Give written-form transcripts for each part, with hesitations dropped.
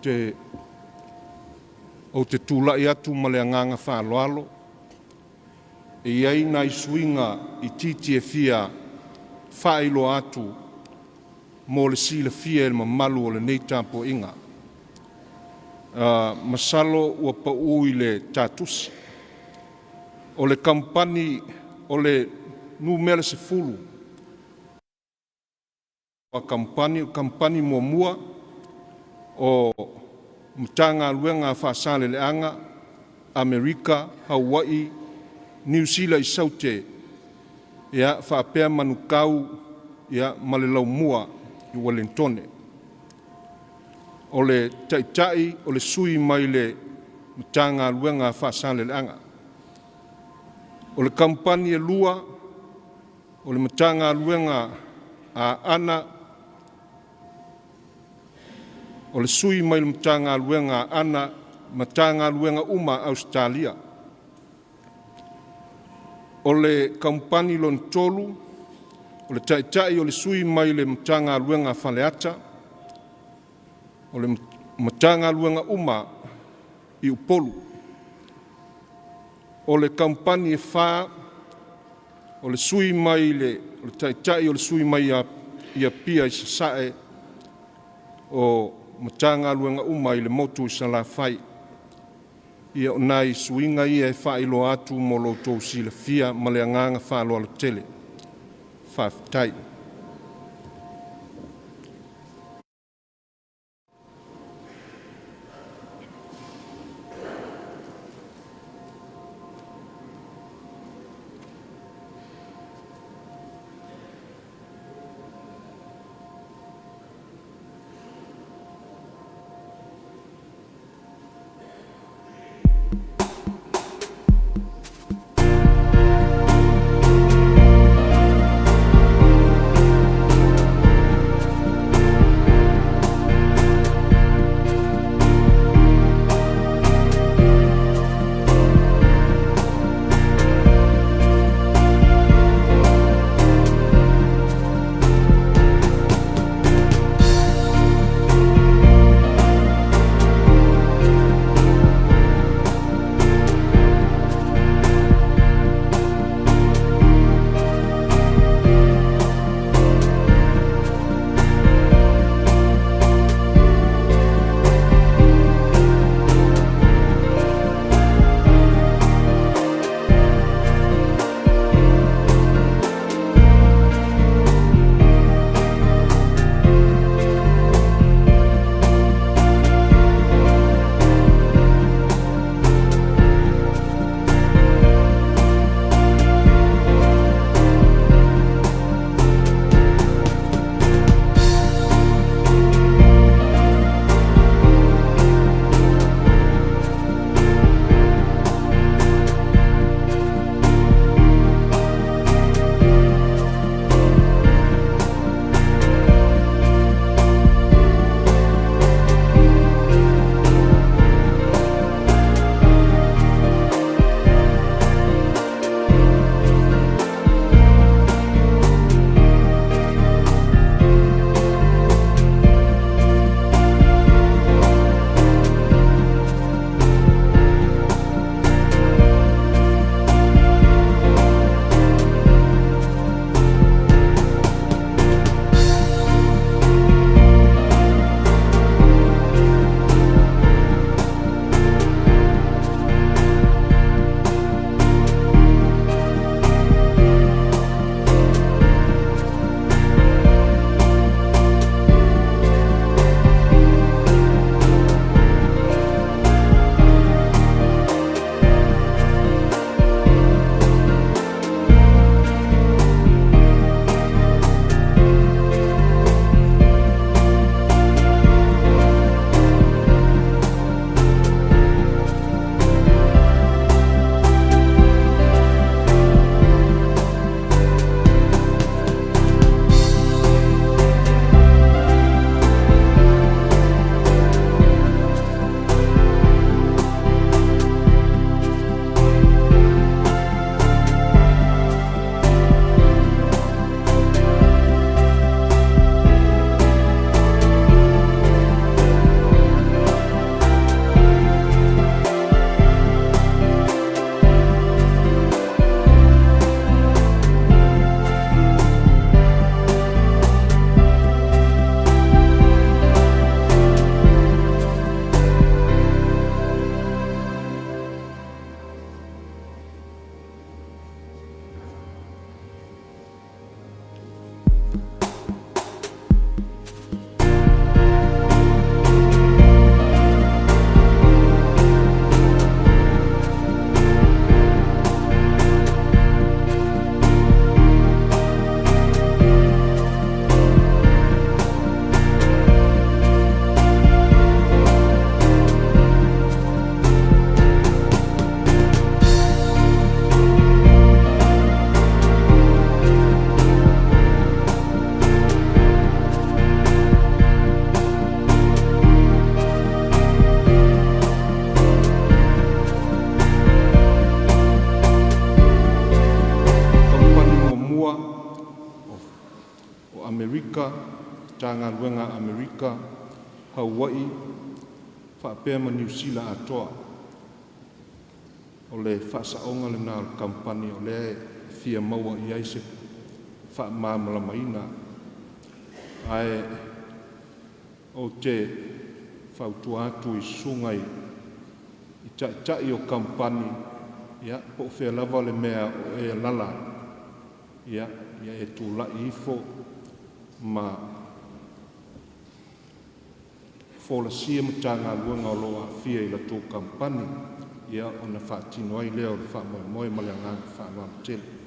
te tūlai atu ma le anganga whāloalo, iai nai suinga I titi e fia whailo atu mo le sila fia e mamalu o le nei tāpo inga. Masalo ua pau I le tātusi. O le kampani, o le numele se fulu. O kampani mua o mtanga luenga whaasale le anga, Amerika, Hawaii, New Zealand I saute, ia whaapea manukau, ia malelau mua I Wellington. O le taitai, o le sui mai le mtanga luenga whaasale le anga. O le kampani e lua, o le mtanga luenga a ana, o le sui mai le mtanga luenga a ana, matanga luenga uma Australia. O le kampani lon tolu, o le taitai o le sui mai le mtanga luenga Faleata, o le mtanga luenga uma Iupeli. O le kampani e wha, o le sui mai le taitai o le sui mai ia pia I sasae, o matanga luenga uma I le motu I salafai. Ia o nai suinga ia e whailo atu mo Lotu sila fia ma le anganga whaalo ala tele. Whaafitai. Amerika, tanga luenga Amerika, Hawaii, whaapea ma New Zealand atoa. O le whaasaonga le nā kampani o le fia maua i aise whaamamala maina. Ai o te whautua atu i sungai i tai o kampani ia po whea lava le mea o e lala ia e tūla i ifo ma fola sia matanga luenga o loa fia i la tō kampani ia o na whaatino ai leo le whaamoe ma le anganga whaamamtele.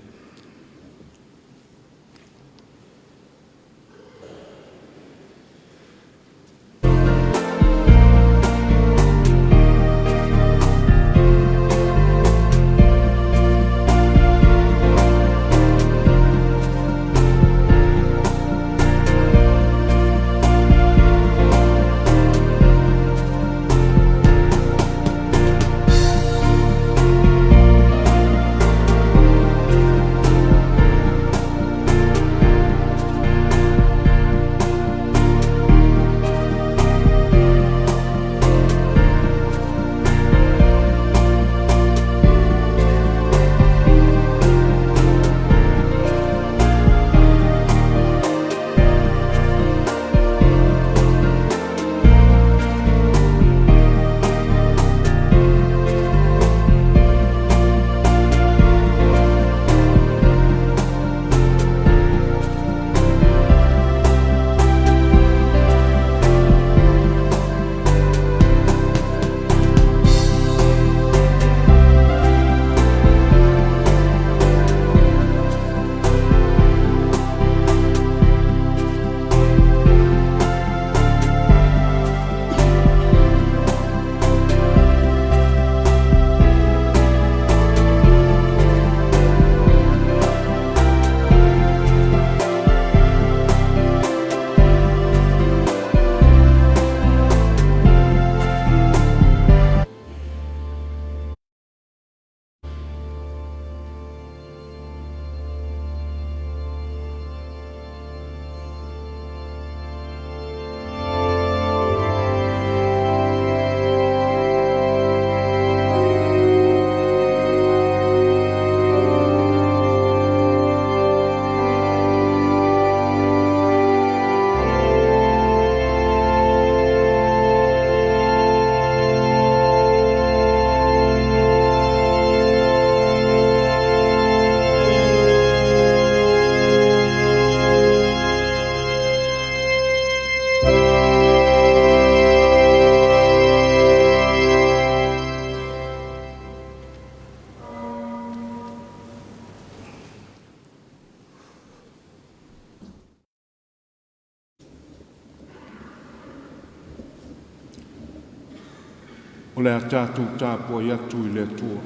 O le a tātou tāpua i atu i le atua.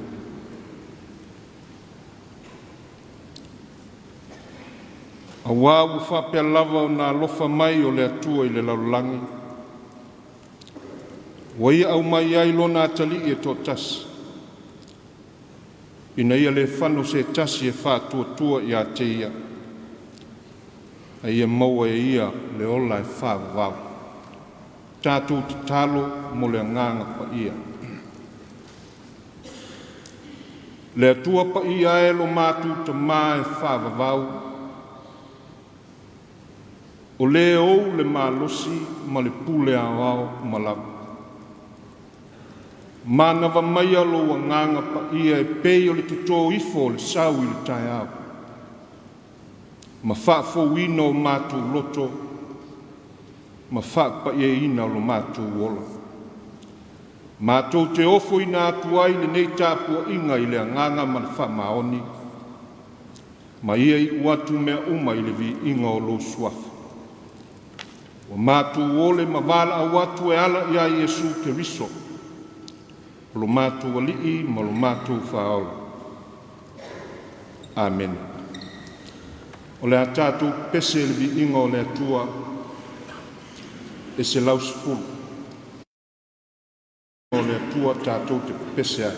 A wāu whapea lava o nā lofa mai o le atua i le laulangi. Wa ia au mai ai lona atali e tō tasi. Ina ia le whano se tasi e whātua i a te ia. A ia maua e ia le ola e whāwau. Tātou te talo mo le nganga pa ia. Le atua pa ia e lo mātou ta mā e whāwau. O le ou le mālosi ma le pule awao ma lau. Mana wa mai alo wa nganga pa ia e pei o le tuto ifo le sau i le tai au. Ma whaafo wino o mātou loto, ma whaapa ia ina o lo mātou wola. Mātou te ofo ina atu ai le nei tāpua inga i le nganga ma le wha maoni. Ma ia i uatu mea uma i le vi inga o lo suafa. Wa mātou ole ma wala a watu e ala ia Iesu te riso. Lo mātou alii ma lo mātou whaola. Amen. O le a tātou pese le vi inga o le atua e se laus fulu. O le atua tātou te pese a.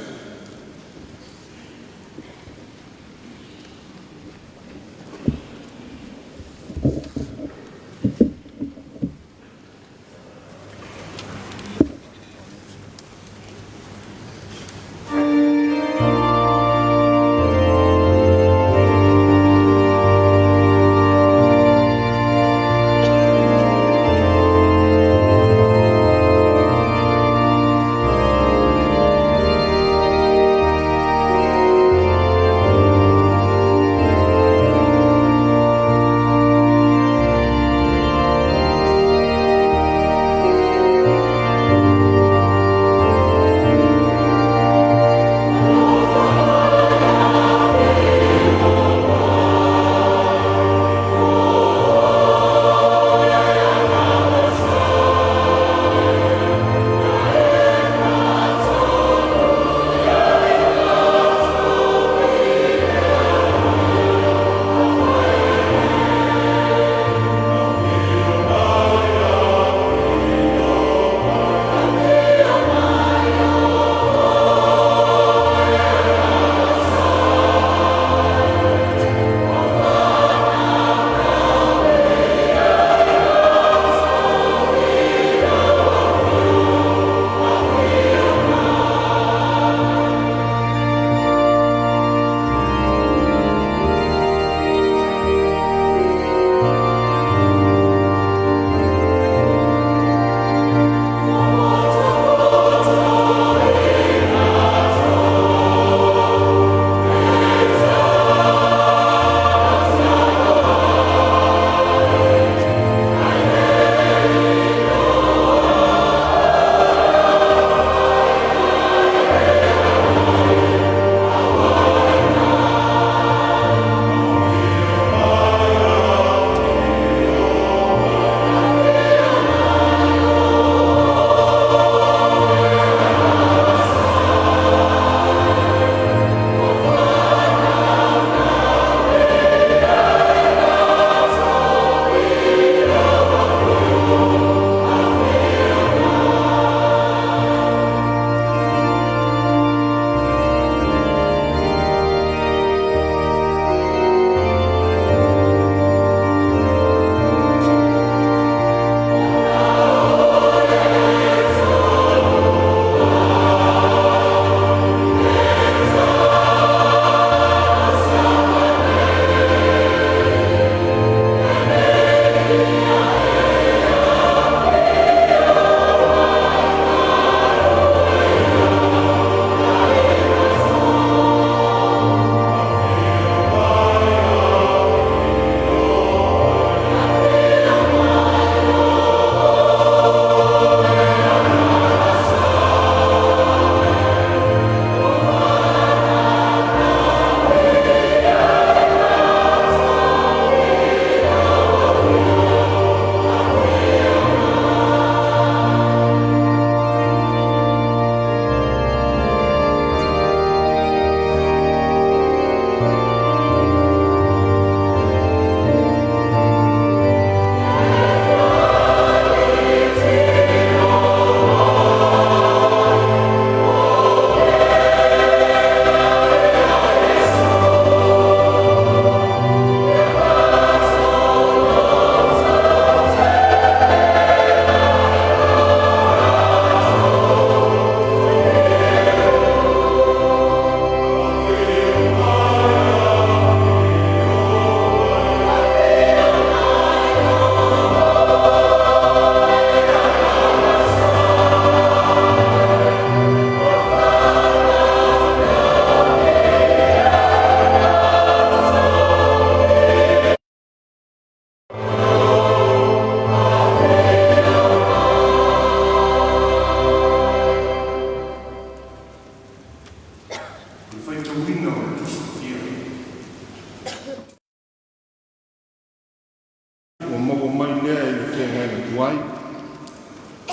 ngai wai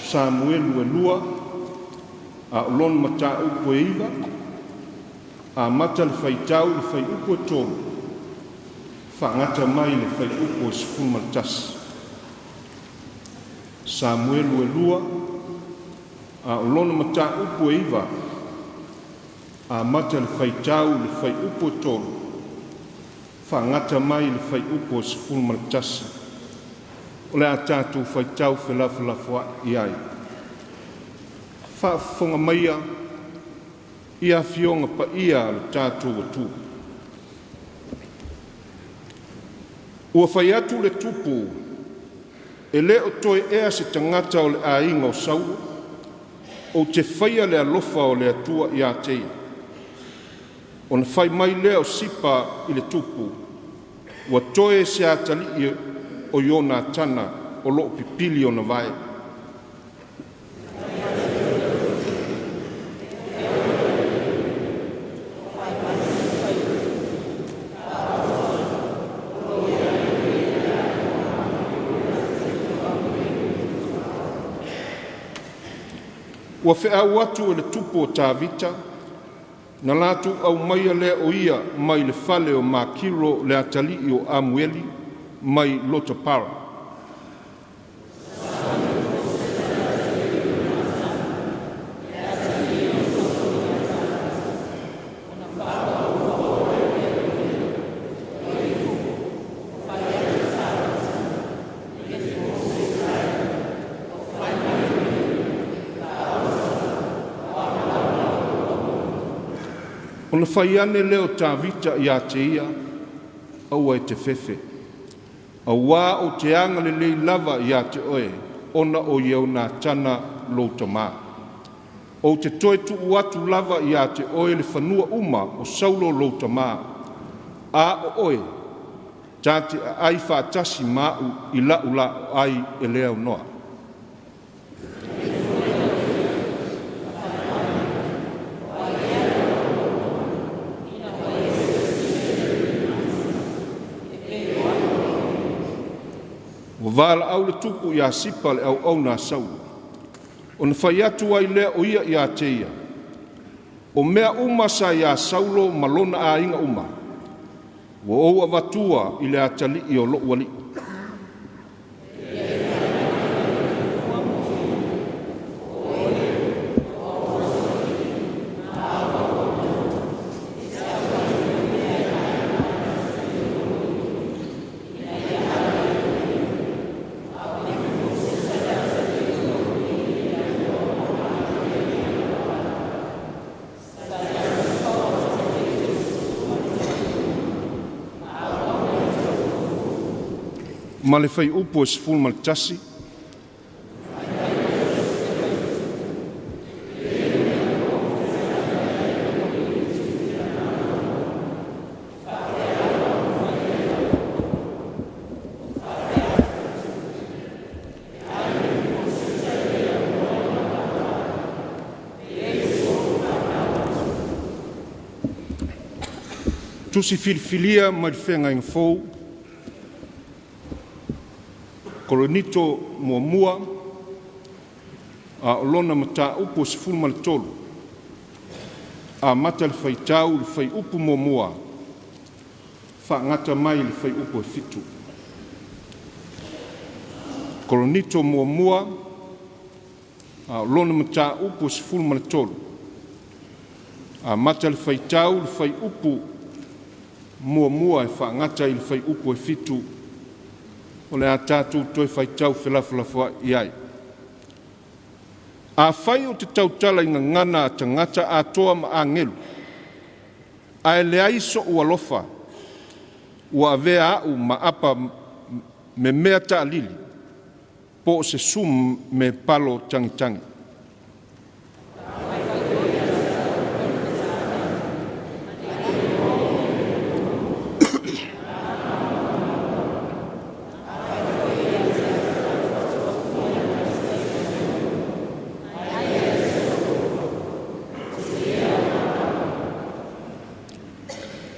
Samuel lua a lon mata upo iva a mata le faitau le fai upo tolu whangata mai le fai upo sfumaltas Samuel lua a lon mata upo iva a mata le faitau le fai upo tolu whangata mai le fai upo sfumaltas o le a tātou faitau whelawhelawha i ai. Whaafonga maia ia fionga pa ia le tātou atu. Ua whai atu le tupu e le o toe ea se tangata o le ainga o sau o te whaia le alofa o le atua i a teia. O na whai mai lea o sipa i le tupu ua toe se atali i o iona tana o loo pipili o na vai. Ua wheau atu e le tupu o tāvita, na latu au maia lea o ia mai le Fale o Makiro le atali o Amueli mai Lotu para. O na whai ane leo tāvita i a te ia, au e te whewhe. A wā o te anga le lei lava i a te oe, ona o iau nā tana Lotu mā. O te toe tu atu lava i a te oe le whanua uma o saulo Lotu mā. A o oe, tāte ai whātasi māu i laula ai e leo noa. O vala au le tupu i a sipa le au au nā sau. O na whai atu ai lea o ia i a teia. O mea uma sa i a saulo malona a inga uma. O ou avatua i le atali i o lo wali. Ma le whai upo e sifuru ma le tasi. Tusi filifilia ma le whenga inga fou. Kolonito muamua a olona mata upo sifuru ma le tolu. A mata le whaitau le whai upo muamua. Whaangata mai le whai upo e fitu. Kolonito muamua a olona mata upo sifuru ma le tolu. A mata le whaitau le whai upo muamua e whaangata i le whai upo e fitu. O le a tātou toi whaitau whelawhelawha i ai. A whai o te tautala i ngana a tangata a toa ma a ngelu. A e le aiso ua lofa. Ua vea au ma apa me mea ta alili. Po se sum me palo tangitangi.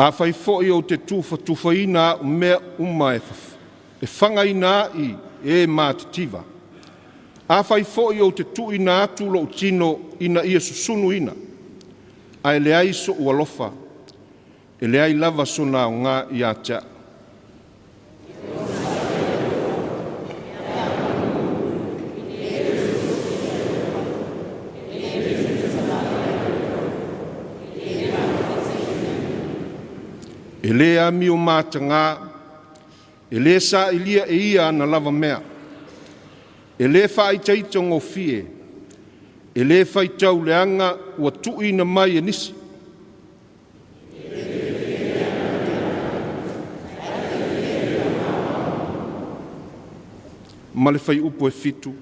A whai fōi o te tūwhatuwhaina mea uma e e whangaina ai e mātitiva. A whai fo'i o te tuina atu lo tino ina ia susunu ina. A e leai so ualofa, e leai lava sona o ngā ia tea. E le ami o mātanga, e le sa ilia e ia na lava mea, e le whaitaita ngō fie, e le whaitau leanga ua tuina mai e nisi. Ma le whai upo e fitu.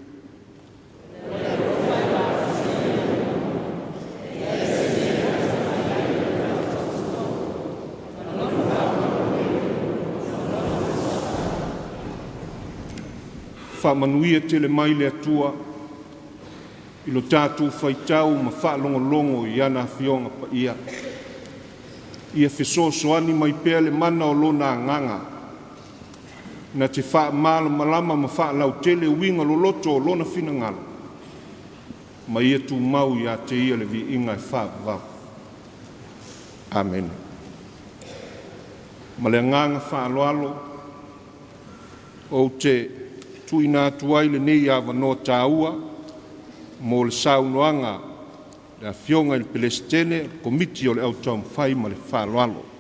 Whamanuia te le mai le atua, i lo tātou whaitau ma whaalongolongo i ana whionga pa ia. Ia whesosoani mai pēr le mana o lona nganga, na te whaamala malama ma whaalau tele uinga lo loto o lona whina ngala. Ma ia tu mau i a te ia le vi inga e whaavau. Amen. Ma le nganga whaaloalo, o te tuina tuai le nei a wanoa tāua, mo le saunoanga le awhionga i Palestine, komiti o le au Taumafai ma le whaloalo.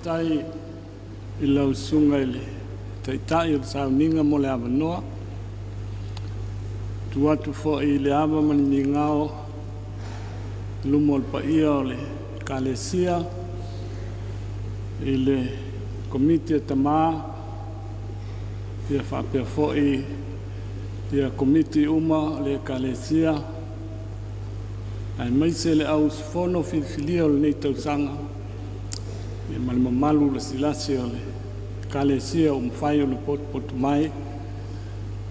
Tai i lau sunga ili taitai o sauninga mo le awanoa. Tuatu fo i le awa mani ni ngao lumo pa ia o le kalesia i le komiti tamaa ia whapea fo i ia komiti uma le kalesia ai maise le au sfono filfilia o le nei tausanga e malu la silasi o le kalesia o mwhai o le potu mai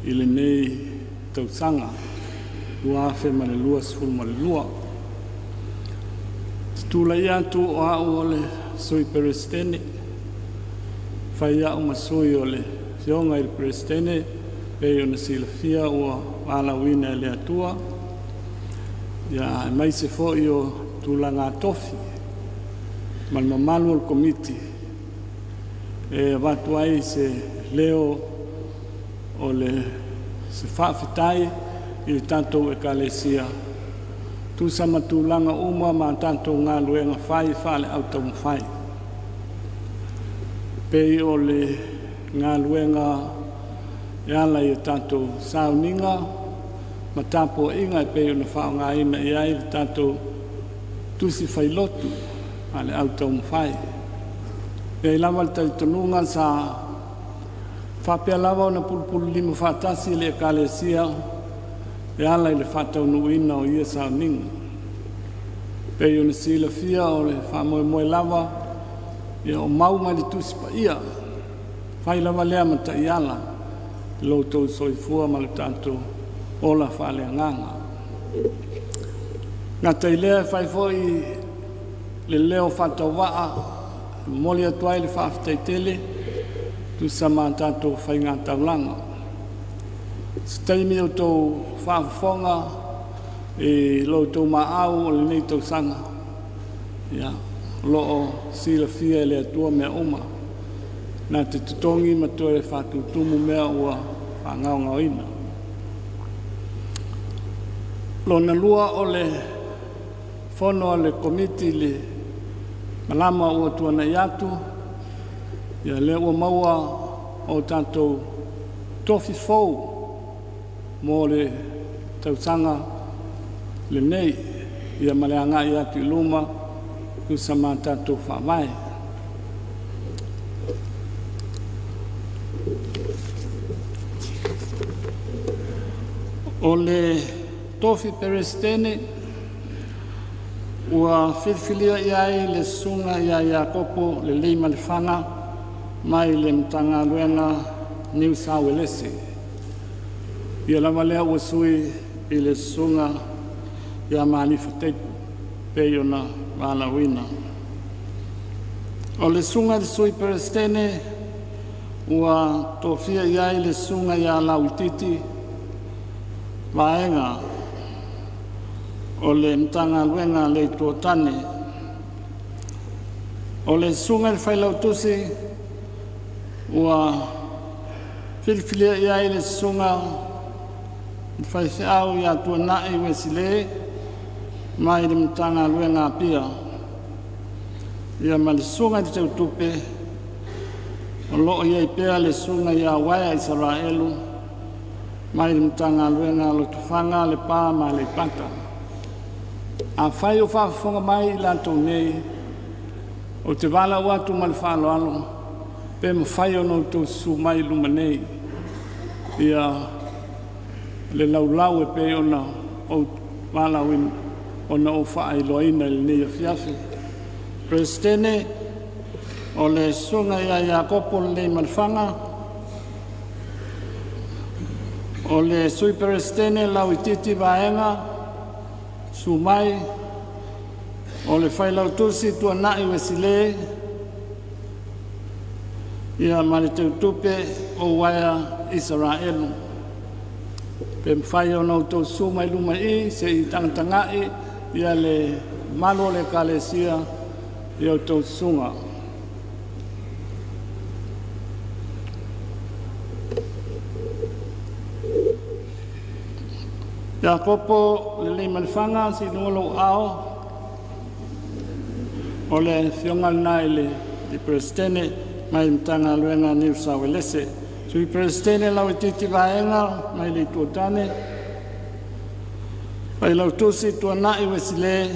i le nei tausanga lua afe ma le lua sifuru ma le lua. Tula ia tu o au o le sui perestene whai au ma sui o le fionga i le perestene pe o na silafia o alawina e le atua ia mai se fo i o tula ngā tofi ma le mamalu o le komiti e watu ai se leo o le se whaafitai i le tātou e kalesia tu sama tūlanga uma ma tātou ngā luenga whai whale au Taumafai pei o le ngā luenga e ala i tātou sauninga ma tāpo inga e pei o na whao ngā ina i ai le tātou tusi whai lotu ale au Taumafai. Pei lava le taitonunga sa whapea lava o na pulupulu lima whatasi le kalesia e ala i le whataunuina o ia sauninga. Pei o na silafia o le whamoemoe lava ia o mauma le tusi pa ia. Whai lava lea mata i ala Lotu soifua ma le tātou ola whale nganga. Ngā tailea whai foi le leo whatau waa, moli atuai le whaafitai tu sama tātou whai ngā taulanga. Staimi o tō whaafonga e Lotu maau o le nei tausanga. Ia, loo silafia e le atua mea uma. Nā te tutongi matua e whatutumu mea ua whangau ngauina. Lona lua o le whono o le komiti le malama ua tuana i atu, ia le ua maua o tātou tofi fou mō le tausanga le nei, ia maleanga i atu i luma, ku sama tātou whawai. O le tofi perestene, ua whiwhilia iai le sunga ia Iakopo le leima le whanga mai le mtanga luenga New South Wales. Ia lama lea ua sui i le sunga ia Manifa Teipu, pei ona wana wina. O le sunga le sui Perestene, ua tofia iai le sunga ia Lauititi, vaenga o le mtanga luenga le tuotane. O le sunga le whailautusi, ua whilwhilia iai le sunga whaisiau ia tuanai Wesile, mai le mtanga luenga pia. Ia ma le sunga di tautupe, o loo iai pea le sunga ia waia Israelu, mai le mtanga luenga lo tufanga le pā ma le pata. A whai o whaafonga mai i lantou nei, o te wala watu ma le whaaloalo, pe ma whai o no tau su mai luma nei. Ia le laulau e pe ona o wala win, ona o whaai loaina le nei a fiafi. Prestene, o le sunga ia Iakopo le nei malwhanga, o le sui Prestene Lauititi vaenga, sumai, o le whailautusi tuanai Wesile, ia mare teutupe o waia Israelu. Pe mwhai o nau tau sumai luma I, se I tangatangai, ia le malo le kalesia, ia o tau sunga. Iakopo le lei malwhanga si nungolo ao o le fionga nai le Prestene mai mtanga luenga New South Wales. Sui Prestene Lauititi vaenga mai le tuotane. Pai lautusi tuanai Wesile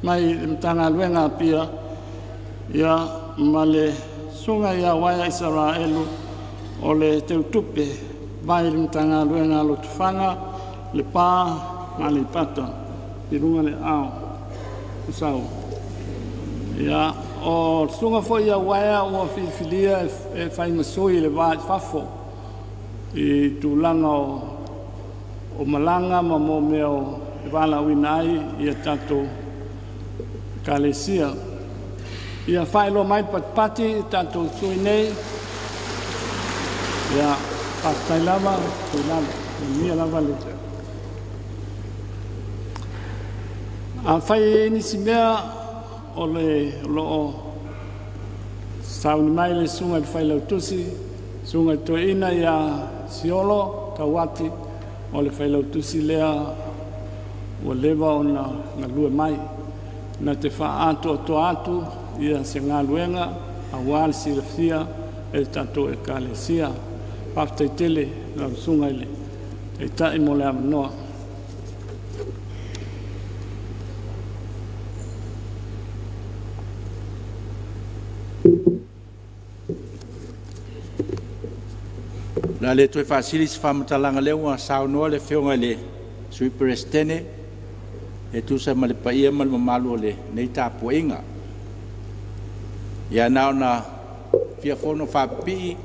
mai mtanga luenga pia. Ia ma le sunga ia waia Israelu o le teutupe mai mtanga luenga lo tufanga le pā ma le pata i runga le ao usau. Ia o sunga fo ia waia ua whiwhilia e whaimasui le wā whafo i tūlanga o malanga ma mō meo e wala winai i a tato kalesia. Ia whaelo mai patpati tato sui nei. Ia patai lava, tui lava, mia lava le. A whai nisi mea o le loo sauni mai le sunga le whailautusi, sunga toina ia siolo, tawati, o le whailautusi lea o lewa o na lue mai. Na te wha atu o to atu, ia se ngā luenga, a wāle silafia, e tato e kalesia, paftai tele, na sunga ile, e tai mo le amanoa. Na le toi fasili se whamatalanga leo a saunoa le whionga le sui Prestene e tu sa male paia mal mamalu le nei tapu inga. Ia nao na fia fono whapi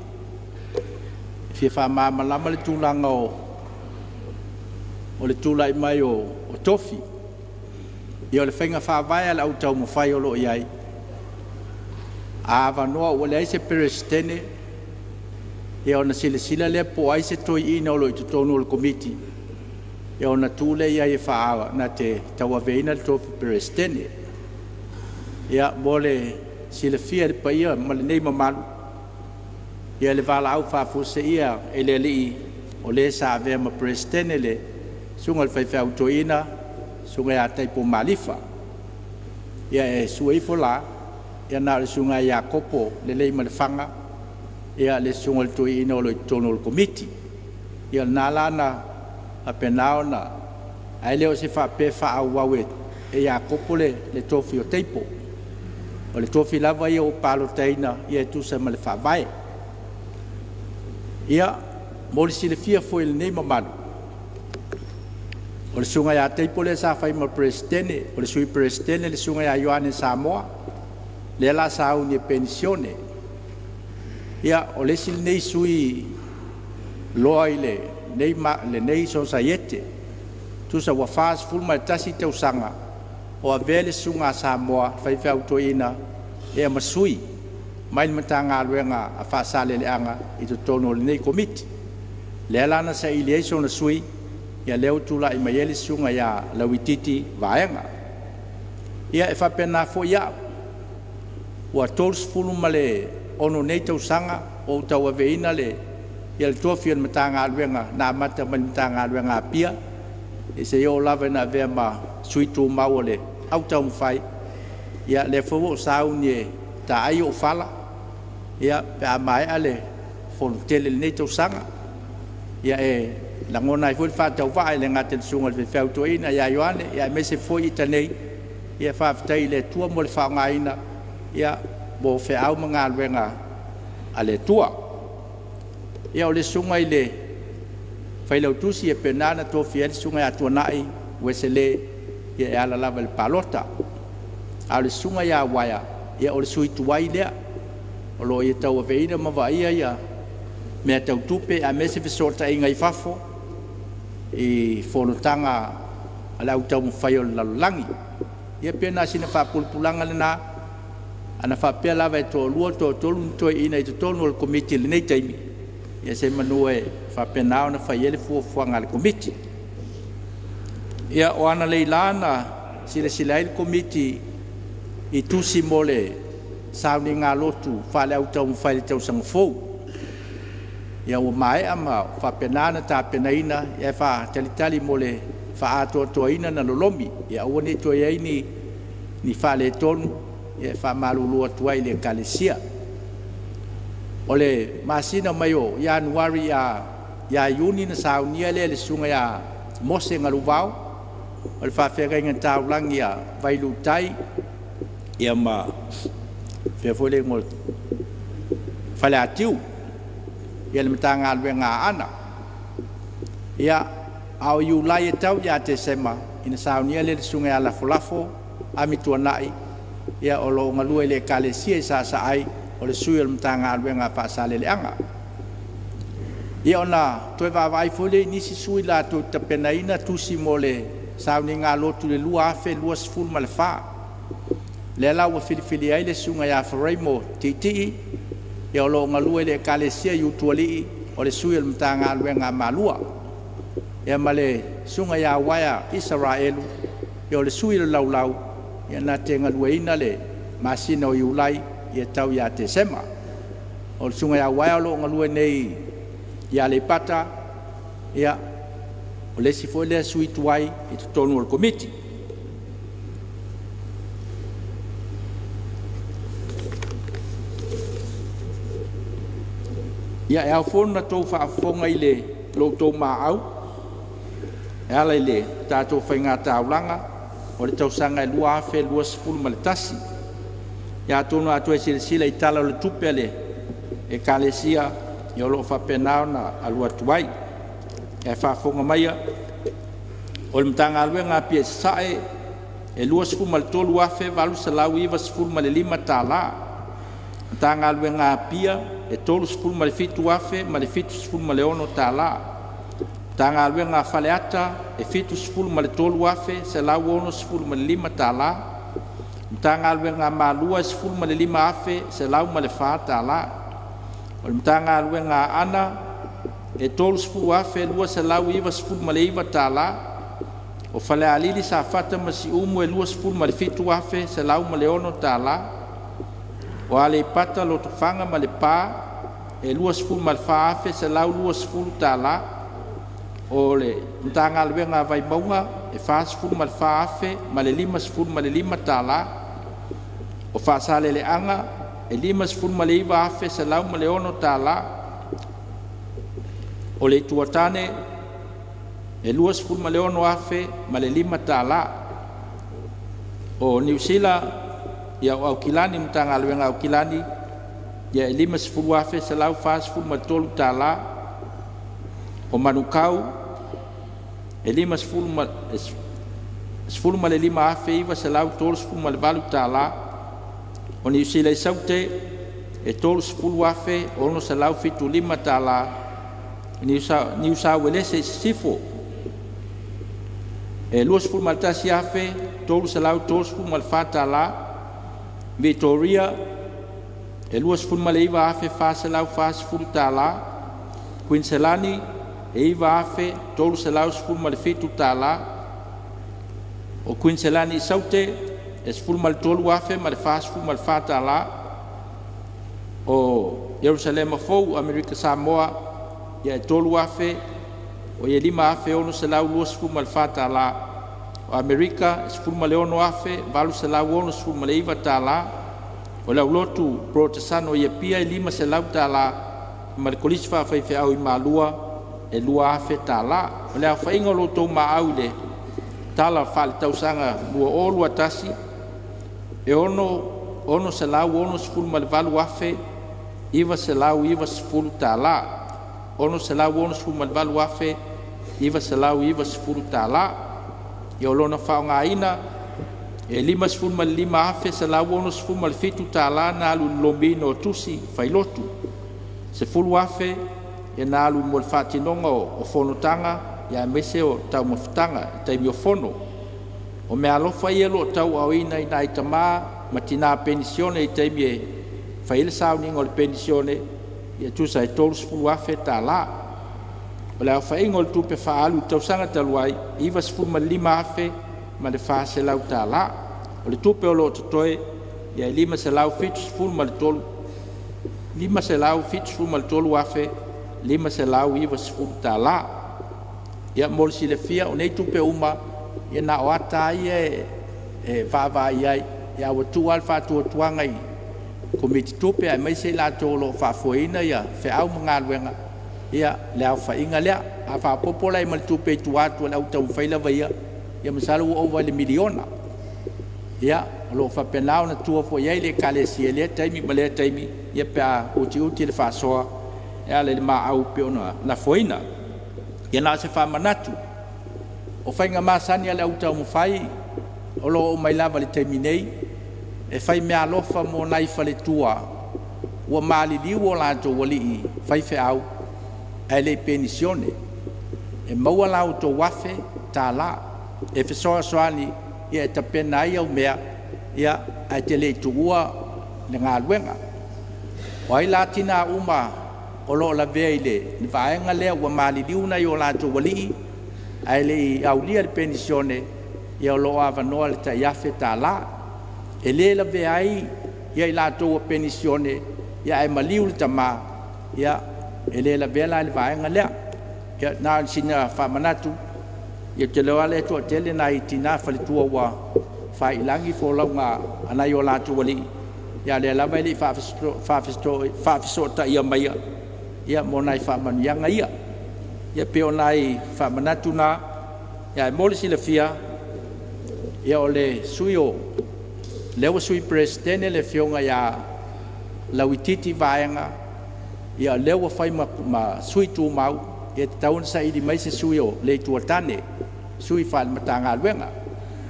fia whamamalama le tūlanga o le tūlai mai o tofi. Ia o le whenga whawai le au Taumafai o lo iai. A wanoa o le aise Prestene ia ona sila le po ai se toi ina o lo i tutonu o le komiti. Ia ona tūle ia e whaawa na te tawaveina le tofi Prestene. Ia mo le sila fia le paia ma le nei mamalu. Ia le wala au whafuse ia e le li o le sa avea ma Prestene le sunga le whaiwhau toina sunga ia taipo malifa. Ia e sueifo la ia na le sunga Iakopo le lei ma le whanga. Ia le sunga le tui ina o lo i tono o le komiti. Ia nā lana a penao na ai leo se whape whaau wawe e Iakopo le tofi o teipo. O le tofi lava ia o palo teina ia e tusa ma le whawae. Ia mo le sile fia foi le nei mamanu. O le sunga ia teipo le sa fai ma presidente, o le sui presidente le sunga ia Ioane Samoa, le la sa uni pensione. Ia o le sil nei sui loa ile, nei society, tu sa wafas fulma tasi te usanga, o a vele sunga Samoa, fai fai autoina, e masui, mai matanga aluenga a fasale le anga, i to tono le nei komiti. Le lana sa iliation na sui, ia leo tula i maiele sunga ia lawititi vaenga. Ia e whapena fo ia, ua tolus fulu male ono nei tau sanga, o tau aveina le, ia le tofian matanga aluenga, na mata mani matanga aluenga apia, e se yo lava na vea ma sui tu mau le, au Taumafai, ia le fo sauni e ta ai o fala, ia pe a mai ale, fonu tele nei tau sanga, ia e langona i fwil whātau whae le ngāten sunga le whiwhau toina ia Ioane, ia me se fwoi ita nei, ia whāwhitai le tua mo le whaongaina, ia mo whiau mga alwenga a le tua. Ia o le sunga i le whailau tusi e penana tō whiari sunga i atua nai, wese le ia e ala lava le palota. A le sunga ia waia, ia o le sui tuai lea, o lo ia tau a veina mawa ia, mea tau tupe a mese fesota inga i fafo, i whonotanga a lau Taumafai o lalolangi. Ia pena sina whapulpulanga le nā, ana whapea lawa e tō lua tō tolu toi ina i tōnu o le komiti le nei taimi. Ia se manu e whapea nao na whaiele fuafuanga le komiti. Ia o ana leilana sila le komiti i tusi mo le sauni ngā lotu Fale au Taumafai le tausanga fou. Ia o mai ama whapenana tā penaina, ia wha talitali mo le wha atoa ina na lolomi, ia ua ne toa iai ni Fale tonu, ia wha malulua tuai le kalesia. O le masina mai o Januari ia Iuni na saunia le sunga ia Mose ngaluvau, o le whawhega inga taulangi ia vailu tai, ia ma whiawhole ngol Fale atiu, ia le matanga aluenga ana. Ia au iulai e tau ia te sema, ina saunia le sunga ia lafo amitua nai, ia o lo ngalua le kalesia i sa ai, o le sui o le matanga aluenga whaasale le anga. Ia ona, toi wawai fole nisi sui la tu tapenaina tusi mo le sauni ngā lotu le lua afe, lua sifuru ma le wha. Le lau wa filifili ai le sunga ia wharai mo titi, ia o lo ngalua le kalesia i utuali o le sui o le matanga aluenga malua. Ia ma le sunga ia waia Israelu, ia o le sui le laulau, ia na te ngalua ina le masina o iulai, ia tau ia te sema. O le sunga ia waia o lo ngalua nei ia le pata, ia o le sifo le sui tuai i tonu o le komiti. Ia e au fonu na tau whaafonga i le Lotu maau, e ala i le tātou whainga taulanga, o le tausanga e lua afe, lua sifuru ma le tasi. Ia tonu atu e sila i tala o le tupe le, e kalesia, i o loo whapenao na alua tuai. E whaafonga maia, o le matanga aluenga pia sae, e lua sifuru ma le tolu afe, valu salau iwa sifuru ma le lima tāla. Matanga aluenga pia, e tolu sifuru ma le fitu afe, ma le fitu sifuru ma le ono tāla. Matanga aluenga Fale ata, e fitu sifuru ma le tolu afe, se lau ono sifuru ma le lima tāla. Matanga aluenga malua sifuru ma le lima afe, se lau ma le wha tāla. O le matanga aluenga ana, e tolu sifuru afe, lua se lau iwa sifuru ma le iwa tāla. O Fale alili sa fata ma si umu e lua sifuru ma le fitu afe, se lau ma le ono tāla. O ale pata lo tofanga ma le pā, e lua sifuru ma le wha afe, se lau lua sifuru tāla. O le matanga aluenga vai maunga, e wha sifuru ma le wha afe, ma le lima sifuru ma le lima tāla. O wha sale le anga, e lima sifuru ma le iwa afe, se lau ma le ono tāla. O le tuatane, e lua sifuru ma le ono afe, ma le lima tāla. O New Zealand, ia o Aukilani, matanga aluenga Aukilani, ia e lima sifuru afe, se lau wha sifuru ma tolu tāla. O Manukau, e lima sefulu ma le lima afe iva selau tolu sefulu ma le valu tālā o ni usila i saute e tolu sefulu afe ono selau fitu lima tālā ni usa wele se sifo e lua sefulu ma le tasi afe tolu selau tolu sefulu ma le fa tālā Victoria e lua sefulu ma le iva afe fa selau fa sefulu tālā Queenselani e iva afe tolu selau sefulu ma le fitu tālā o Queenselani i saute e sefulu ma le tolu afe ma le fa sefulu ma le fa tālā o Jerusalema fou Amerika Samoa ia e tolu afe o ia lima afe ono selau lua sefulu ma le fa tālā o Amerika e sefulu ma le ono afe valu selau ono sefulu ma le iva tālā o lau lotu protesano ia pia e lima selau tālā ma le kolisi faafeifeʻau i malua e lua afe tālā o le awhaiga o lotou maau le tala faaletausaga lua o lua tasi e ono selau ono sefulu ma le valu afe iva selau iva sefulu tālā ono selau ono sefulu ma le valu afe iva selau iva sefulu tālā ia o lona faaogāina e lima sefulu ma le lima afe selau ono sefulu ma le fitu tālā na alulilomina o tusi failotu sefulu afe ia na alu mo le faatinoga o fonotaga ia mese o taumafutaga taimi o fono o mea alofa ia loo tauaoina ina ai tamā ma tinā penisione i taimi e faile sauniga o le penisione ia tusa e tolu sefulu afe tālā o le aufaiga o le tupe faalu i tausaga talu ai iva sefulu ma le lima afe ma le faselau tālā o le tupe o loo totoe ia e lima selau fitu sefulu ma le tolu lima selau fitu sefulu ma le tolu afe lima selau iva sefulu tālā ia mo le silafia o nei tupe uma ia na o ata ia e vaavai ai ia ua tuua le faatuatuaga i komiti tupe ae maise i latou loo faafuaina ia feʻau ma galuega ia le aufaiga lea a faapopo lai ma le tupe i tuatu o le au taumafai lava ia masala ua ova le miliona ia o loo faapena ona tua foʻi ai le ekalesia lea taimi ma lea taimi ia pe a utiuti le faasoa ia le maau pe ona lafoina ia na se faamanatu o faiga masani a le au taumafai o loo mai lava le taimi nei e fai mea alofa mo nai faletua ua maliliu o latou alii fai feʻau ae lei penisione e maua lautou afe tālā e fesoasoani ia e tapena ai au mea ia ae te lei tuua le galuega o ai la tina uma o loo lavea i le vaega lea ua maliliu nai o latou alii ae lei aulia le penisione ia o loo avanoa le taiafe tālā e lē lavea ai ia i latou a penisione ia e maliu le tamā ia e lē lavea la i le vaega lea ia na sina faamanatu ia te leo ale toʻatele na itinā faletua ua failagi folauga anai o latou alii ia le lava i leʻi faafesootaʻia maia ia mo nai faamanuiaga ia pe ona ai faamanatu na ia e mo le silafia ia o le sui o le ua sui presidene le fioga iā lauitiiti vaega ia le ua fai ma sui tumau ia tatauna saʻili mai se sui o le ituatane sui fa le matagaluega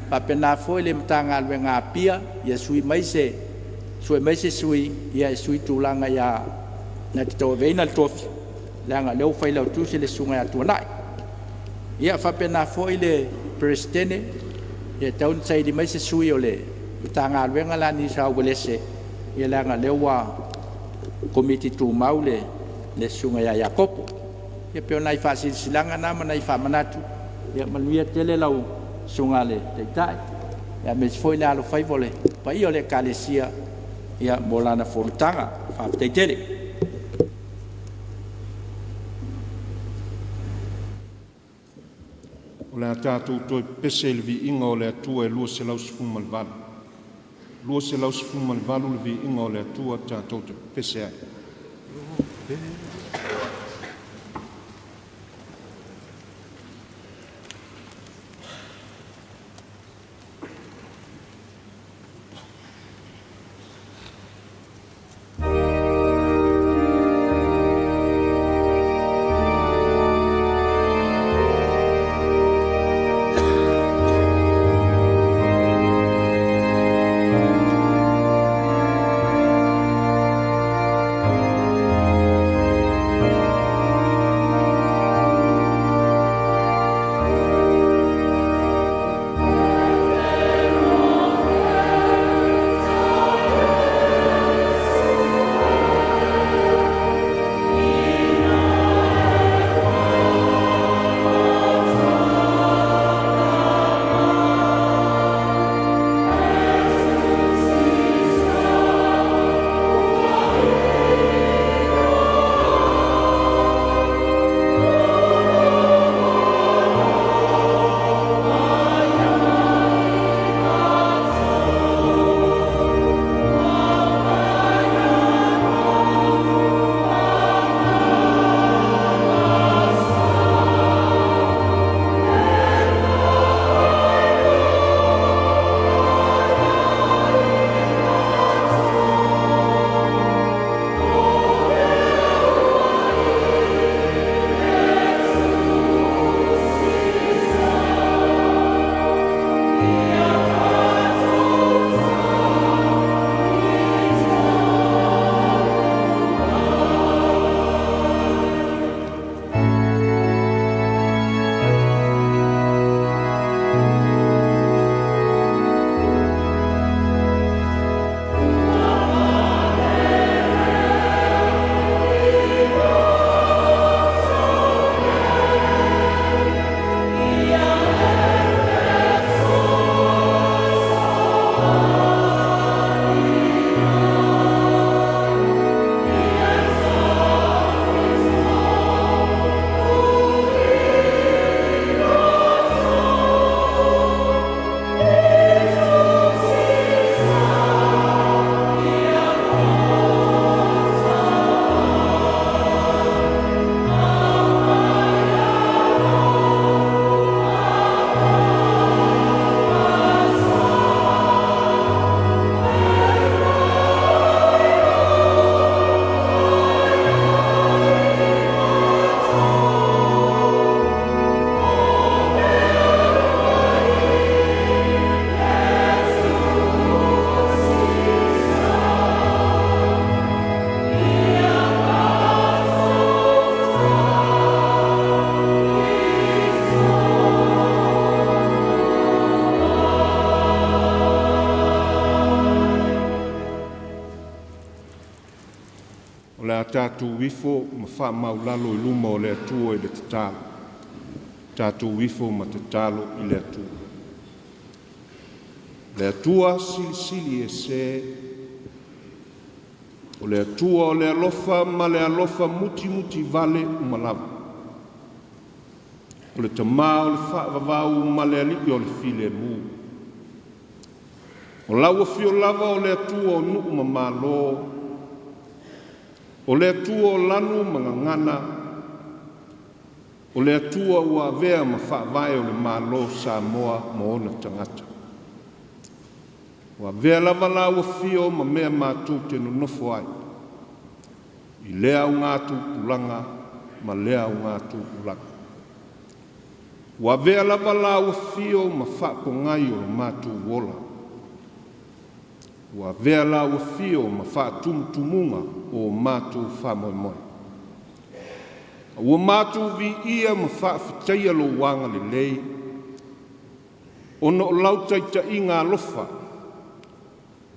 faapena foi le matagaluega apia ia sui mai se sui ia e sui tulaga iā na te tauaveina le tofi leaga leu fai lautusi le suga iā tuanaʻi ia faapena foi le presidene ia tauna saʻili mai se sui o le matagaluega lani saugalese ia leaga leu ua komiti tumau le suga iā iakopo ia pe ona i faasilasilaga na manai faamanatu ia manuia tele lau suga le taitaʻi ia me foi le alofai vo le paia o le ekalesia ia mo lana fonotaga faafetaitele o le a tatou toe pese i le viiga o le atua e lua selau sefulu ma le valu lua selau sefulu ma le valu le viiga o le atua tatou te pese ai tātou wifo ma wha maulalo I luma o le atua I le tatalo. Tātou wifo ma tatalo I le atua. Le atua sili e se o le atua o le alofa ma le alofa muti vale umalawa. O le tamā o le whaavavau ma le aliki o le file mu. O laua fio lava o le atua o nuu ma malo. O le atua o lanu ma ngangana. O le atua ua vea ma whaavae o le malo Samoa ma ona tangata. Ua vea lava laua fio ma mea mātou te nonofo ai. I lea o ngātou pulanga ma lea o ngātou pulanga. Ua vea lava laua fio ma whaapongai o le mātou wola. Ua vea laua fio ma whaatumutumunga o mātou whamoemoe. Ua mātou vi ia ma whaafitaia lo wanga le lei. Ono o lautaita I ngā lofa.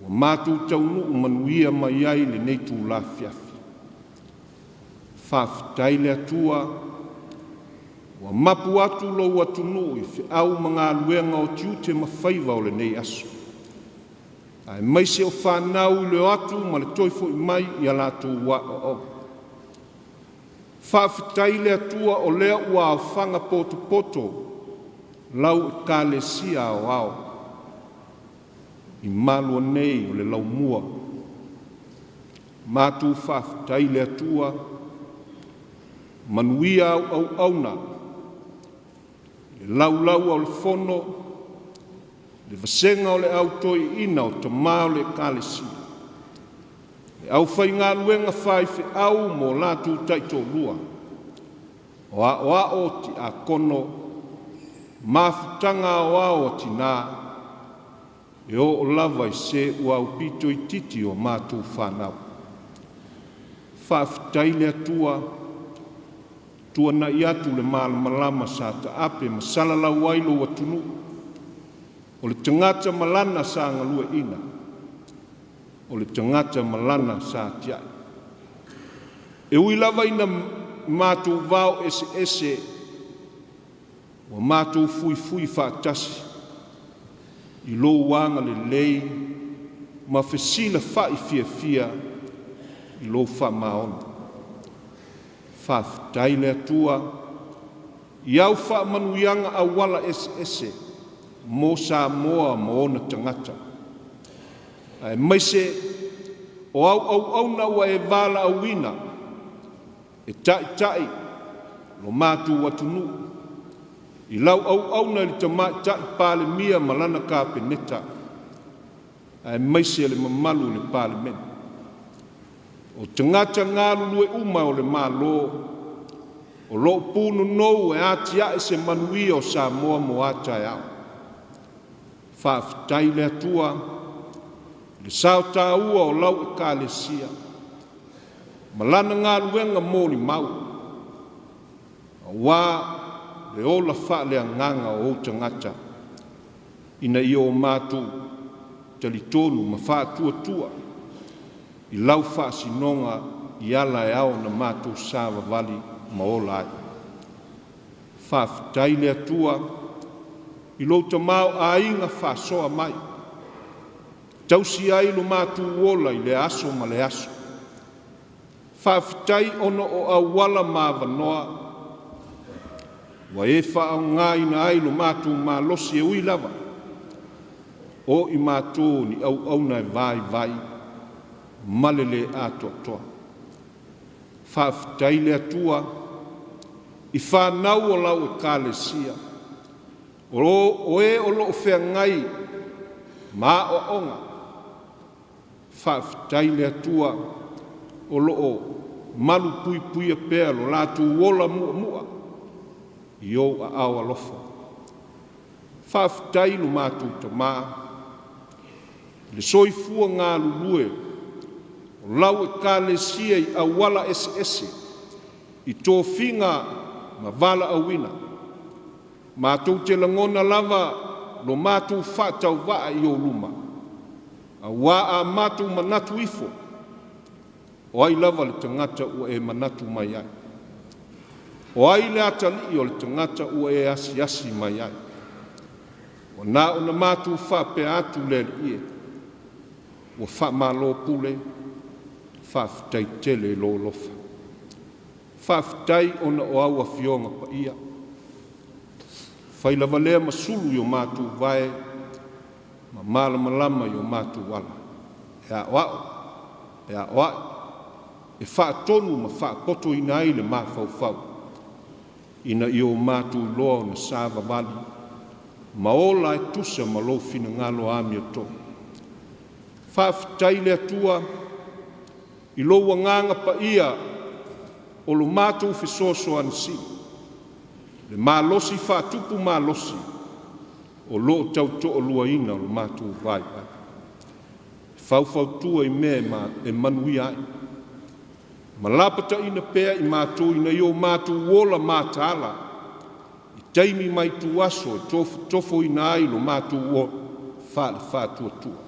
Ua mātou taunu manuia mai ai le nei tū la fiafi. Whaafitai le atua. Ua mapu atu lo atu nui fi au mga luenga o tiu te mawhaiva o le nei aso. Ai maise o whanau le atu ma le toifo I mai I alatu wa o. Whaafitai le atua o lea ua au whanga poto lau ka le sia o au. I malua nei o le lau mua. Mātu whaafitai le atua manuia au auna. Le lau o le fono, le vasenga o le au toi ina o tamā o le kālesi. Le au whai ngā luenga whai whi au mō lātu taito lua. O a ti a kono, māwhitanga o a o ti nā, e o lava I se ua au pito I titi o mātu whanau. Whaafitai le atua, tua na I atu le malama sa ta ape ma salala wailo wa tunu. O le tangata malana sa ngalua ina. O le tangata malana sa tia. E ui lava ina mātou vau ese. O mātou fui whaatasi. I lo wanga le lei. Ma fesila whai fia. I lo wha maona. Whaafitai le atua. I au wha manuianga a wala ese. Mō Samoa mo ona tangata. Ai maise o au na ua e wala au wina. E tai. Lo mātu watunu. I lau au na li tamai tai pāle mia malana ka peneta. Ai maise le mamalu le pāle mena. O tangata ngā lulue uma o le mālo. O lo pūnu nou e atia e se manui o Samoa mo atai au. Whaafitai le atua. Le sao tā ua o lau e kālesia. Malana ngā luenga mōli mau. A wā le ola wha le nganga o tangata. Ina I o mātu talitonu ma whaatua. I lau whaasinonga I ala e au na mātou sāwa vali ma ola ai. Whaafitai le atua, I lo tamau a inga whaasoa mai. Tausi ai lo mātou ola I le aso ma le aso. Whaafitai ono o awala mawanoa. Wa e whaau ngā ina ai lo mātou mā losi e ui lava. O I mātou ni au na vai. Malele atoa. Whaafitai le atua, I whanau o lau e kālesia. O e o loo whea ngai, mā o onga. Whaafitai le atua, o loo malu pui a pēr lo lātu wola mua. I o a awa lofa. Whaafitai lo mātou tamā. Le soifua ngā lulue, lau e kālesia I awala ese. I tō whinga ma wala awina. Mātou te langona lava lo mātou whātau waa I o luma. A wā a mātou manatu ifo. O ai lava le tangata ua e manatu mai ai. O ai le atali o le tangata ua e asi mai ai. O na o na mātu whape atu le ie. Ua wha malo pule, whaafitai tele lo lofa. Whaafitai o na o aua fionga pa ia. Whailava lea masulu i o mātu vai, ma malama i o mātu wala. E a oa, e whaatonu ma whaapoto ina ai le mawhauwhau. Ina i o mātu loa na sāva vali, ma ola e tusa ma lo fina ngalo ami o tō. Whaafitai le atua, i lo wanganga pa ia, o lo mātu fisoso ansi. Le malosi whaatupu malosi, o lo tau to o lua ina o lo mātu vai. Whauwhau tua i mea e manui ai. Ma lapata ina pea i mātu ina i o mātu wola mātala. I teimi mai tu aso e tofo ina ai lo mātu o whaatua tua.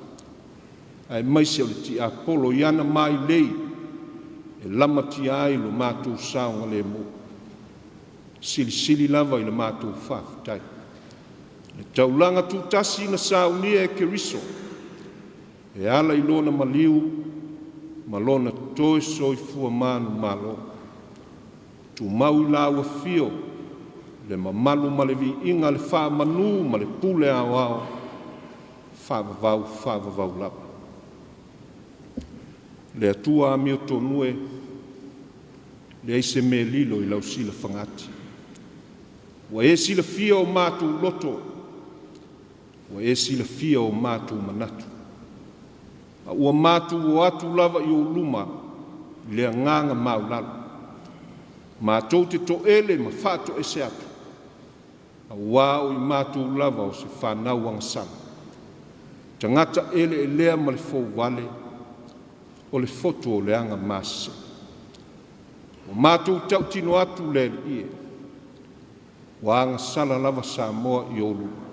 Ai maise o le ti apolo i ana mai lei e lamati ai lo mātu saunga le mo. Sili lava i le mātu whaafitai. E taulanga tu tasi na saunia e keriso. E ala i lona maliu, malona toe soi fua manu malo. Tu mau i laua fio, le mamalu ma le vi inga le wha manu ma le pule au, whavavau lava. Le atua a mio tonue, le eise me lilo i lau sila whangati. Wa e sila fia o mātu loto, wa e sila fia o mātu manatu. A ua mātu o atu lava i o luma, le nganga maulala. Mātou te to ele ma whāto e se atu. A wāo i mātu lava o se whanau angasana. Tangata ele e lea ma le fōu wale, o le foto o le anga mase. O mātou tau tino atu le ie, wa angasala lava Samoa i o luma.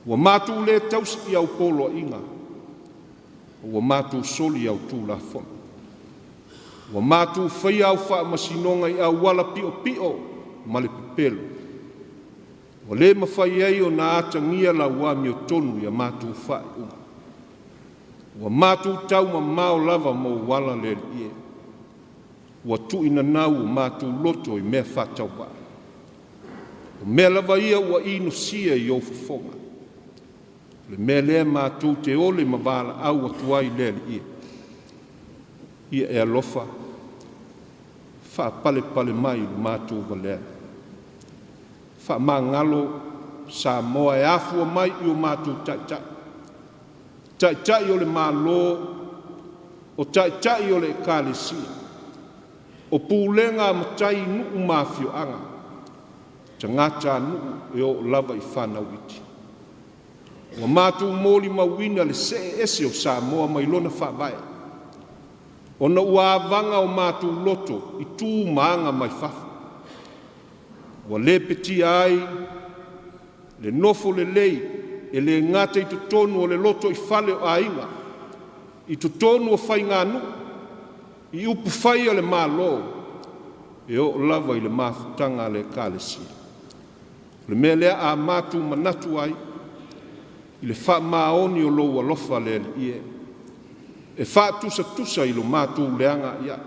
Wa mātou le tausi i au polo inga, wa mātou soli au tū la fona. Wa mātou whai au wha masinonga i au wala pio ma le pipelo. Wa le mawhai ei o na atangia la wami o tonu i a mātou whai uma. Wa mātou tau ma mao lava mo wala le ie. Wa tu ina nau o mātou loto i mea whatau wa. O mea lava ia ua ino sia i o fufonga. Le mea lea mātou te ole ma wala au atuai le ie. Ia e alofa, wha pale mai i mātou valea. Wha mangalo Samoa e afua mai i o mātou tai. Tai o le mālo, o tai o le kālesia. O pūlenga matai nuu mafio anga. Tangata nuu e o lava i whanau iti. Wa mātou mōli mawina le se ese o Samoa mai lona whawai. O na uavanga o mātou loto i tū maanga mai whafu. Wa le peti ai, le nofo le lei, e le ngata i tutonu o le loto i Fale o ainga. I tutonu o whai ngā nu, i upu whai o le mālo, e o lava i le māwhutanga le kālesia. Le mea lea a mātou manatu ai, i le wha maoni o lou alofa le ie. E wha tusa i lo mātou leanga ia.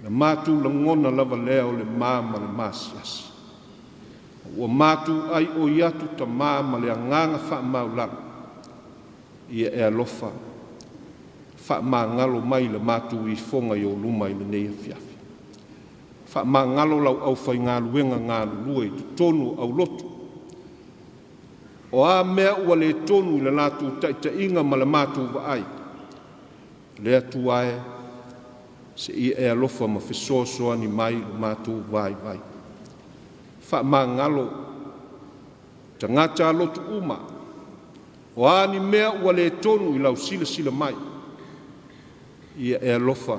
Na mātou langona lava lea o le māma le māsiasi. Ua mātou ai o iatu ta māma le anganga wha maulanga. Ia e alofa. Wha māngalo mai le mātou i fonga i o luma i le neia fiafi. Wha māngalo lau au whai ngā luenga ngā lua i tonu au lotu. O a mea ua le tonu i le nātou taita inga ma le mātou wa ai. Le atu ae, se i e alofa ma fesosoa ni mai le mātou vai. Wha ngalo, tangata lotu uma. O a ni mea ua le tonu i lau sila mai. I e alofa,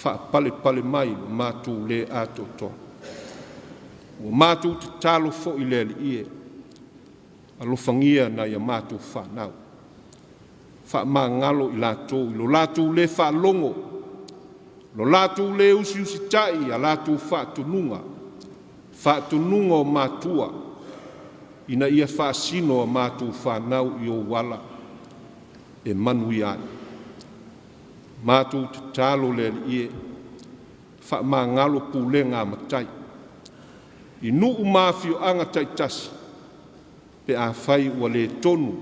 wha pale mai le mātou le ato to. O mātou te talo fo i le ie. Alofangia na ia mātou whanau. whaamangalo I lātou, I lo lātou le whaalongo, lo lātou le usi tai a lātou whaatununga o mātua, ina ia whaasino a mātou whanau I o wala, e manui ai. Mātou te tālo le ie, whaamangalo pūlenga matai, I nuu māwhio anga taitasi, pe a whai ua le tonu,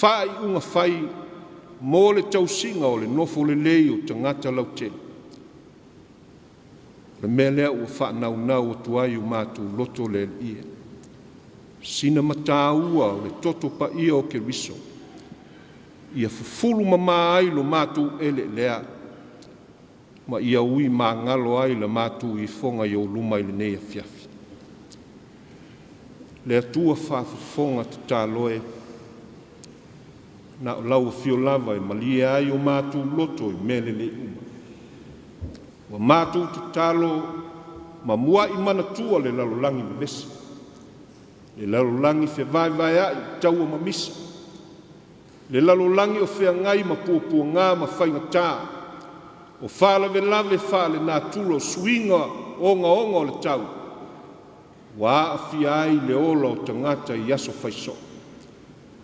whai unga whai mō le tausinga o le nofo le lei o tangata lautele. Le mea lea ua whanau nau o tuai o mātou loto le ie. Sina matāua o le toto pa ia o ke riso. Ia fufulu mama ai lo mātou ele lea. Ma ia ui mā ngalo ai la mātou I fonga I o luma I le nei a fiafi. Le atua whaafafonga te tāloe, na o lau fio lava I malia ai o mātou loto I mele le uma. Wa mātou te tālo ma mua I manatua le lalolangi vesi. Le lalolangi fe vai ai taua mamisa. Le lalolangi o fea ngai ma pua ngā ma whainga tā. O whaalave lave whaale nā tulo suinga onga o le tau. Wa awhia ai le ola o tangata I aso whaiso.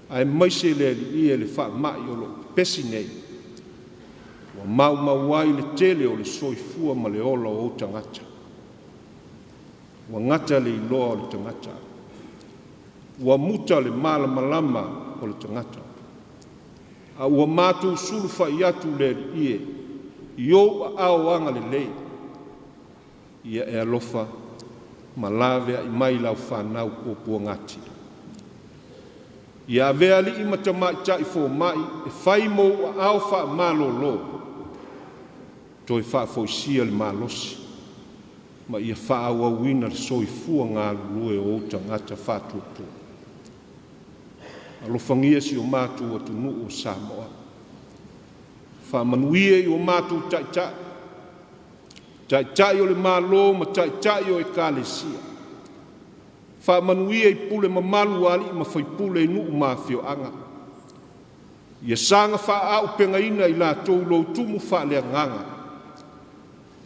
Ai maise le I le wha mai o lo pesi nei. Wa mau ai le tele o le soifua ma le ola o tangata. Wa ngata le iloa o le tangata. Wa muta le malama o le tangata. A ua mātou sulu whai atu le ie. Io au anga le lei. Ia e alofa ma lawe I mai lau whanau o pua ngati. Ia vea li I matamai tai fō mai e whai mō au wha malo lo. Toi wha fōisia le malosi. Ma ia wha au wina le soi fua ngā lue o tangata whātuatua. Alofangia si o mātou atu nuu o Samoa. Whamanuia I o mātou tai. Tai o le malo ma tai o e kālesia. Whamanuia I pule mamalu ali ma whai pule I nuu mawhio anga. Ia sanga wha au pengaina I lātou Lotu mu wha nganga.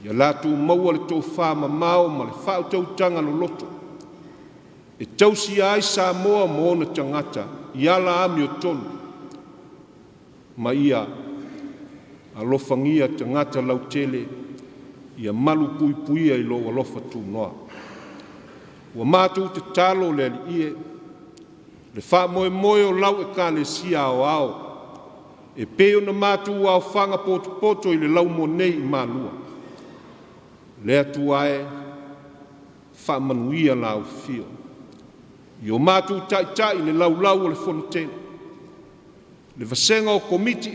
Ia lātou maua le tō wha mamao ma le wha tau tanga no loto. E tausi ai Samoa mo na tangata. Ia la ami o tonu. Ma ia alofangia tangata lautele. Ia malu puipuia I lo alofa tu noa. Wa mātou te talo le ie. Le wha moe o lau e kālesia ao. E peo na mātou au whanga poto I le lau mo nei I mālua. Le atu ae wha manuia lau fio. I o mātou tai le lau o le fonotene. Le vasenga o Komiti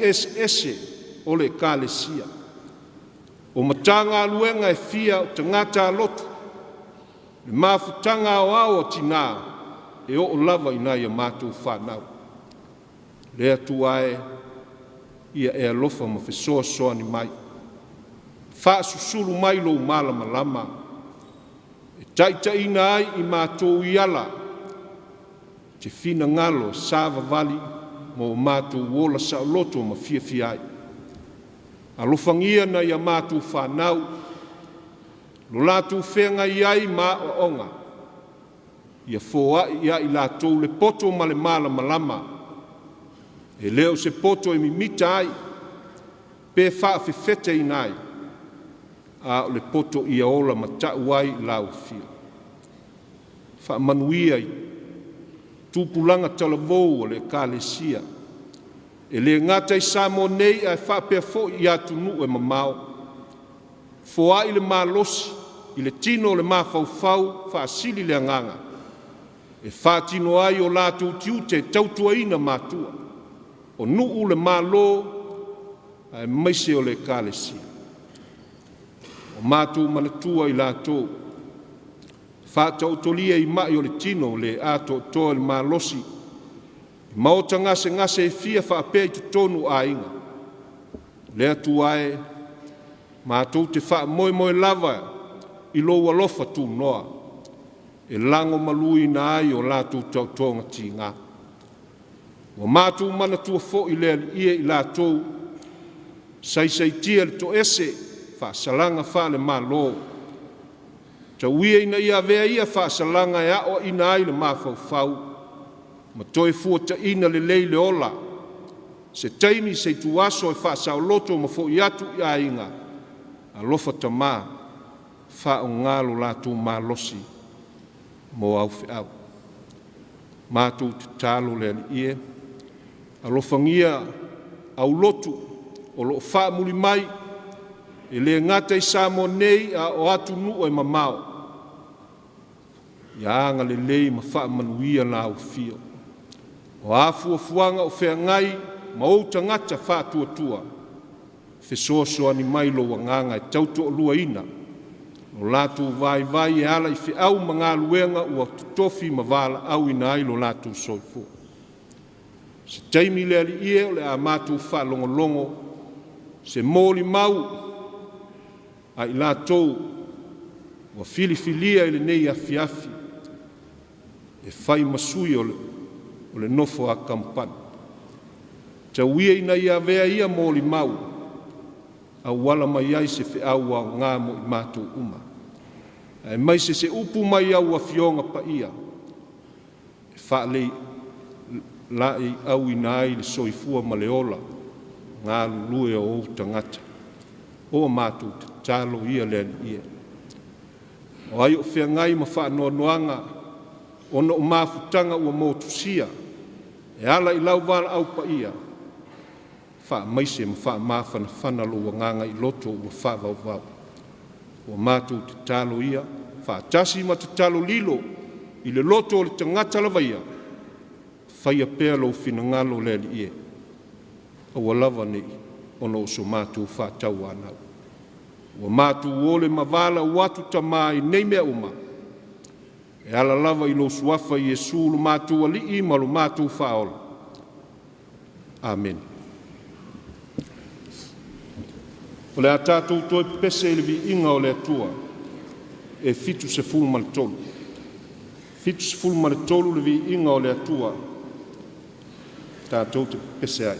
o le kālesia. O matanga aluenga e fia o tangata Lotu. Le mafutanga o tina e o lava I nai a mātou whanau. Le atu ae ia e alofa ma fesoa ni mai. Wha susuru mai lo malama. E taitaina ai I mātou I ala. Te fina ngalo sava vali mo mātou wola sa loto ma fia ai. Alofangia na ia mātou whanau. Lo lātou whenga iai mā o onga. Ia fōa ia I lātou le poto ma le malama. E leo se poto e mimita ai. Pe wha fefete I nai. A le poto ia ola ma tau ai lau fia. Wha manuia I tupulanga talavou o le kālesia. E le ngata I Samoa nei ai wha pia fo I atu nu e mamao. Fōa I le malosi, I le tino le mawhauwhau, wha asili le anganga. E wha tino ai o lātou tiu te tautuaina mātua. O nuu le malo, ai maise o le kālesia. O mātou manatua I lātou. Wha tautolia I mai o le tino le ato toa le malosi. I maota ngase e fia wha apea I tonu a inga. Le atu ae, mātou te wha moe lava I lo walofa tu noa. E lango malui na ai o lātou tautonga ti ngā. Ua mātou mana tua fo'i le ia I lātou saisaitia le to ese whaasalanga wha le mālo. Tauia ina ia vea ia whaasalanga e ao ina ai le māwhauwhau. Ma toe fuata ina le lei le ola. Se taimi se tuaso e whaasao loto ma fo'i atu I a inga. A lofa tamā wha o ngalo lātou mālosi mo au whi au. Mātou te tālo le ia. A lofangia au lotu o lo wha muli mai e le ngata I Samoa nei a o atu nu e mamao. Ia anga le lei ma wha manuia na au fio. O afua fuanga o whea ngai ma o tangata wha tua tua. Fesoa soa ni mai lo wanganga e tauto o lua ina. O lātou vai e ala I whi au ma ngā luenga ua tutofi ma vala au ina ai lo lātou soifua. Se taimi le ali ia o le a mātou wha longo se mōli mau a I lātou ua filifilia I le nei afi. E whai masui o le nofo a kampani. Tauia ina ia vea ia mōli mau a wala mai ai se whi au a ngā mo I mātou uma. E mai se upu mai au a fionga pa ia. E whaalei lai au ina ai le soifua ma le ola. Ngā lulue o tangata. O mātou te talo ia le ia. O ai o whea ngai ma wha noanga ona o mafutanga ua motusia. E ala I lau wala au pa ia. Wha maise ma wha mawhana whana lo wanganga I loto ua wha vau. Ua mātou te talo ia. Wha tasi ma te talo lilo I le loto o le tangata lavaia. Whaia pēr lo whina ngalo le ia. Ua lava nei ono o so mātou wha tau anau. Ua mātou ole ma vala watu tamai nei mea uma. E ala lava I lo suafa Iesu lo mātou ali I ma lo mātou wha ola. Amen. O le a tātou toi pese le vi inga o le atua. E fitu se fulma le tolu. Fitu se fulma le tolu le vi inga o le atua. Tātou te pese ai.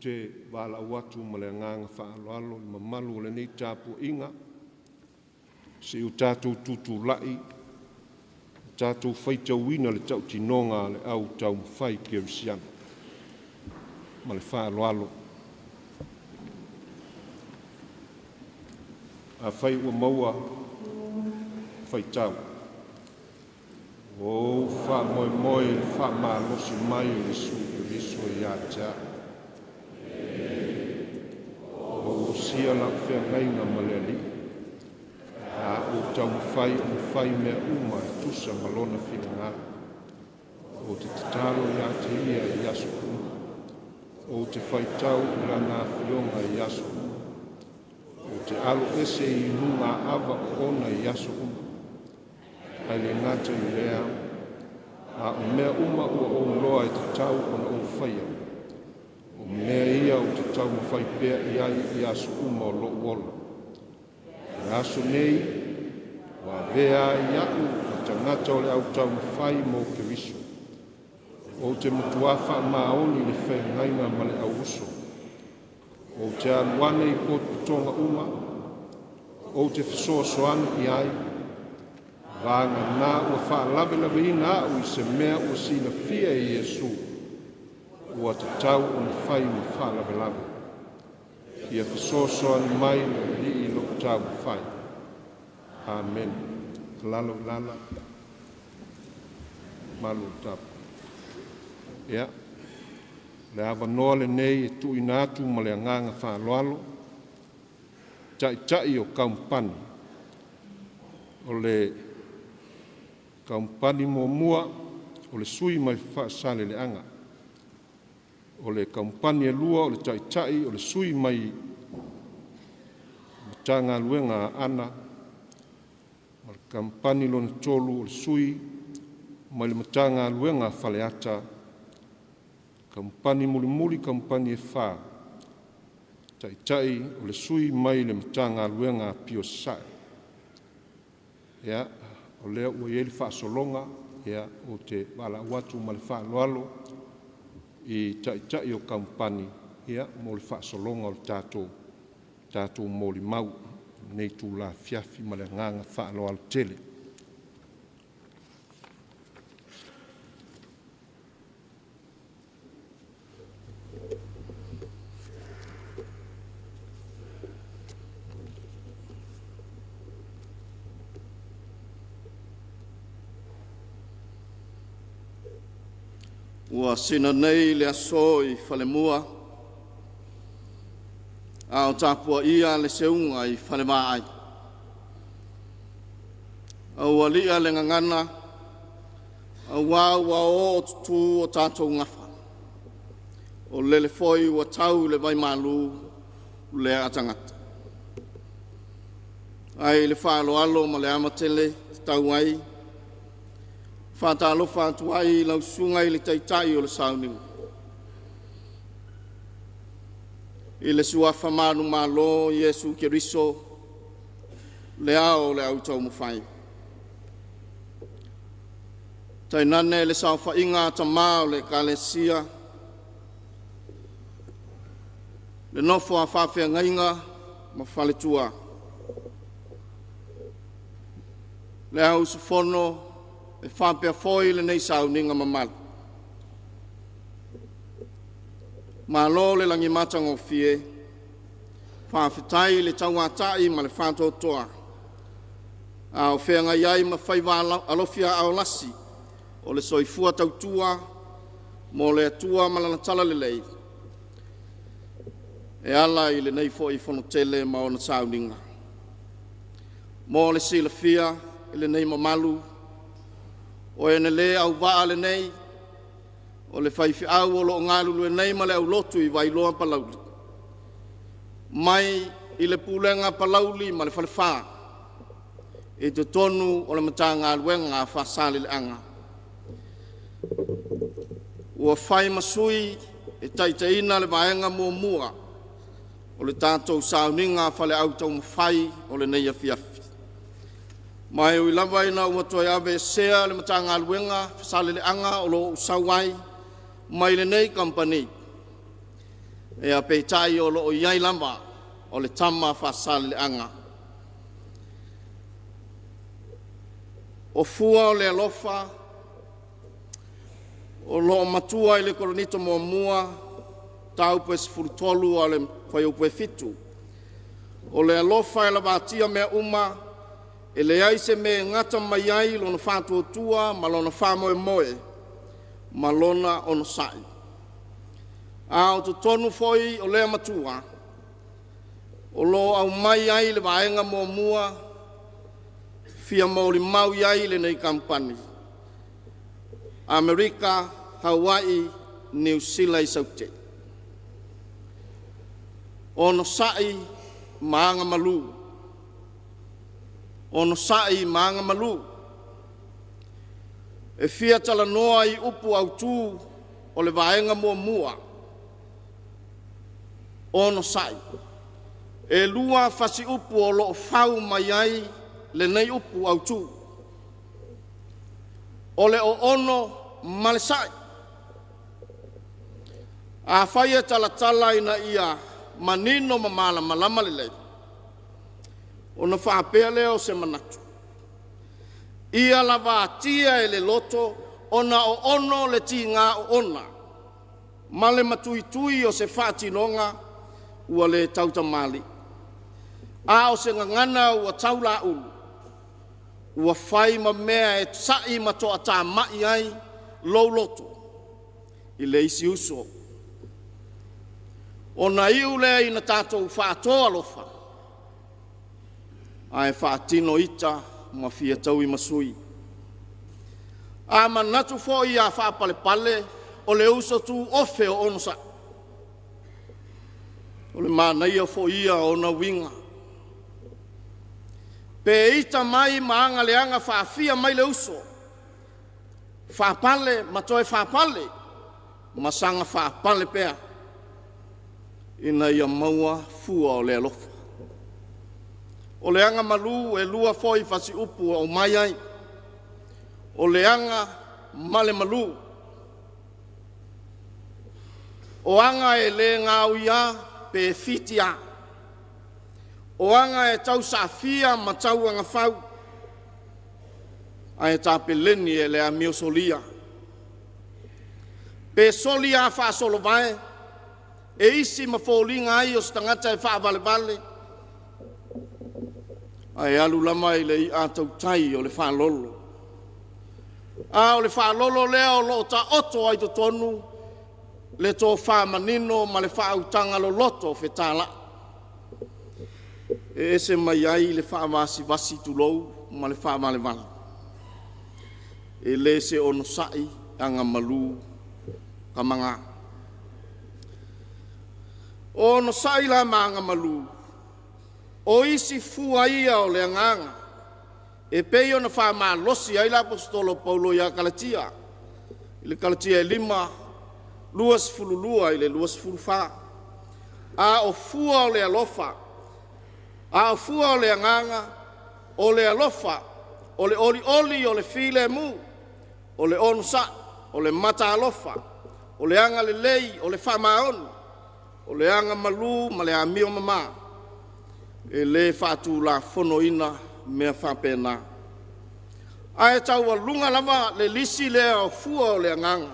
te wala watu malenganga whaaloalo i mamalu o le nei tāpua inga. Se o tātou tutu lai, tātou whaitau wina le tau tinonga le au Taumafai Kerisiana. Ma le whaaloalo. A whai ua maua whaitau. O wha moe wha maa losi mai o le so i atea. O sia la whea ngainga maleli. A o Taumafai o whai mea uma e tusa malona whinganga. O te tatalo i atea i aso uma. O te whaitau i rana whionga i aso uma. O te alo ese i runga ava ona i aso uma. Ai le ngata i lea, a o mea uma ua o loa i te tau ona o whaia. O mea ia o te tau mawhai pēr i ai i aso uma o lo wola. E aso nei, wa vea i au o te ngata o le au tau mawhai mo ke riso. O te mutuafa maoni le whai ngainga ma le au uso. O te aluane i kotu tonga uma, o te whasoasoani i ai, vanga nā ua whaalawe ina au i se mea ua sila fia i Yesu, ua te tau o na whai ni whaalawe. Ia whasoasoani mai li i lo tau whai. Amen. Lalo lala. Malu tapu. Ia. Le awa noa le nei e tu inatu ma le anganga whaaloalo. Tai o kaumpani. O le kaumpani mua o le sui mai whaasale le anga. O le kaumpani e lua o le tai o le sui mai matanga luenga ana. O le kaumpani lo na tolu o le sui mai le matanga luenga whaleata. Kaumpani muli kaumpani e wha. Tai o le sui mai le matanga luenga pio sai. Ia, o lea ua ieli whaasolonga, ia, o te wala watu ma le whaaloalo i tai o kaumpani, ia, mo le whaasolonga o le tātou mōli mau, nei tū la fiafi ma le nganga whaaloalo tele. Ua sina nei le aso i Fale mua. A o tāpua ia le seunga i Fale maai. A ua lia le ngangana. A ua o tutu o tātou ngafa. O lele foi ua tau le vai malu le atangata. Ai le whaaloalo ma le amatele tau ai. Whātalo whātu ai lau sunga i le taitai o le sauninga. I le suafa manu malo Yesu Keriso le ao le au Taumafai. Tainane le saufa inga tamao le kalesia. Le nofo a whawhia ngainga ma whaletua. Le au sufono e whapea foi le nei sauninga mamalu. Malo le langi matang o fie, whawhetai le tauatai ma le whātotoa. A o whenga iai ma whaiwa alofia ao lasi, o le soifua tautua, mo le atua malanatala le lei. E ala i le nei fo i whanotele ma o na sauninga. Mo le silafia, i le nei mamalu, o ene le au waa le nei, o le whaifi au o lo ngalu lue nei ma le au lotu i wailoa palauli. Mai i le pulenga palauli ma le whalewha, e te tonu o le matanga luenga whasale le anga. Ua whai masui e taitaina le vaenga mua, o le tātou sauninga whale au Taumafai o le nei afiafi. Mai ui lava ina ua toi ave sea le matanga aluenga, whasale le anga o lo usawai, mai le nei company. e a peitai o lo o iai lama o le tama whasale le anga. O fua o le alofa, o lo matua i le koronito mo mua, tau pes furtolu o le whai upe fitu. O le alofa e la vatia mea uma, e le aise me ngata mai ai lona whātua tua, ma lona whāmoe moe, ma lona ono sai. A o tu tonu foi o lea matua, o lo au mai ai le vaenga mo mua, fia mauri mau ai le nei kampani. Amerika, Hawaii, New Zealand saute. Ono sai maanga malu. Ono sai maanga malu. E fia tala noa i upu au tū o le vaenga mo mua. Ono sai. E lua fasi upu o lo fau mai ai le nei upu au tū. O le o ono malesai. A whaia tala ina ia manino mamala malama le lei. Ona whaapea leo se manatu. Ia la vātia e le loto, ona o ono le ti ngā o ona. Male matui o se whātinonga ua le tautamali. A o se ngangana ua taula ulu. Ua whai ma mea e sai matoa tā mai ai lou loto. I le isi uso. Ona iu lea ina tātou whātoa lofa. Ai whātino ita ma fia tau I masui. A manatu fo I a whāpale pale o le uso tu ofe o onosa. O le mānaia fo ia o na winga. Pe ita mai maanga leanga whaafia mai le uso. Whaapale, matoe whaapale. Masanga whaapale pea. Ina ia maua fua o le alofa. O le anga malu e lua foi fasi upu o mai ai. O le anga male malu. O anga e le ngā uia pe fitia. O anga e tau safia ma tau anga fau. A e tā peleni e le a miosolia. Pe solia wha solo vai. E isi ma fōlinga ai o stangata e wha vale vale. Ai alu lama I le I ātau tai o le whālolo. A o le whālolo lea o lo ta oto ai to tonu, le tō whāmanino ma le whāutanga lo loto whetala. E ese mai ai le whāwasi vasi tu lou ma le whāmale vala. E le se ono sai anga malu kamanga. Ono sai la maanga malu. O isi fua ia o le anganga. E pei ona wha losi ai la apostolo Paulo ia Kalatia. I le Kalatia e 5, luas fululua I le luas fulufa. A o fua o le alofa. A o fua o le anganga. O le alofa. O le oli o le file mu. O le onusa. O le mata alofa. O le anga le lei. O le wha maonu. O le anga malu ma le amio mama. E le whātu la whono ina mea whapena. Ae tau wa lunga lama le lisi lea o fua o le anganga.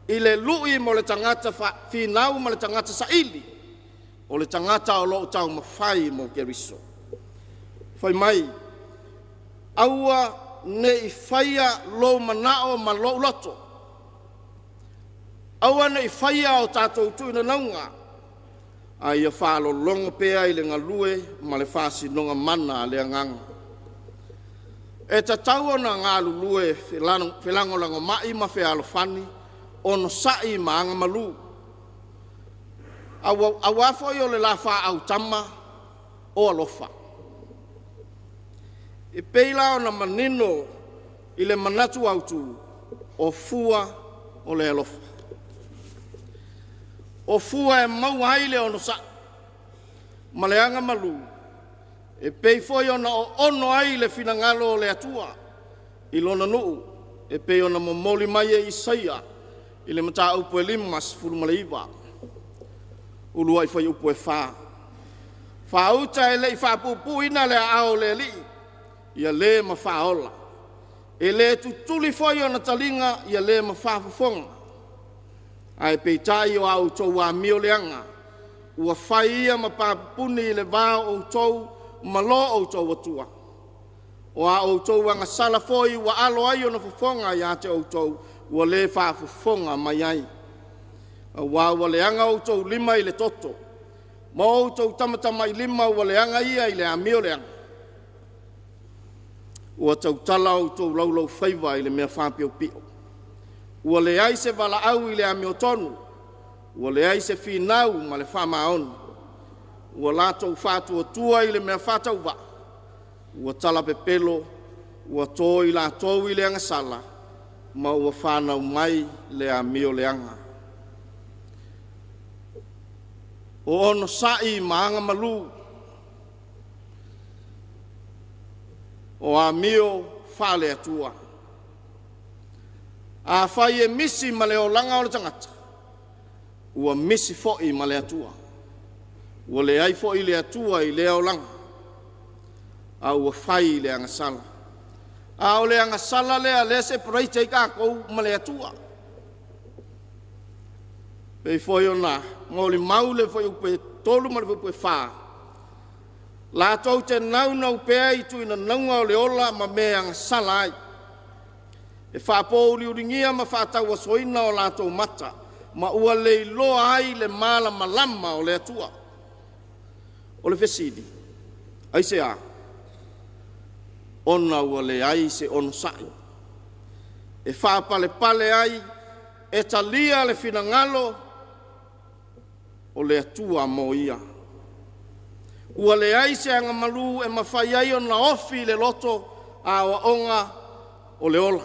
I le lui mo le tangata whinau ma le tangata saili. O le tangata o lo Taumafai mo Keriso. Whai mai. Aua ne I whaia lo manao ma lo loto. Aua ne I whaia o tātou tuina naunga. Ai a whālo longa pēa I le ngalue ma le whāsi nonga mana le anganga. E ta tau na ngā lulue whelango lango mai ma whealo whani ono sai ma anga malu. A wafoi o le la wha au tama o alofa. E peila o na manino I le manatu autu o fua o le alofa. O fua e mau haile ono sa. Ma le anga malu. E pei foi ona o ono ai le finangalo o le atua. I lona nuu. E pei ona momoli mai e Isaia. I le mata upu e 5 mas furu ma le iwa. ulua I whai upo e wha. Whauta e lei whapupu ina le ao le li, ia le ma whaola. E le tutuli whai o na talinga, ia le ma whafufonga. Ai peitai o au tau a mio leanga, ua whai ia ma papuni le vāo o tau, ma lo o tau atua. O a o tau anga sala foi, ua alo ai o na fufonga ia te o tau, ua le whafufonga mai ai. Wa leanga o tau lima I le toto. Ma o tau tamatama I lima wa leanga ia I le amio leanga. Ua tau tala o tau laulau whaiva I le mea whapio pio. Ua le ai se wala au I le amio tonu. Ua le ai se whinau ma le whamaonu. Ua la tau whatua tua I le mea whatau wa. Ua tala pepelo. Ua tō I la tō I le anga sala. Ma ua whanau mai le amio leanga. O ono sai maanga malu. O a mio Fale atua. A whai e misi ma le o langa o le tangata. Ua misi foi ma le atua. Ua le ai foi le atua I le o langa. A ua whai le angasala. A o le angasala le a le se preite I kako ma le atua. Pei foi ona, ngoli maule foi upe tolu ma le upe wha. La tau te nau nau pea I tu ina naunga o le ola ma mea anga salai. E wha po uri uringia ma wha tau asoina o la tau mata. Ma ua le loa ai le mala malama o le atua. O le fesidi. Ai se a. Ona ua le ai se ono sai. E wha pale pale ai. E talia le finangalo. O le atua mo ia. Ua le ai se anga malu e mawhai ai o na ofi le loto a onga o le ola.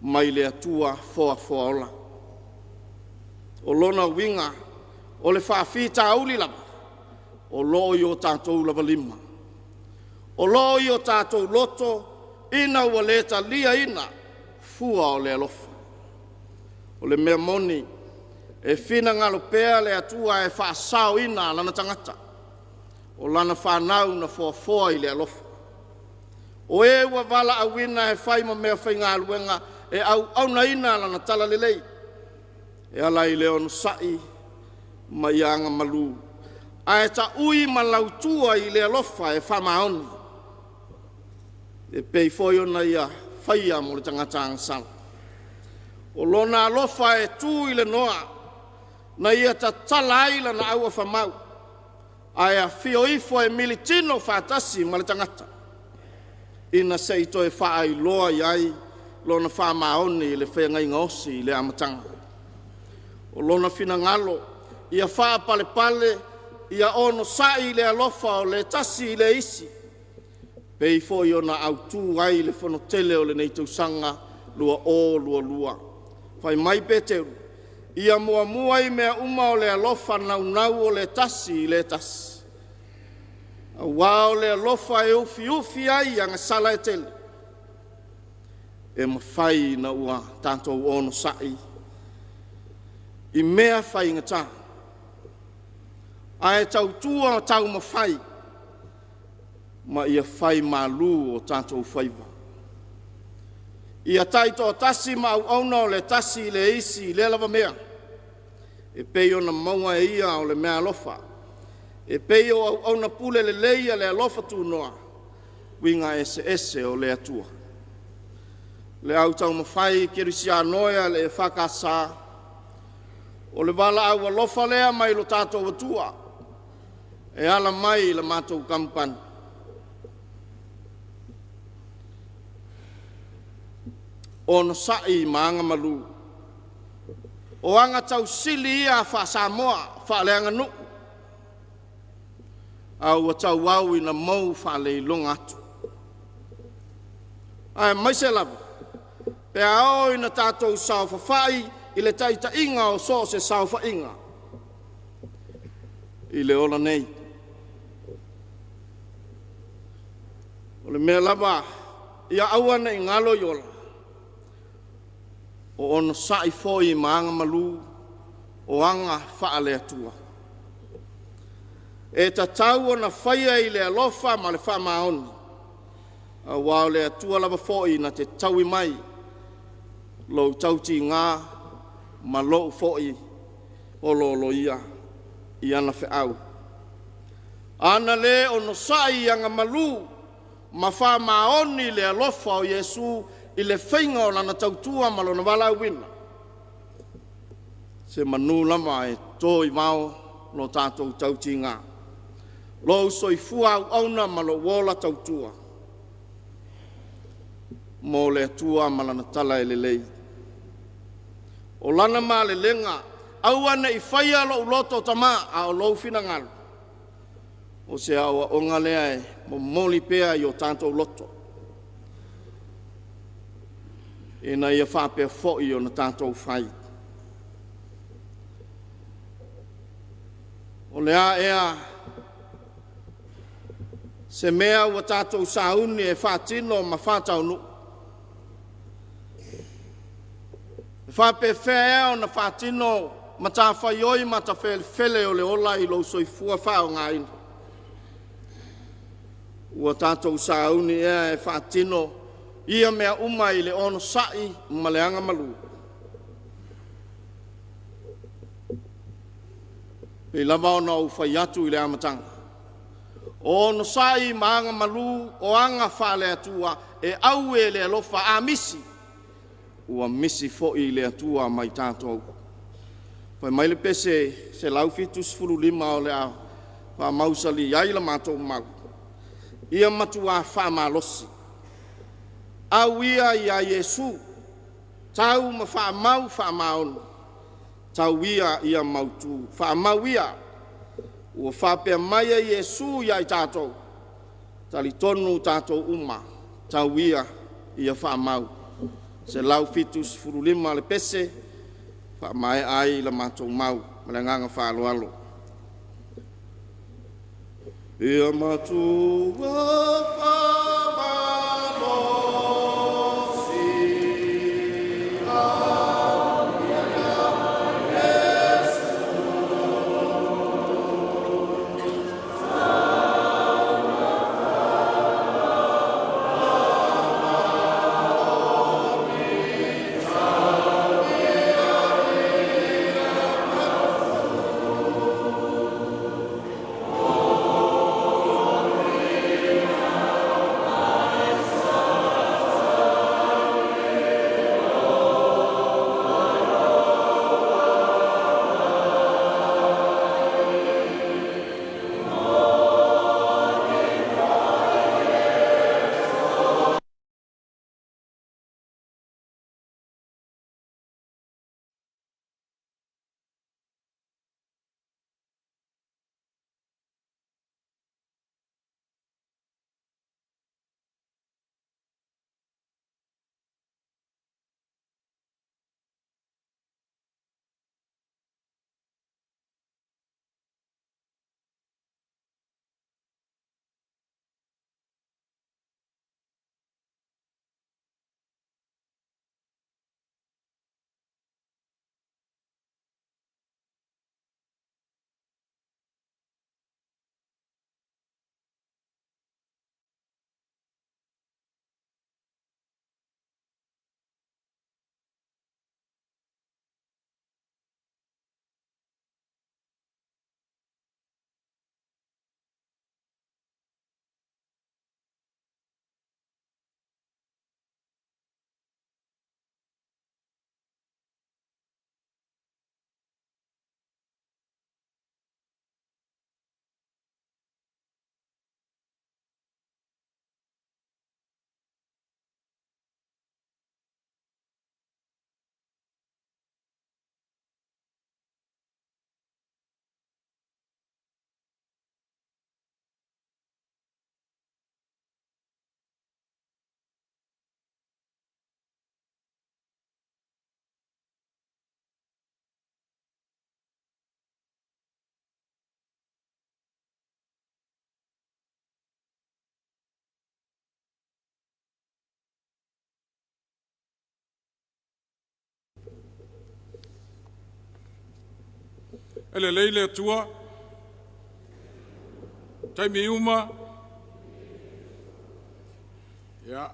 Mai le atua foa ola. O lona winga o le whaafita auli lava. O loo I o tātou lava lima. O loo I o tātou loto ina ua le talia ina fua o le alofa. O le mea moni e fina ngalo pea le atua e whaasao ina lana tangata. O lana whanau na foa I le alofa. O e ua wala awina e whai ma mea whai ngā luenga e au na ina lana tala lelei. E ala I le ono sai ma ianga malu. A e ta ui ma lautua I le alofa e whamaoni. E pei foi ona ia whaia mo le tangata angsala. O lona alofa e tu I le noa. Na ia ta tala ai lana aua whamau. Aia fio ifo e militino whatasi ma le tangata. Ina se ito e wha ai loa iai. Lona wha maoni I le whenga inga osi I le amatanga. O lona fina ngalo. Ia wha pale pale. Ia ono sai le alofa o le tasi I le isi. Pei fo I ona au tu ai le whanotele o le neitau sanga. Lua o lua. Whai mai peteru. Ia mua I mea uma o le alofa nau o le tasi I le tasi. A wā o le alofa e ufi ai anga sala e tele. E mawhai na ua tātou ono sai. I mea whai ngata. A e tau tua o tau mawhai. Ma ia whai malu o tātou whaiva. Ia taito o tasi ma au auna o le tasi le isi le lava mea. E pei ona maua e ia o le mea alofa. E pei o au auna pule le leia le alofa tu noa. Winga ese o le atua. Le au tau mawhai kirisia noia le whakasa. O le wala au alofa lea mai lo tātou atua. E ala mai le mātou kampani. Ono sai maanga malu. O anga tau sili ia fa Samoa, fa le anga nu. Au a tau wau ina mau fa le ilonga atu. Ai mai se lava. Pe ao ina tātou sao fa fai, I le taita inga o so se sao fa inga. I le ola nei. O le mea lava, ia awana I ngalo yola. O ono sai foi maanga malu, o anga Fale atua. E tatau o na whaia I le alofa ma le wha maoni. A wao le atua lava fo'i na te taui mai. Lo tauti ngā ma lo fo'i o lo ia I ana whaau. Ana le o no sai anga malu ma wha maoni le alofa o Yesu I le whainga o lana tautua ma lo na wala wina. Se manu lama e tō I wao no tātou tauti ngā. Lo soifua au auna ma lo wola tautua. Mo le atua ma lana tala e le lei. O lana ma le lenga, au ana I whaia lo uloto tama a o lo fina ngalu. O se awa o ngalea e mo moli pea I o tātou loto. E na ia whapea fo'i o na tātou whai. O lea ea, se mea ua tātou sauni e whātino ma whātau nu. E whapea whea o na whātino ma tā whaioi ma tā Fale o le ola I lo soifua whao ngā ina. Ua tātou sauni ea e whātino ia mea umai le ono sai ma le anga malu. E lava o na uwhai atu I le amatanga. O no sai ma anga malu o anga Fale atua e au e le alofa a misi. Ua misi fo'i le atua mai tātou. Pai mai le pese se laufitus fulu lima o le a wha mausali iai la mātou mau. Ia matua wha malosi. Au ia Yesu, tau ma wha mau wha maonu, tau ia mautu, wha mau ia, ua whapea mai Yesu ia I tātou, tali tonu tātou uma, tau ia wha mau, se lau fitus furulima le pese, wha mai ai la mātou mau, ma le nganga wha alo. Ia matua wha ele leile atua, taimi uma, ia,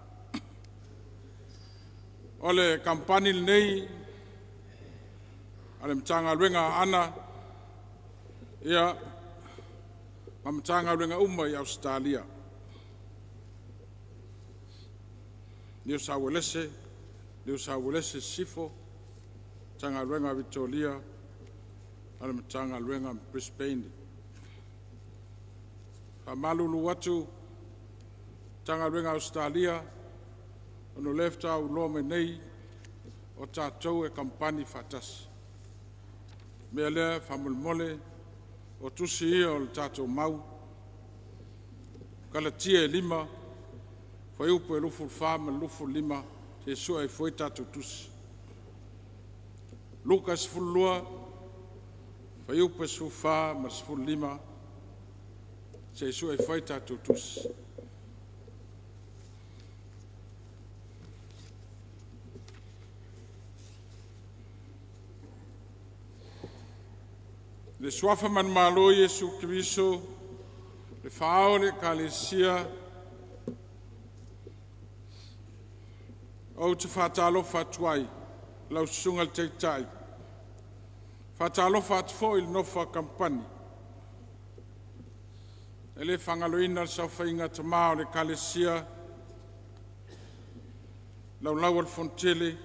ole kampani nei, ale mtanga luenga ana, ia, mtanga luenga uma i Australia. New South Wales sifo, tanga luenga Victoria, ale mtanga luenga Brisbane. Malulu watu, tanga luenga Australia, ono lefta u lome nei, o tātou e kampani fatas. Mea lea whamulmole, o tusi ia o tātou mau, kalatia e lima, whai upo e lufu whama lufu lima, te sua e fwoi tātou tusi. Lukas fulua, whai upo e su whama su lima, te sua e fwoi tātou tusi. Le swafa man malo Yesu Kristo, le fao le kalesia, o te whatalo whatuai, lau sunga le teitai. Whatalo whatfo il nofa kampani. Ele whangaloina sa whainga te mao le kalesia, lau lau al fontele,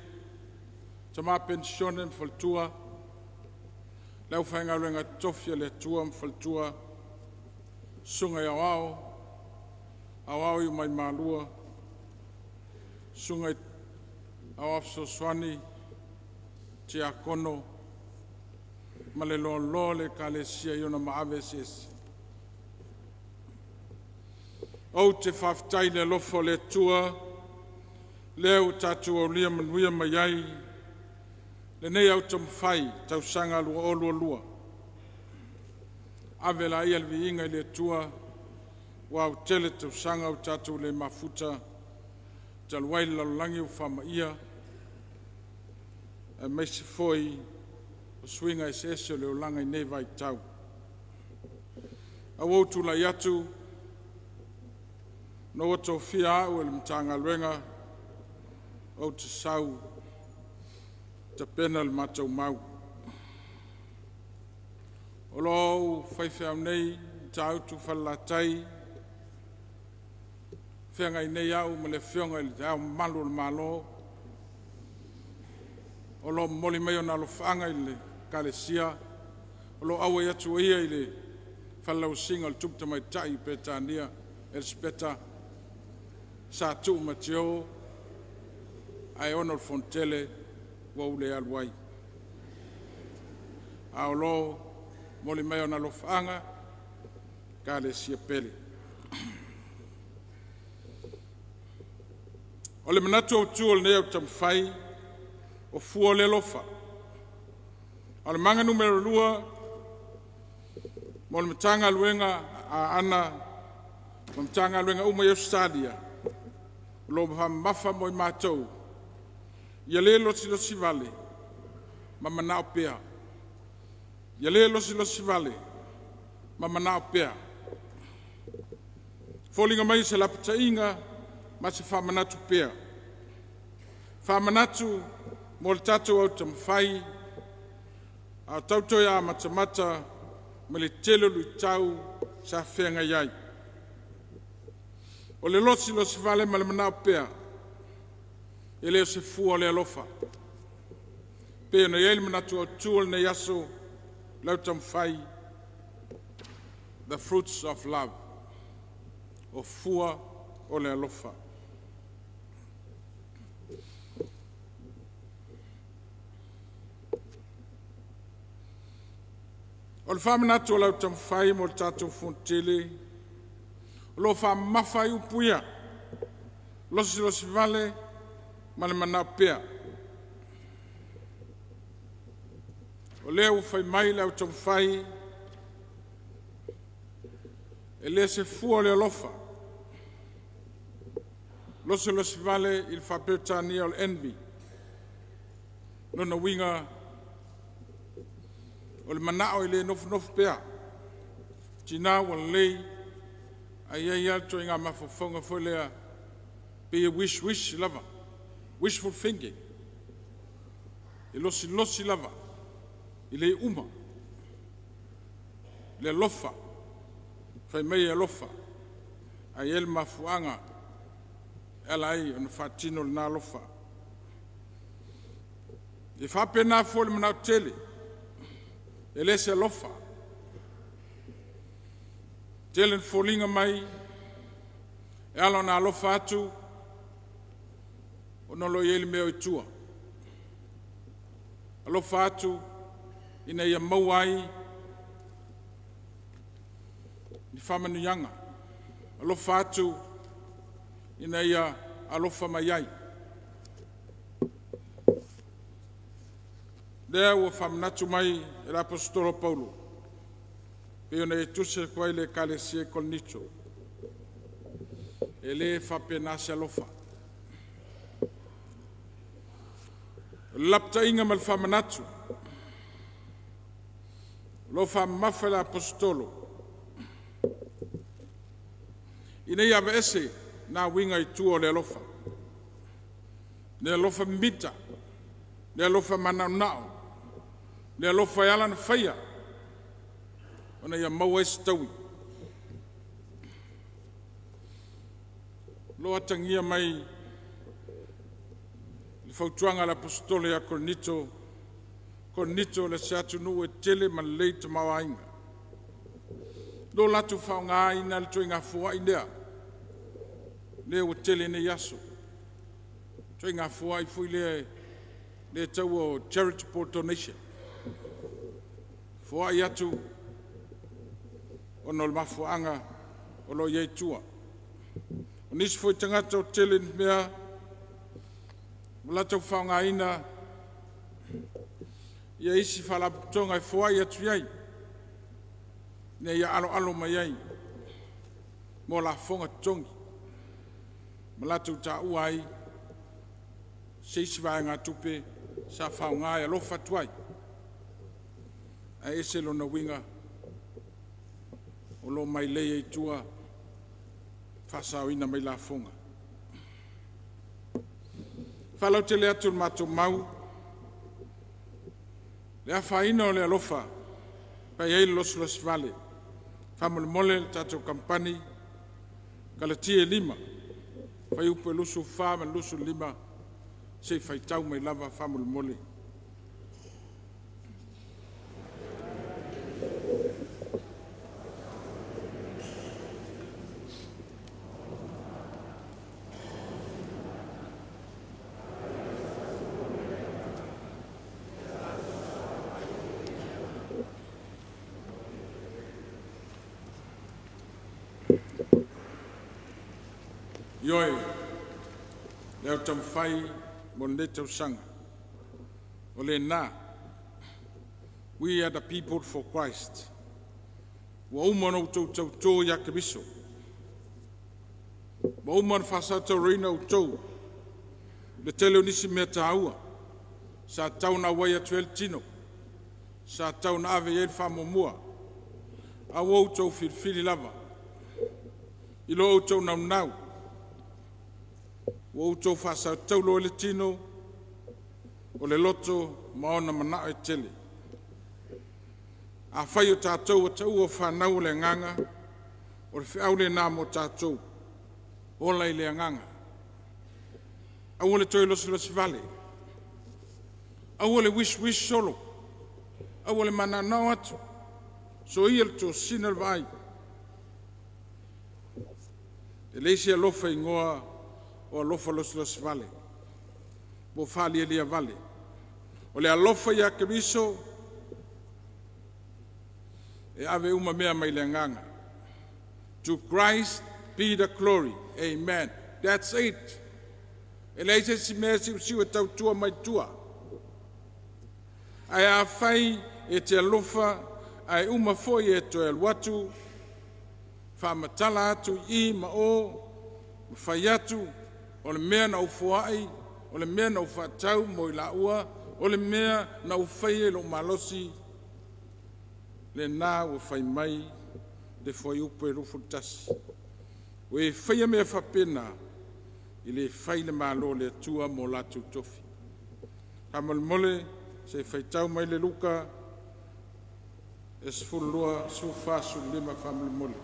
te maa pensione mfaltua, lau whainga luenga tofia le tua mfaltua, sunga i awao i mai malua, sunga i awafso swani, te akono, ma le lo le kalesia iona maave sesi. O te whaftai le lofo le tua, leo tatu o lia manuia maiai, le nei au Taumafai, tau sanga lua o lua. Avela ia le inga le tua, wau tele tau sanga o tatu le mafuta, taluai lalangi o whamaia, e meisi foi, o swinga e sesio le o langa i nei vai tau. A wautu la yatu, no o tau fia au e le mtanga luenga, o te sau, te pena le matau mau. O lo whaiwhau nei, tau tu whalatai, whianga i nei au ma le whionga i le au malu le malo. O lo moli meo na lo whanga i le kalesia, o lo awa atu ia i le whalau singa le tupta mai tai petania, e speta, sa tu matio, ai ono fontele, wa ule alwai. A o lo, moli meo na lo whanga, kalesia pele. O le manatu au tuol nea o Taumafai, o fua le lofa. O le manga numero 2, mo le matanga luenga a ana, mo matanga luenga uma i Australia, lo mafa mo i mātou, ia le losi vale, ma manao pea. Ia le losi vale, ma manao pea. Fōlinga mai se lapata inga, ma se whamanatu pea. Whamanatu mo le tatou au Taumafai, a tautoia a matamata, ma le telo lui tau sa whenga iai. O le losi vale ma le manao pea, e leo se fua le alofa. Pea na iai le manatu au tuol ne yaso, lau Taumafai, the fruits of love, o fua o le alofa. O le whamanatu o lau Taumafai mo le tātou fontele, o lo whamawhai upuia, losi vale, ma le manao pea. O leo whai mai lau Taumafai, e lea se fua le alofa. Losi vale il whapetania o le envy. Lona winga o le manao i le nofu pea. Tina wan lei, ai atu inga mafofonga fo lea, be a wish lava, wishful thinking. I losi lava, i le uma, le lofa, fai mei e lofa, ai el mafuanga, elai on fatino le na lofa. I fa pena fo le manao tele, e le se lofa. Telen folinga mai, e alo na lofa atu, o nolo yeli meo i tua. Alofa atu, ina ia mauai, ni whamanu yanga. Alofa atu, ina ia alofa maiai. Lea ua whamanatu mai e la apostolo Paulo. Peo na e tuse kwa ile kalesie kolnicho. E le whapenase alofa. Lapta inga mal whamanatu. Lo whamafa la apostolo. Ina ia ese na winga i tuo le alofa. Le alofa mbita. Le alofa manao. Le alofa yala na whaia. Ona ia maua e stawi. Lo atangia mai le fautuanga l'apostole a Kornito le seatu nu e tele ma lei te mawainga. Lo latu whaunga ina le toinga fua i lea. Le o tele ne yaso. Toinga fua i fui le tau o charitable donation. Fua i atu ono le mafuanga o lo iei tua. O nisi foi tangata o tele mea Mulato whaunga ina ia isi whalaputonga e fua i atu iei. Ne ia alo mai iei. Mo la fonga tongi. Mulato ta uai se isi vaenga tupe sa whaunga e lofa tuai. A ese lo na winga o lo mai lei e tua whasao ina mai la fonga. Whalau te lea tu mato mau, lea whaina o lea lofa, pai ei los vale, whamole mole le tato kampani, kalatie 5, whai upe lusu whama lusu 5, se whai tau mai lava whamole mole. Yoi, leo Taumafai mon le tausanga. O le na, we are the people for Christ. Wa umano tau ya kebiso. Wa umano fasata reina utou. Le tele nisi mea taua. Sa tau na waya tuel tino. Sa tau na ave yen whamomua. Awa utou fili lava. Ilo utou nau. Wa utou fasa tau lo le tino. O le loto maona manao e tele. A whai o tātou a tau o whanau le nganga. O le whiau le nā mo tātou. O lai le nganga. Au le toi losi vale. Au le wish solo. Au le mana nao atu. So ia le tō sina le vai. E leisi a lofa i ngoa o alofa losi vale. Mo whali lia vale. O le alofa ia kemiso. E ave uma mea mai le nganga. To Christ be the glory. Amen. That's it. E leise si mea si e tau tua mai tua. Ai a whai e te alofa, ai uma foi e to el watu, whamatala atu I ma o, whai atu, o le mea na ufuai, o le mea na ufatau mo I la ua, o le mea na ufai e lo malosi, le nā ua whai mai le whai upo e rufu tasi. O e whaia mea whapena i le whai le mālo le atua mo latu tofi. Ha mole se whaitau mai le luka e sfulua su fasu lima whamule mole.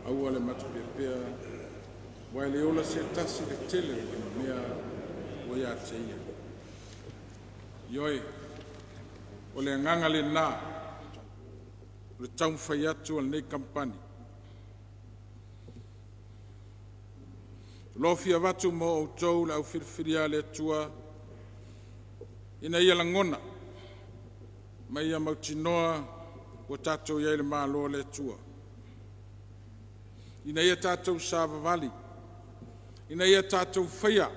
Aua le matu pepea, wai le ola se tasi le tele o mea o ia te ia. Ioi, o le nganga le nā, o le taumafai atu al nei kampani. Lofia watu mo o tau la au whiriwhiria le atua, ina ia langona, mai ia mautinoa o tatou iai le māloa le atua. Ina ia tātou sāwawali, ina ia tātou whaia,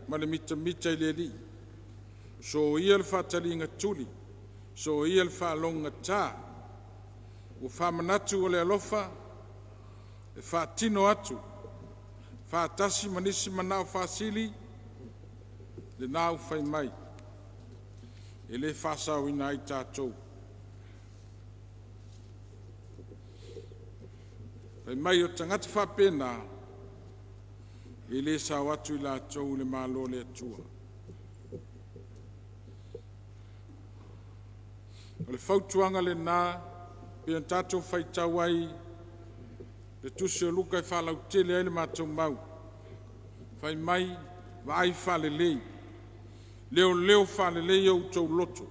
ma le mita i le li. So ia le whātari inga tuli, so ia le whālonga tā, o whāmanatu o le alofa, e whātino atu, whātasi manisi manao whāsili, le nāu whai mai, e le whāsau ina i tātou. Pai mai o tangata whapena, i le sa watu i la tau le mālo le atua. O le whautuanga le nā, pe an tātou whaitau ai, le tusi o luka i whalau tele ai le mātou mau. Whai mai, wa ai whale lei. Leo whale lei au tau loto.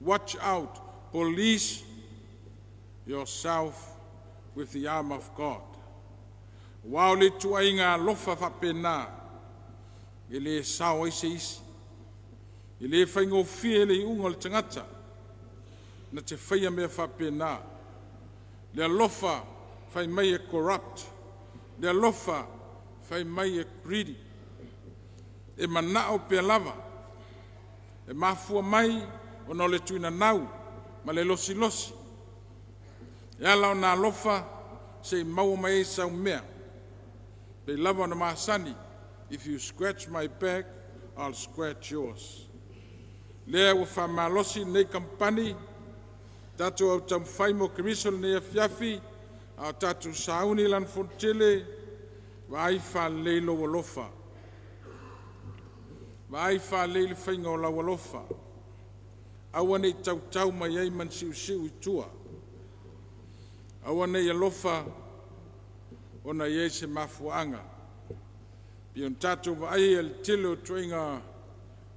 Watch out, police yourself with the arm of God. Wao le tuainga lofa whapena, e le sao ise isi, e le whaingo fie le unga le tangata, na te whaia mea whapena, le alofa whai mai e corrupt, le alofa whai mai e greedy, e manao pe lava, e mafua mai o no le tuina nau, ma le losi losi, e ala o nā lofa se mau mai sau mea. Pe lava na masani, if you scratch my back, I'll scratch yours. Lea ua whamalosi nei kampani, tātou au Taumafai mo Commission nei afiafi, au tātou sauni lan fontele, wa ai whalei lo walofa. Wa ai whalei le whainga o la walofa. Awa nei tau mai ei man siu i tua. Awa nei alofa ona iei se mafuanga. Pion tātou wa ai el tilo tuinga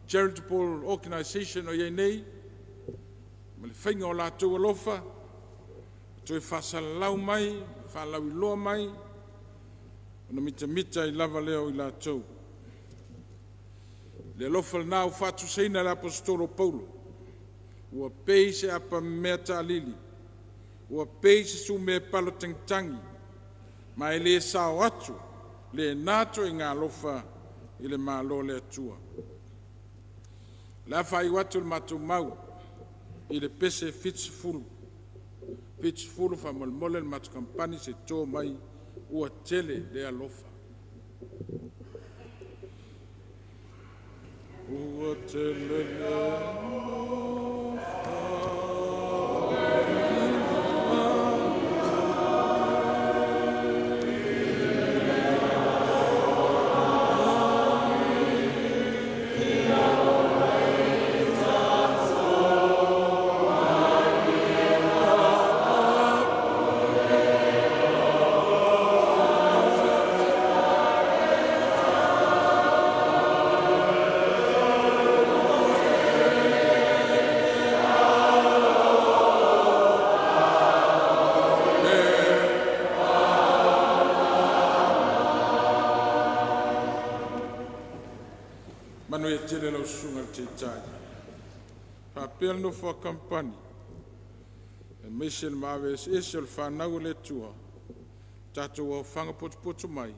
charitable organisation o iei nei. Ma le whainga o lātou alofa. Toi whasalau mai, whalau i loa mai. Ona mita i lava leo i lātou. Le alofa le nāu whātu seina le apostolo Paulo. Ua pei se apa mea tā lili. Ua pei se su me palo tangtangi, ma e le sao atu, le nato i ngā lofa i le mālo le atua. La whai watu le matu mau, i le pese fitsfulu wha molmole le matu kampani se tō mai, ua tele le alofa. Ua tele le alofa. Manu e tele lau sunga te tai. Papel no for company. E Michel Maves esel whanau le tua. Tātou au whanga potu mai.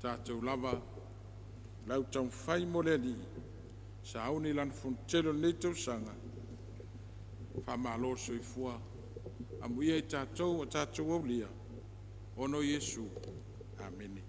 Tātou lava. Lau Taumafai mo le li. sa au ni lan fontelo nei tausaga faamālo soifua amuia i tatou aulia ono Iesu amene.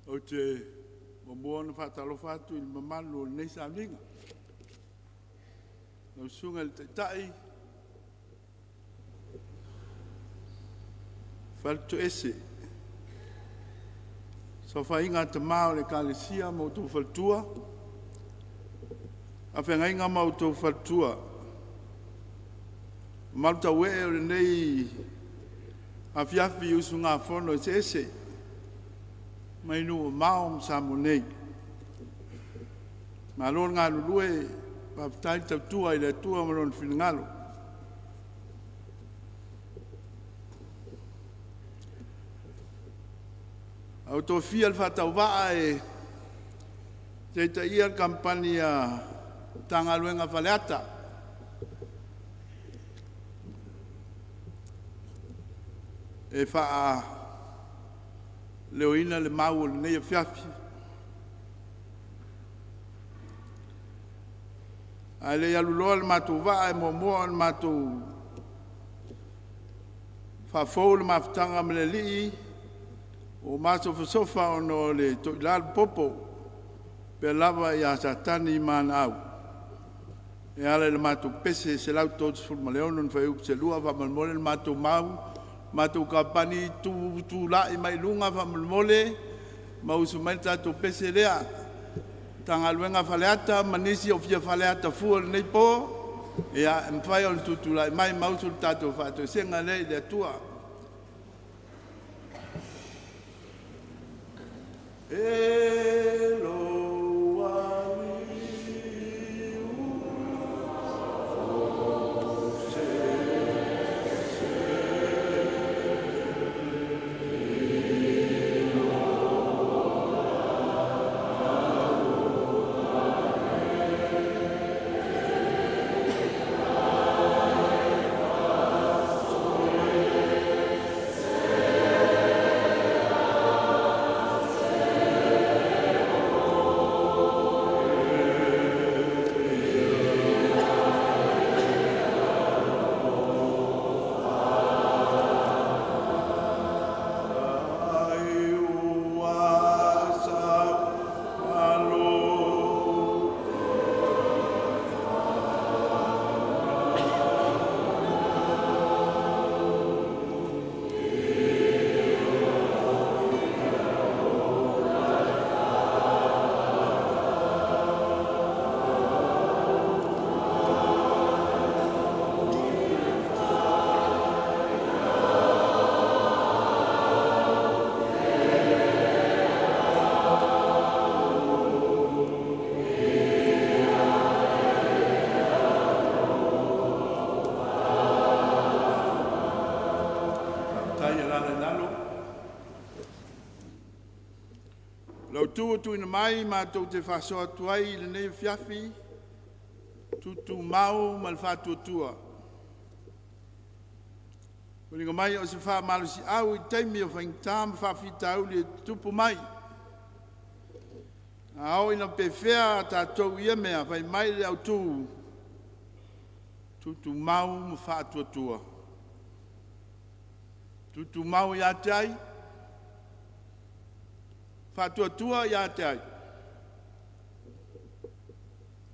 O te mamoa na whatalofa atu i mamalu o nei sauninga. Nau sunga le tai Faltu ese. So whainga te mao le kalesia mo tu faltua. A whengainga mo tu faltua. Malta wea o le nei a fiafi usu ngā whono se ese. Mai nu mao msamo nei. Ma lor ngā lulue pa tai tau tua i le tua malon finangalo. Au to fia al fatau waa e te ta ia kampania tanga luenga faleata. E faa leoina le mau le nei fiafi. Ai le aluloa le matou waa e momoa le matou fa fou le maftanga me le lii o matou fasofa ono le toilal popo pe lava ia satani mana au. E ale le matou pese se lau totu fulmaleono fa eu se lua fa malmole le matou mau matou kapani tu la i mai lunga fa malmole mausu mai tatou pese lea tanga luenga faleata manisi o fia faleata fu nei po e a mfai o tutu la mai mausu tatou fa to senga nei le tua Lotu tu ina mai ma tu te fasoa tuai le nei fiafi tu mau mal fatu tua. Kuninga mai o se fa malu si au I taimi o whaingtam fa fitau le tupu mai. Au ina pefea tatou ia mea fai mai le au tu mau ma fatu tua. Tu mau ia te ai. Fatua tua ia te ai.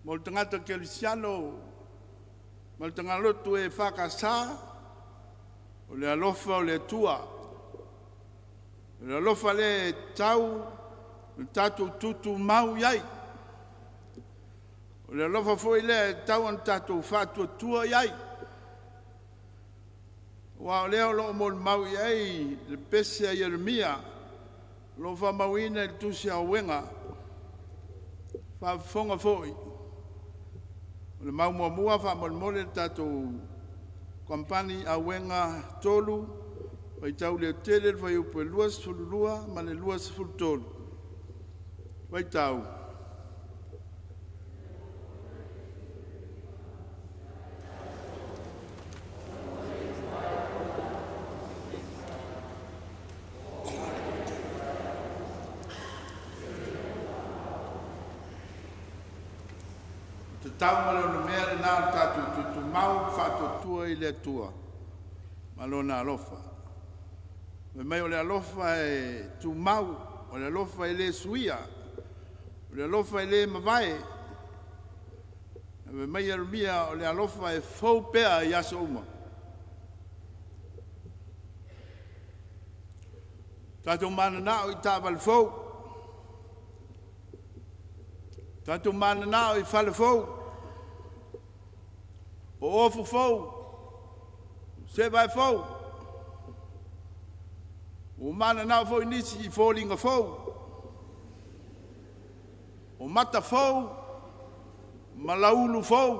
Mol tangata kelisiano, mol tangalotu e whakasa, o le alofa o le tua. O le alofa le tau, le tatu tutu mau iai. O le alofa foi le tau an tatou whātua tua iai. Wa o leo lo mo mau iai le pese a Yeremia. Lo wha mau ina le tusi a wenga. Whafonga foi. O le mau mua wha mo le tatou kompani a wenga tolu. Pai tau le tele vai upo luas fululua ma le luas fultolu. Vai tau. Te tau malo mea le nā tatu tu mau whato tua I le tua. Malo nā alofa. Me mai o le alofa e tu mau, o le alofa e le suia, o le alofa e le mawai. Me mai Yeremia o le alofa e fau pea I aso uma. Tatou mana nao I tāwal fau. Tatou mana nao I whale fau. O ofu fau. Se vai fau. O mana nao fau nisi I fōlinga fau. O mata fau. Malaulu fau.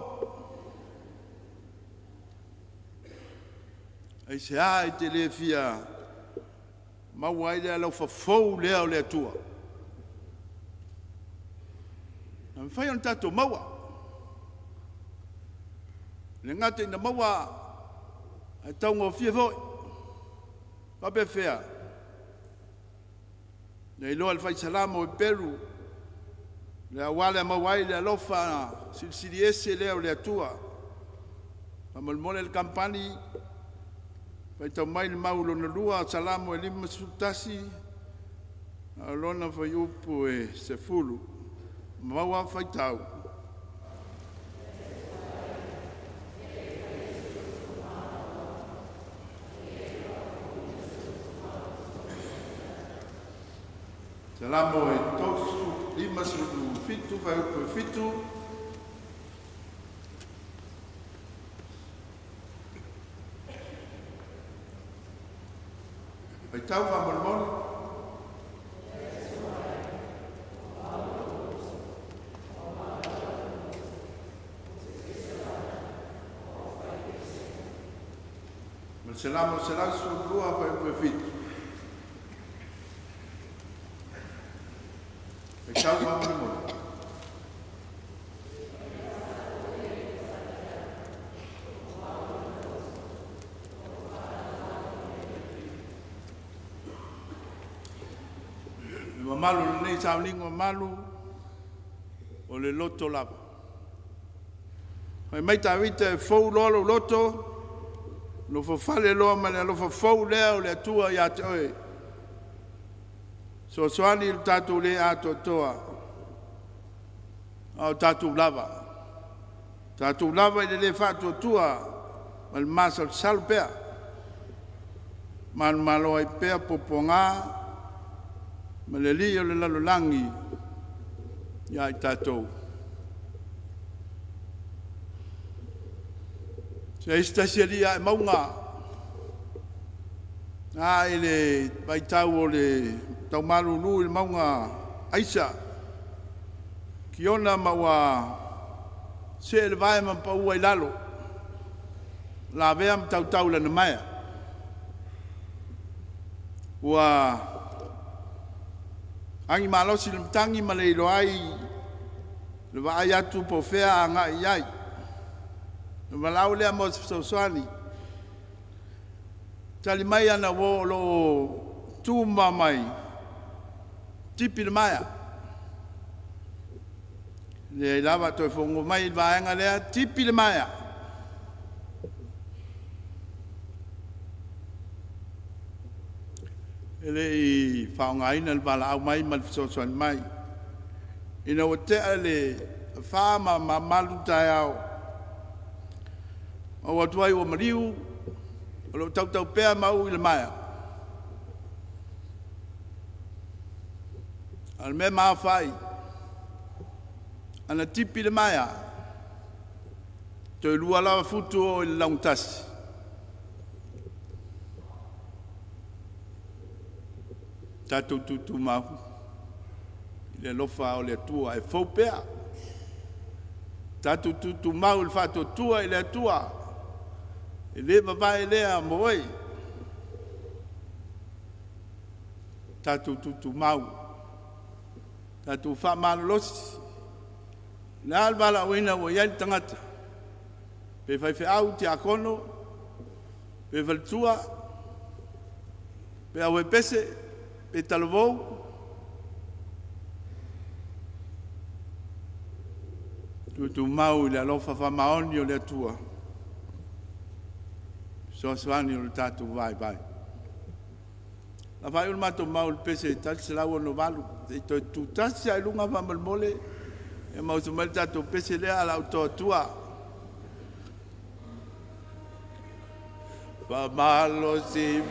Ai se ai te le fia. Maua I le alau fa fau lea o le atua. Na me whai an tatou maua. Le ngate ina maua. Ai taunga o fia foi. Pape fea. Nei loa le fai salamo I Peru. Le awale mawai le alofa sili ese lea o le atua. Pamalmole le kampani. Fai tau mai le maulo na lua salamo e lima sutasi. Alona fai upu e se fulu. Maua fai tau. Salamo e tosu, lima sudu fitu, fai upu e fitu. Fai tau fa mormoni. Salamo salang sudu fai upu e fitu. Ciao mamma. Malu nei saulingo malu o le loto lava. Mai ta vita fou lolo loto lo fo fale lo ma lo fo fou le le tua ya te. So soani il tatu le ato toa. Au tatu lava. Tatu lava le fatto tua. Mal masal salpea. Man malo ai pea poponga. Maleli o le lalolangi. Ya i tatu. Se estasia e maunga. Ele vai tau o le Taumaruru il maunga aisa. Kiona maua se le vai man pa ua lalo. La vea tau la na mai. Ua angi malosi le tangi malei lo ai. Le vai atu po fea nga iai. Le malau le amo soani. Tali mai ana wo lo tu mamai. Tipi le maia. Le lava to fongo mai vaenga lea tipi le maia. Ele I whaonga ina le wala au mai mal fisosoan mai. Ina o te ale whaama ma malu tai au. O atuai o mariu. O lo tau pea mau I le maia. Al me mawhai. ana tipi le mai a. Toi lua lava futu o il lautasi. Tatou tutu mahu. Le lofa o le tua e fau pea. Tatou tutu mahu le fato tua e le tua. E le babai lea mooi. Tatou tutu mahu. Tatou wha malolosi. Le albala wina o iai tangata. Pe fai fe au ti akono. Pe valtua. Pe awe pese. Pe talovou. Tutu mau le alofa fa maoni o le tua. So swani o le tatu vai vai. La vai un mato mau le pese tal se la no valu. E to tu tasi ai lunga va mole. E mau su mal tatu pese le ala auto tua. Fa malo si.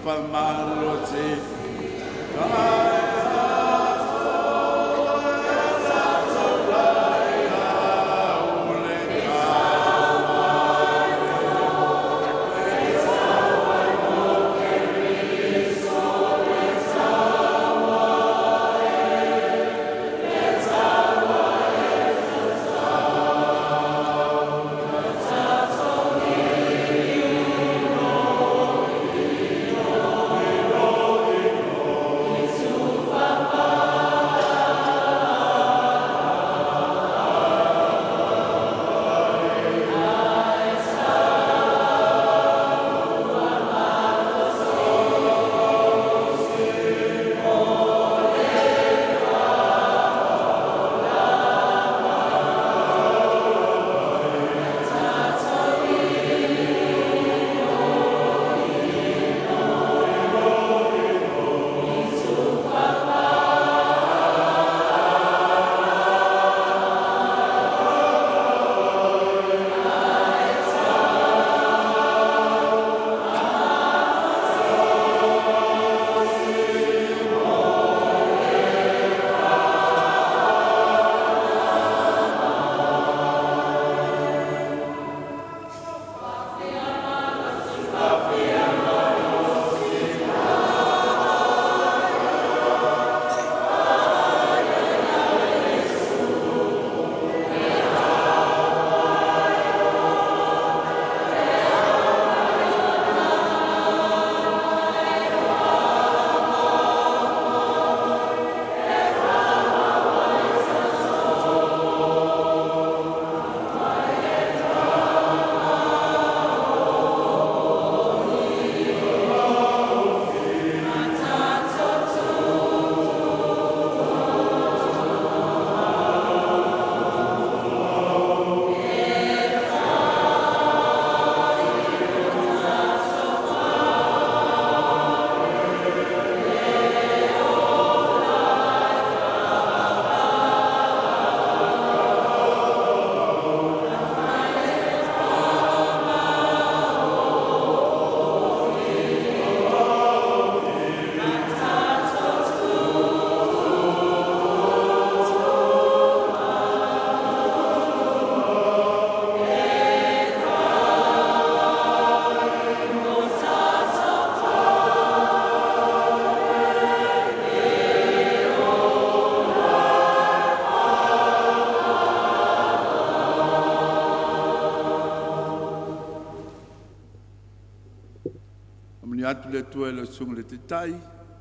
atu le tua le sunga le titai,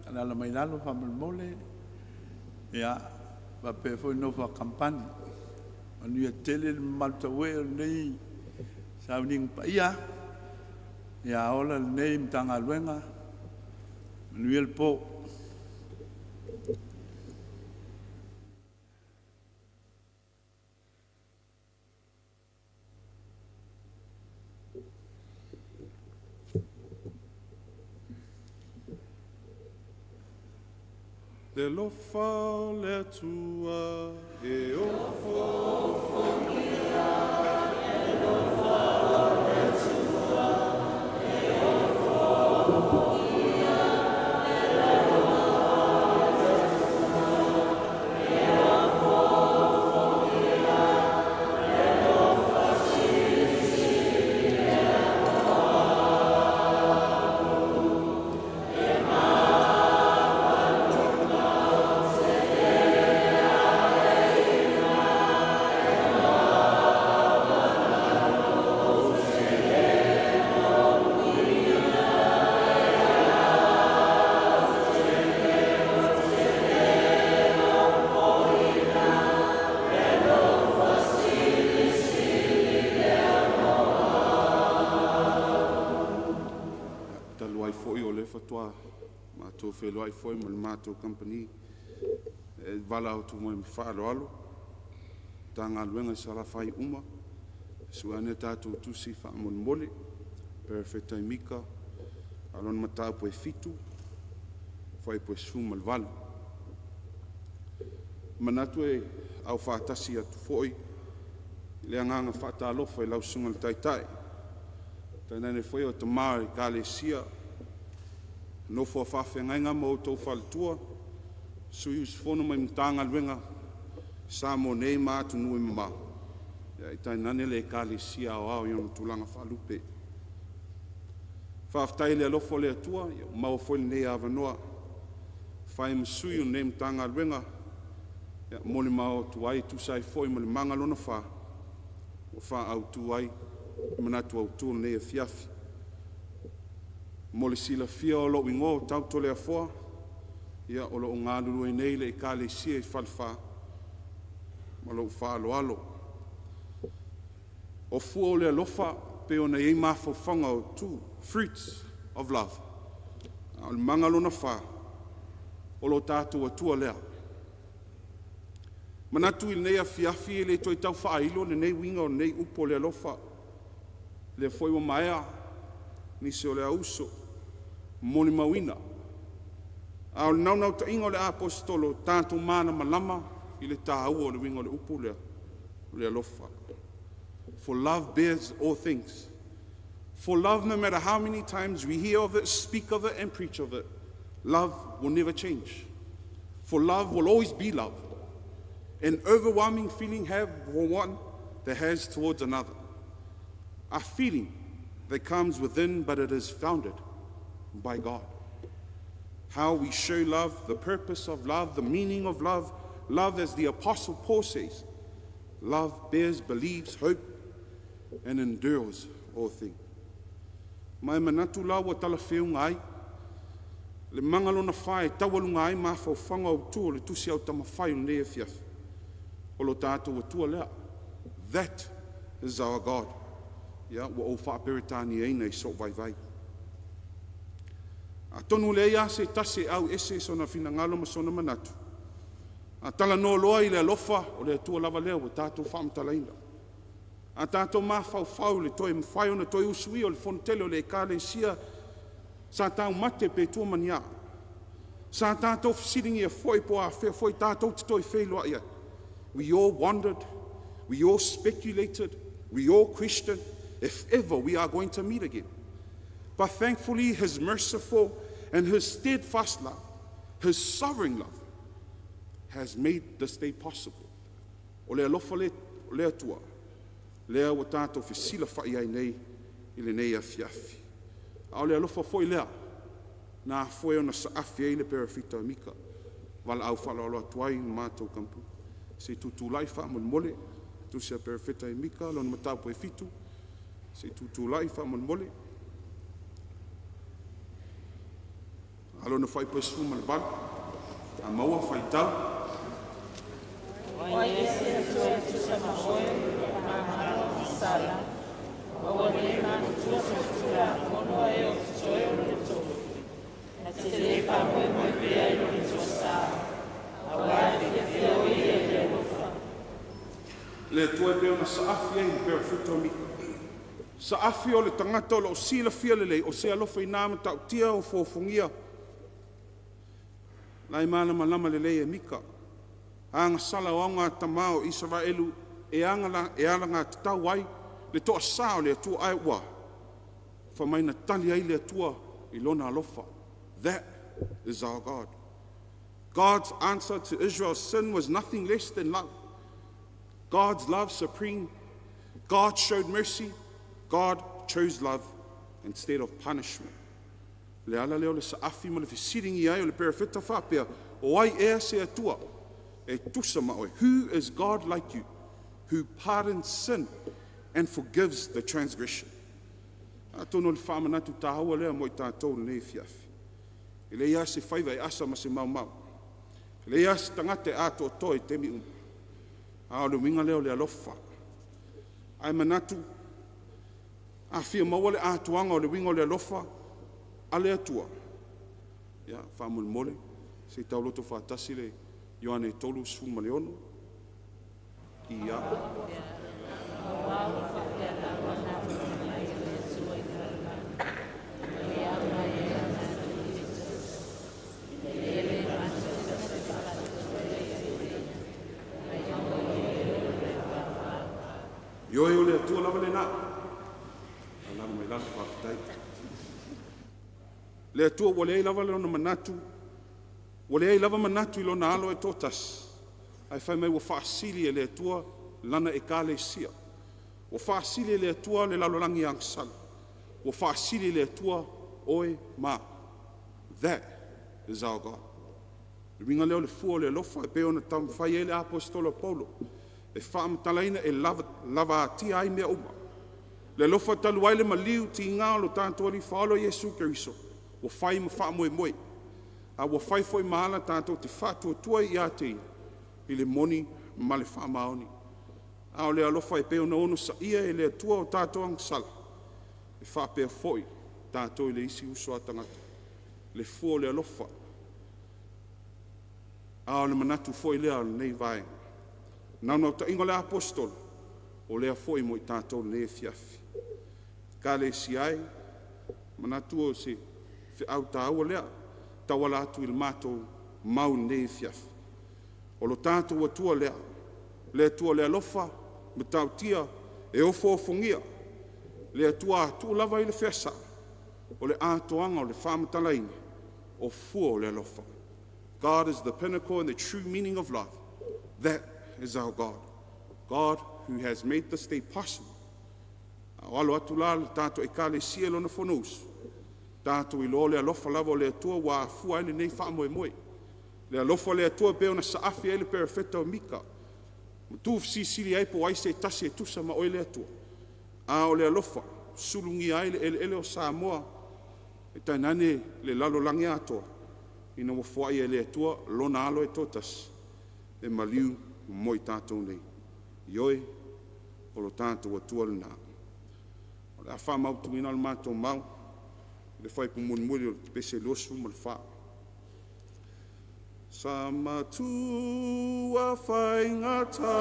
ana la mainalo fa mole, ya va pe foi no fa kampani. Anu ya tele malta we nei sa ning pa ia. Ya ola nei mtanga luenga. Anu el po. Le lofa le tua e ofo mia, le lofa le tua e ofo mia, le lofa le tua e ofo mia. tō whelua I foi mo le mātou company. Vala o tu mo me whaalo alo. Tā ngā luenga sara whai uma. Suane tātou tusi wha mon mole. Perfecta mika. Alon matau poe fitu. Whai poe suma le valu. Manatu e au whaatasi atu foi. Le anganga whaata alofa I lau sunga le taitai. Taina ne foi o te maa I ka le sia. No fo whawhengainga mo tau whaletua. Sui usfono mai mtanga luenga. Sa mo nei mātu nui mama. Ia I taina le ka le sia o au ionu tulanga whalupe. Whaftai le alofo le atua. Mau foi nei avanoa. Whai msui o nei mtanga luenga. Mole mao tuai tu sai foi mole manga lona fa o fa au tuai manatu au tu nei fiafi mole sila fia o lo wingo tau tole afo ia o lo ngalu nei le kale si falfa malo fa lo alo o fu le lofa pe ona e ma fo fanga o tu fruits of love al manga lona fa o lo tatu o tu le Manatu I nei afiafi le toi tau whailo le nei winga o nei upo le alofa. Le foi wa maea ni se o le auso. Moli mawina. Ao le naunau ta inga o le apostolo tātou mana malama I le tāua o le winga o le upo le alofa. For love bears all things. For love, no matter how many times we hear of it, speak of it and preach of it, love will never change. For love will always be love. An overwhelming feeling have for one that has towards another. A feeling that comes within, but it is founded by God. How we show love, the purpose of love, the meaning of love. Love, as the Apostle Paul says, love bears, believes, hope, and endures all things. Mai manatu la wa tala wheu ngai, le mangalona whae, tawalu ngai ma whanga o tua, le tusi au Taumafai o nea fiafi. O lo tātou atua lea. That is our God. Ia, wa o whaaperetani e nei so vai vai. A tonu le ia se tase au ese sona fina ngalo ma sona manatu. A tala no loa I le alofa o le atua lava lea o tātou whaamtalaina. A tātou mawhau le toi mwhai ona toi usui o le fontele o le kāle sia sa tāu mate pe tua mania. Sa tātou fisiringi e foi po a whea foi tātou te toi wheloa ia. We all wondered, we all speculated, we all questioned if ever we are going to meet again. But thankfully, His merciful and His steadfast love, His sovereign love, has made this day possible. O le alofa le atua, lea wa tātou whisila whai ai nei, I le nei a fiafi. A o le alofa foi lea, nā foi ona sa afi ai le perafita mika, wala au whalalo atuai mātou kampu. Se tutu lai wha mon mole, tu se perfecta mika, lon matau poe fitu, se tutu lai wha mon mole. Alo na whai poe suma le bal, a maua whai tau. Wai ese tua tu Samoa, ma sala. Wa le na tu tua kono e o tsoe o le tso. Na te le pa mo pe ai o le tso sa. Awa te te o ia le lofa. Le tua pe ona sa afi ai pe futo mi. Sa afi o le tangata o sila fia le o se alofa I nama tau tia o fofongia. Lai mana malama le e mika. Anga sala o anga tamao Israelu e anga ngā tau ai le toa sao le atua ai ua. Whamaina tali ai le atua I lona alofa. That is our God. God's answer to Israel's sin was nothing less than love. God's love supreme. God showed mercy. God chose love instead of punishment. Le ala leo le saafi mo le fisiringi ai o le perafeta whapea o ai ea se atua e tusa maoe. Who is God like you, who pardons sin and forgives the transgression? A tono le whamanatu tāua lea mo I tātou le fiafi. I le ia se whaiva e asa ma se mau mau. Le ia se tangate ato toi temi uma. A o le winga leo le alofa. Ai manatu, a fia maua le atuanga o le winga o le alofa, a le atua. ia faamolemole se tauloto faatasi le ioane tolu sefulu le ono ia Ioe o le atua lava le nā. Alama mai lava whaafitai. Le atua wale ei lava le ona manatu. Wale ei lava manatu I lona alo e tōtas. Ai whai mai wa whaasili e le atua lana e kāle sia. Wa whaasili e le atua le lalolangi angsala. Wa whaasili e le atua oe mā. That is our God. Ringa leo le fua le lofa e peo na Taumafai e le apostolo Paulo. E whaamatalaina e lava atia ai mea uma. Le lofa talu ai le maliu ti ngā lo tātou ali whaolo Yesu Keriso. Wa whai ma wha moe moe. A wa whai foi mahala tātou te whātua tua I ate I le moni ma le wha maoni. A o le alofa e peo na ono sa ia e le atua o tātou angsala. E wha peo foi tātou I le isi uso atangata. Le fua le alofa. A o le manatu foi lea nei vaenga. Nau ta ingo le apostol, o lea foi mo I tātou le fiafi. Ka le si ai, manatu o se au tāua lea, tawala atu il mātou mau le fiafi. O lo tātou atua lea, le atua lea lofa, me tau tia, e ofo ofongia, le atua atu lava I le fiasa, o le atoanga o le whamatalaini, o fua o le lofa. God is the pinnacle and the true meaning of love. That is our God. God who has made this day possible. Alo atu la tātou e kāle sielo na whanous. Tātou I lo le alofa lava o le atua wa afua ele nei wha moe moe. Le alofa le atua peo na saafi ele perifeta o mika. Mtuf sisili ai po aise tasi e tusa ma oe le atua. A o le alofa, sulungi ai le ele o Samoa. E tainane le lalo langi atoa. Ina wafuai ele atua lona alo e totas. E maliu moi tātou nei. Ioe, o lo tātou atua le nā. O le awha mautumina le mātou mau, le whai pumunumuri o le pese losu ma le wha. Sa matua whai ngata.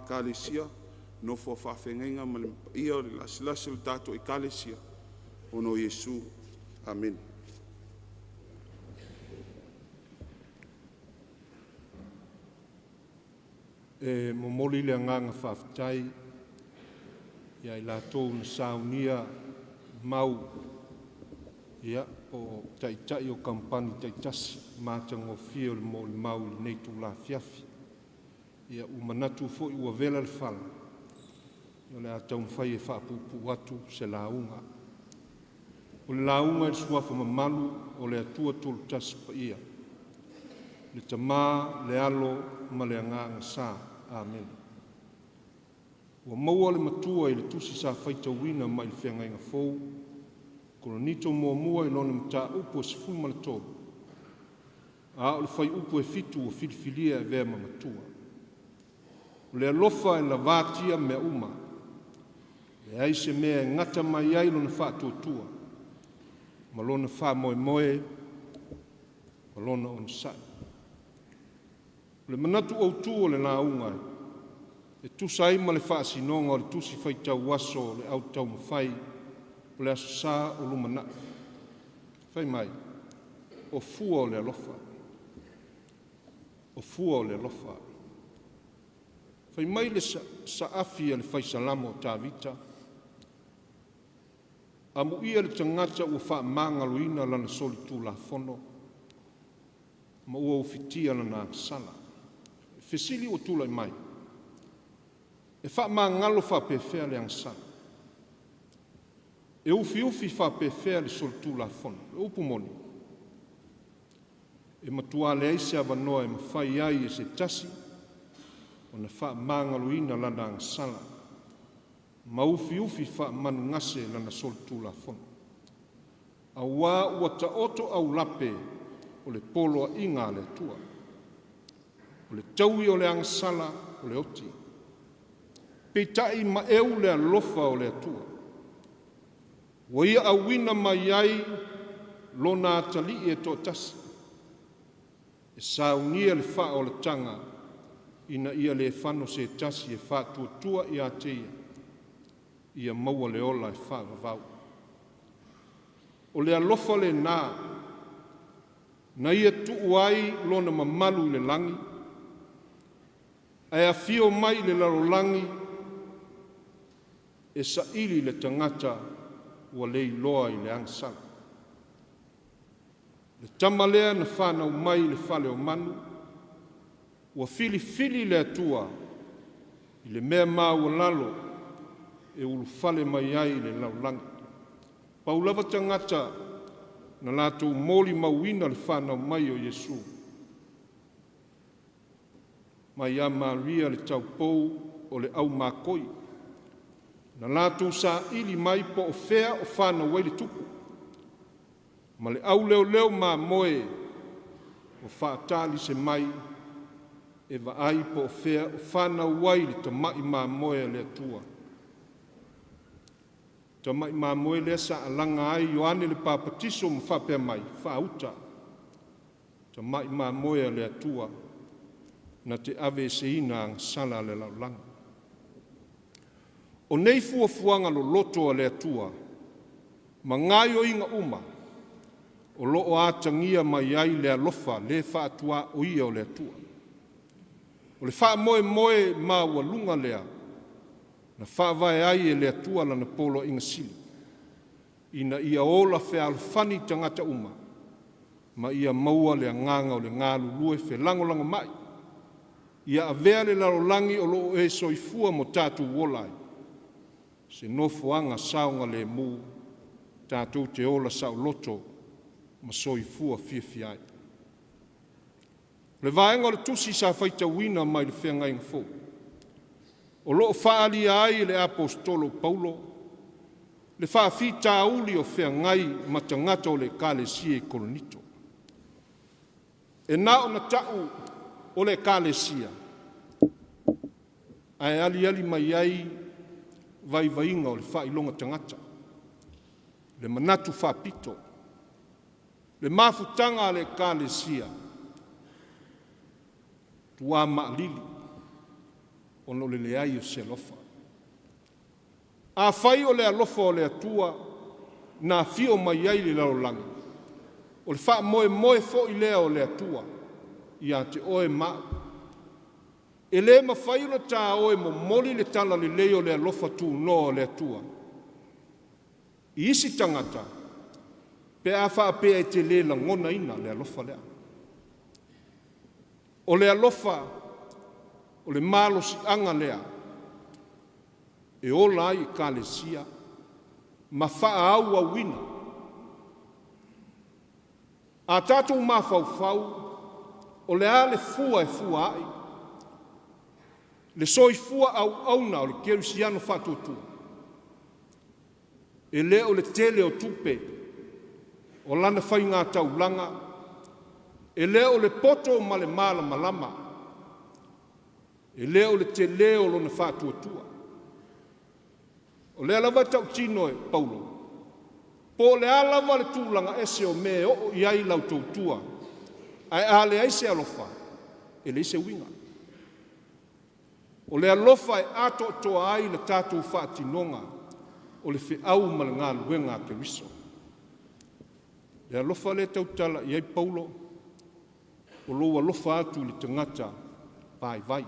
Kalesia, no fo whawhengenga ma le ia o le lasilasi le tātou I kalesia, o no Yesu. Amen. E momoli le nganga whawhitai, ia I lātou na saunia mau, ia o taitai o kampani taitasi, mātango fio le mo le mau le neitu la fiafi. Ia umanatu fo I ua vela le fala. Ia le a Taumafai e whaapupu atu se launga. O le launga e suafa mamalu o le atua tolu tasi pa ia. Le tamā, le alo, ma le anganga sā. Amen. Ua maua le matua I le tusi sa whaita wina ma I le whengainga fou. Kono nito mua I lona mta upo se fulma le tolu. A o le whai upo e fitu o filifilia e vea matua. Le alofa e la vātia mea uma. Le aise mea ngata mai ai lona whātuatua. Ma lona whā moe moe. Ma lona on sai. Le manatu au tua le nā unga. E tusa ima le whaasinonga o le tusi whaitau waso le au Taumafai. O le aso sā o lumana. Whai mai. O fua o le alofa. O fua o le alofa. Fai mai le sa afi le fai salamo o tāvita. amu ia le tangata ua whaamangaloina lana soli tulafono, ma ua ufitia lana sala. Fesili o tula i mai. E whaamangalo whapewhea le angsala. E ufi whapewhea le soli tulafono, e upu moni. E matua le aise avanoa e mawhai ai e se tasi, o na whaamangaloina lana angsala. Ma ufi whaamanu ngase lana soli tulafono. A wā ua ta oto au lape o le poloa inga le tua. O le taui o le angsala o le oti. Peitai ma eu le alofa o le atua. Wa ia awina mai ai lona atali e to tasi. E saunia le wha o le tanga ina ia le whano se tasi e wha tua i a teia. Ia maua le ola e wha vavau. O le alofa le nā. Na ia tuu ai lona mamalu le langi. Ai a fio mai le larolangi. E sa ili le tangata ua le iloa i le angsala. Le tamalea na whanau mai le Fale o manu. Ua fili le atua i le mea maa lalo e ulu fale mai ai le laulangi. Paulava tangata na lātou mōli mauina le whanau mai o Yesu. Mai a Maria le taupou o le au mākoi. Na lātou sa ili mai po o whea o whanau wai le tupu. Ma le au leo mā moe o whaatali se mai e wa ai po o whea o whanau wai le tamai mā moe le atua. Tamai mā moe le sa alanga ai Ioane le papatiso ma whapea mai, whauta. Tamai mā moe le atua na te ave se ina ang sala le laulanga. O nei fuafuanga lo loto le atua, ma ngai o inga uma, o loo atangia mai ai le alofa le whaatua o ia o le atua. O le wha moe ma walunga lea, na whaavai ai e le atua lana polo inga sili. Ina ia ola whea alfani tangata uma, ma ia maua le nganga o le ngalu lue whe langolanga mai. Ia avea le larolangi o loo e soifua mo tātu wolai. Se nofoanga saunga le mu, tātou te ola sau loto, ma soifua fiafiai. Le vaenga o le tusi sa whaita wina mai le whenga inga fo. O loo whaali ai le apostolo Paulo, le whaafi tāuli o whengai matangata o le kālesia e kolonito. E nā o na tau o le kālesia, ai ali mai ai vai-vainga o le whailonga tangata, le manatu whapito, le mafutanga le kālesia, tua maalili, ono le leai o se lofa. A whai o le alofa o le atua, na fio mai ai le larolangi. O le wha moe fo i lea o le atua, ia te oe maa. E le mawhai o le tā oe mo moli le tala le leo le alofa tu no o le atua. I isi tangata, pe a wha pe e te le la ngona ina le alofa lea. O le alofa, o le malo si anga lea, e ola ai kālesia, ma wha aua wina. A tātou ma whau, o le ale fua e fua ai, le soi fua au auna o le kerusiano whatutua. E le o le tele o tupe, o lana whai ngā taulanga, e le o le poto ma le mala malama, e le o le te leo lo na whatuatua. O le alawa tau tino e Paulo, po le alawa le tūlanga ese o me o iai lau tautua, ai ale ai se alofa, e le se winga. O le alofa e ato toa ai le tātou whaatinonga, o le whiau ma le ngā luenga ke riso. Le alofa le tautala iai Paulo, o lo alofa atu le tangata vai.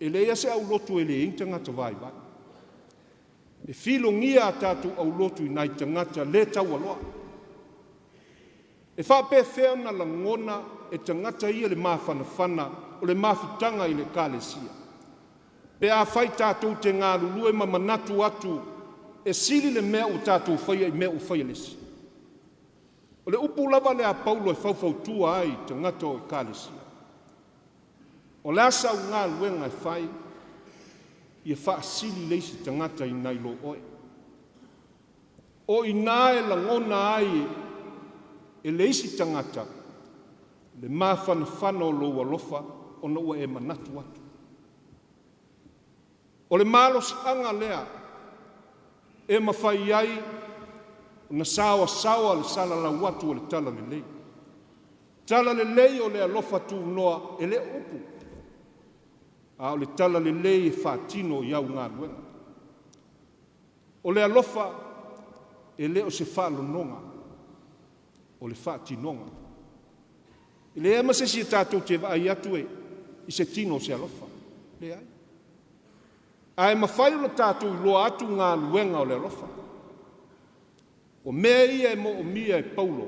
E le ia se au lotu e le tangata vai. E filongia tātou au lotu I nai tangata le tau aloa. E whapewhea na langona e tangata ia le mawhanawhana o le mawhitanga I le kālesia. Pe a whai tātou te ngā lulue ma manatu atu e sili le mea o tātou whaia I mea o whaia lesi. O le upu lava le a Paulo e whauwhautua ai tangata o kālesia. O le asa o ngā luenga e whai ia wha sili leisi tangata I nai lo oe. O I nāe langona ai e leisi tangata le mawhanawhana o lo alofa o na ua e manatu atu. O le malos anga lea e mawhai ai o na sawa le sala la watu o le tala le lei. Tala le lei o le alofa tu noa e le upu. A o le tala le lei e whātino I au ngā luenga. O le alofa e le o se whaalononga. O le whātinonga. I le ema se si tātou te vai atu e I se tino se alofa. Le ai. Ai mawhai o le tātou I loa atu ngā luenga o le alofa. O mea ia e mo o mia e Paulo.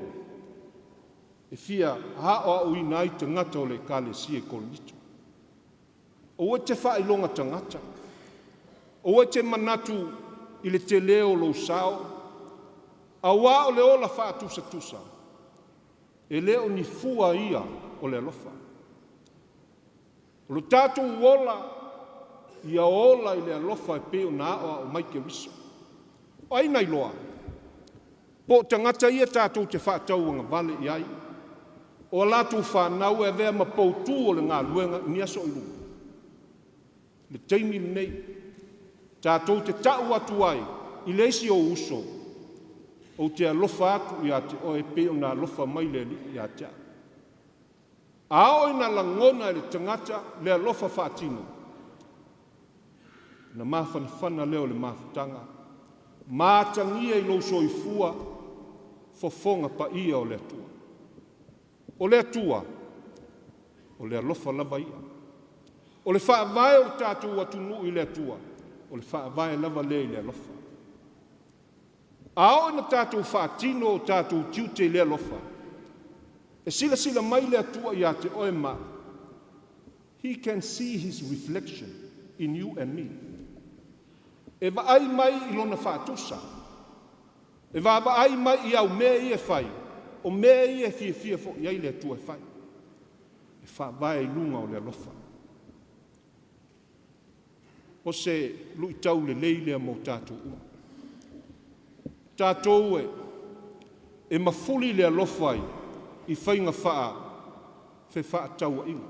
E fia hao au I nai tangata o le kālesia e Korinito. O te whailonga tangata. O te manatu I le te leo lo sao. A wā o le ola whaatusa. E leo ni fua ia o le alofa. O lo tātou ola ia ola I le alofa e peo na o maike riso. O aina I loa. Po tangata ia tātou te whaatauanga vale I ai. O lātou whanau e vea mapoutu o le ngā luenga ni aso I runga. Le taimi nei, tātou te tau atu ai, I leisi o uso, o te alofa atu I a te oe peo na alofa mai le li I a te. Ao ina langona le tangata le alofa whaatino. Na mawhanawhana leo le mawhitanga. Mātangia I lo soifua, fofonga pa ia o le atua. O le atua, o le alofa lava ia. O le whaavae o tātou atunu I le atua. O le whaavae lava le I le alofa. Ao na tātou whaatino o tātou tiute le alofa. E sila mai le atua I a te oe mā. He can see his reflection in you and me. E vaai mai I lona whaatusa. E vaai mai I au mea I e whai. O mea I e fia fo I ai le atua e whai. E whaavae I lunga o le alofa. O se lui tau le leile a mo tātou ua. Tātou e mafuli le alofai I whainga whaa, whe whaa tau a inga.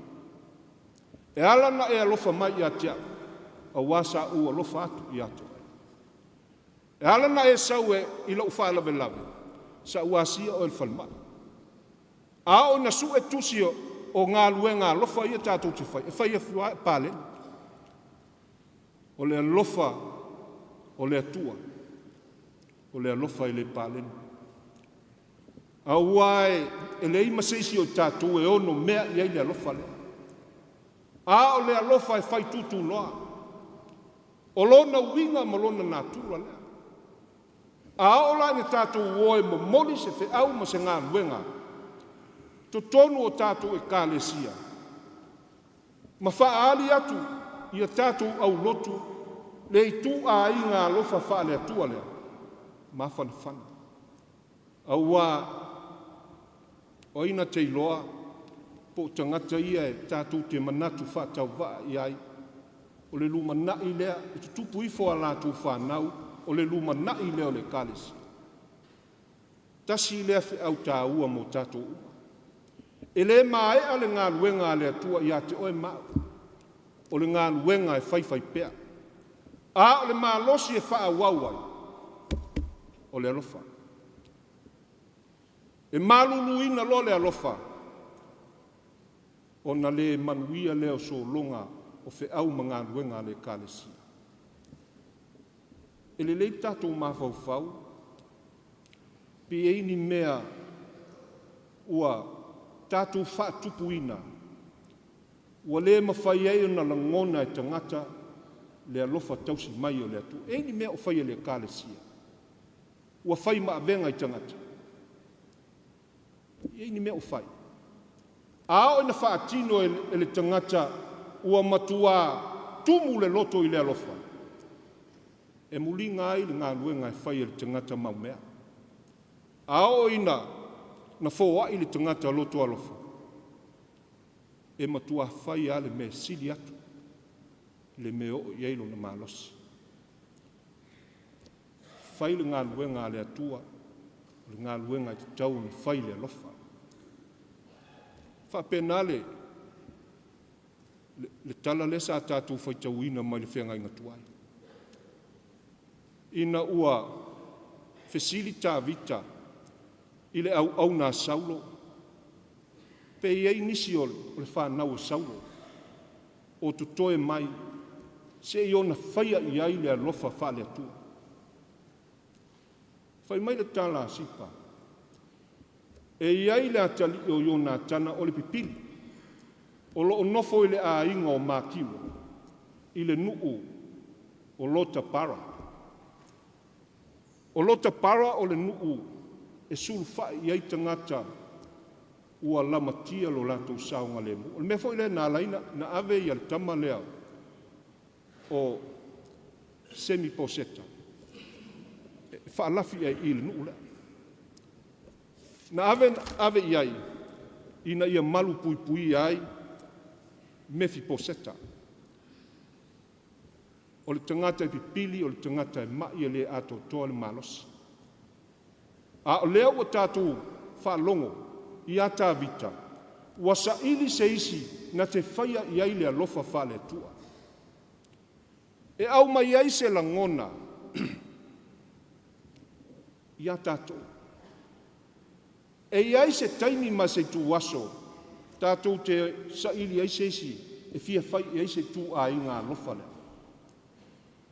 E alana e alofa mai I atea, a wasa u alofa atu I ato. E alana e sau I lau whaa lave lave, sa uasia o el whalmai. A o na su e tusio o ngā luenga alofa I tātou te whai, e whai e whiua e pālena. O le alofa, o le atua, o le alofa I le pālena. A uae, e le ima seisi o tātou e ono mea I ai le alofa le. A o le alofa e whai tutu loa. O lona winga ma lona nātura le. A o la ne tātou oe mo moli se whi au ma se ngā luenga. To tonu o tātou e kālesia. Ma whaali atu, Ia tātou au lotu, le I tū a I ngā lofa wha le atua lea, ma whanawhana. Au wā, o ina te iloa, po tangata ia e tātou te manatu wha tau wā I ai, o le luma nai lea, I tu tupu I fo a lātou whanau, o le luma nai lea o le kālesi. Tasi lea whi au tā ua mo tātou ua. E le mae ale ngā luenga le atua I a te oe mau. O le ngā luenga e whaiwhai pea. A o le mālosi e wha wauai. O le alofa. E māluluina lo le alofa. O na le manuia leo so longa o whi au ma ngā luenga le kālesia. E le lei tātou mawhauwhau. Pi eini mea ua tātou wha tupuina. Ua le mawhai ei na langona e tangata le alofa tausi mai o le atu. E ni mea o whai le kālesia. Ua whai maa venga I tangata. E ni mea o whai. Ao ina whaatino e le tangata ua matua tumu le loto I le alofa. E muli ngai le ngā luenga e whai le tangata maumea. Ao ina na fōa I le tangata loto alofa. E matua whai ale me sili atu. Le me o yeilo na malos. Whai le ngā luenga le atua. Le ngā luenga I tau ni whai le alofa. Whapenale le tala le sa tātou whaitauina mai le whenga inga tuai. Ina ua fesilita vita I le au nā saulo. Pe iei nisi o le whanau o saulo. O tutoe mai se I ona whaia I ai le alofa whale atua. Whai mai le tala sipa. E iai le atali o iona tana o le pipili. O lo nofo I le a inga o mākiwa. I le nuu o lota para. O lota para o le nuu e sulfa I ai tangata ua lamatia lo lato saunga le mu. O le mefo I le na laina na ave I al tama lea o semi-poseta. Whaalafi ai I le nuu lea. Na ave iai, ina ia malu pui pui ai, mefi poseta. O le tangata I pipili, o le tangata I mai le ato toa le malos. A o lea ua tātou whalongo, I ata vita, ua sa ili se isi na te whaia I ai le alofa whale atua. E au mai ai se langona, I a tātou. E iai se taimi ma se tu waso, tātou te sa ili ai se isi, e fia whai I ai se tu a inga alofa le.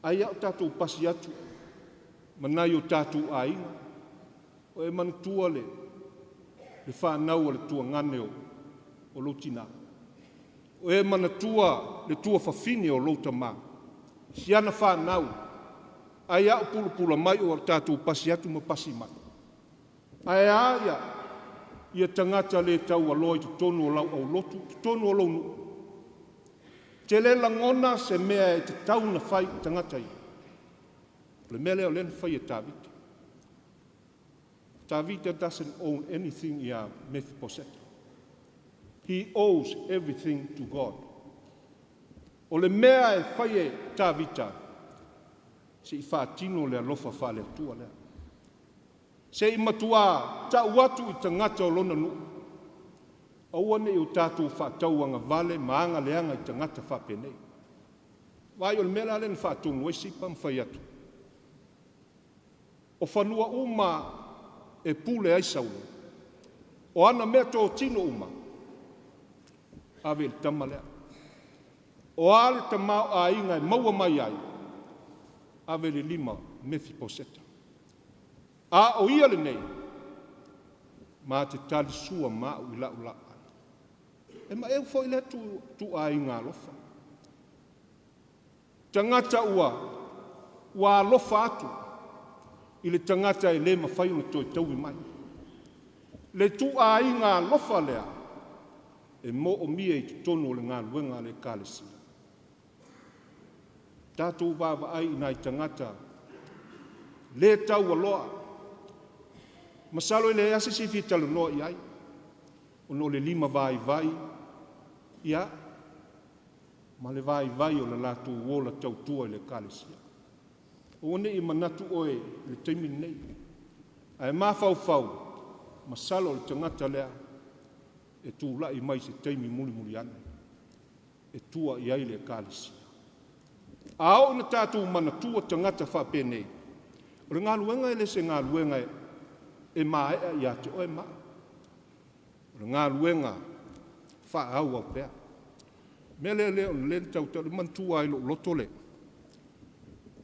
Ai au tātou pasi atu, manai o tātou a inga, o e manatua le whanau o le tua ngane o lotina. O e manatua le tua whawhine o lota mā. Si ana whanau, ai au pula mai o tātou pasi atu ma pasi mai. Ai aia, ia tangata le tau aloi tu tonu o lau au lotu, tu tonu o lau nu. Te le langona se mea e te tau na whai tangata I. Le mele o len whai e tāvita. Tāvita doesn't own anything I a Mephibosheth. He owes everything to God. O le mea e whai e tāvita, se I whātino le alofa whale atua lea. Se I matua ta watu I tangata o lona nu. Aua ne o tātou whātauanga vale maanga leanga I tangata whapenei. Vai o le mela len whātungu e sipa mwhai atu. O whanua uma e pule ai saua. O ana mea tō tino uma. Ave le tamalea. O ale tamau a inga e maua mai ai. Ave le lima Mephibosheth. A o ia le nei, ma te tali sua ma u ila ula ai. E ma e foi le tu a inga lofa. Tangata ua lofa atu, I le tangata e le mawhai o toi tau I mai. Le tu a inga lofa lea, e mo o mia I te tono le ngā luenga le kālesi. Tātou vāwa ai I nai tangata, le tau aloa, masalo le ase se fitalo no I ai. Ono le lima vai, ia, ma le vai o le latu wola tautua I le kālesia. O ne I manatu oe le teimi nei. Ai mawhau, masalo le tangata lea, e tū lai mai se teimi muli ana. E tua I ai le kālesia. Ao na tātou manatua tangata whapenei. O le ngā luenga le se ngā luenga e maea I ate o e maa. O le ngā luenga wha au au pea. Mele leo le tau tau mantua I lo loto le.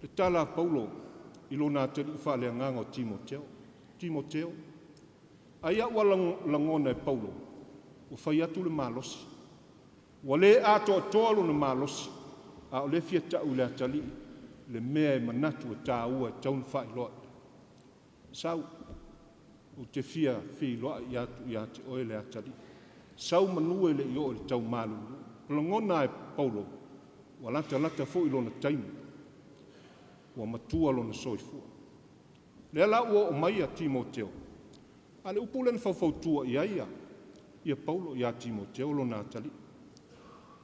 Le tala Paulo I lo nā tari wha le nganga o Timoteo. Aia ua langona e Paulo. O whai atu le malosi. Wa le ato atoalo na malosi. a o le fia ta'u le atali le mea e manatu e tāua e taun whai loa. Sau, o te fia fi loa i ate oe le atali. Sau manue le i o le tau malulu. Langona e Paulo, wa lata fo i lona taimi, wa matua lona soifua. Le ala ua o mai a Timoteo, ale upule na fawfautua ia Paulo ia Timoteo lona atali.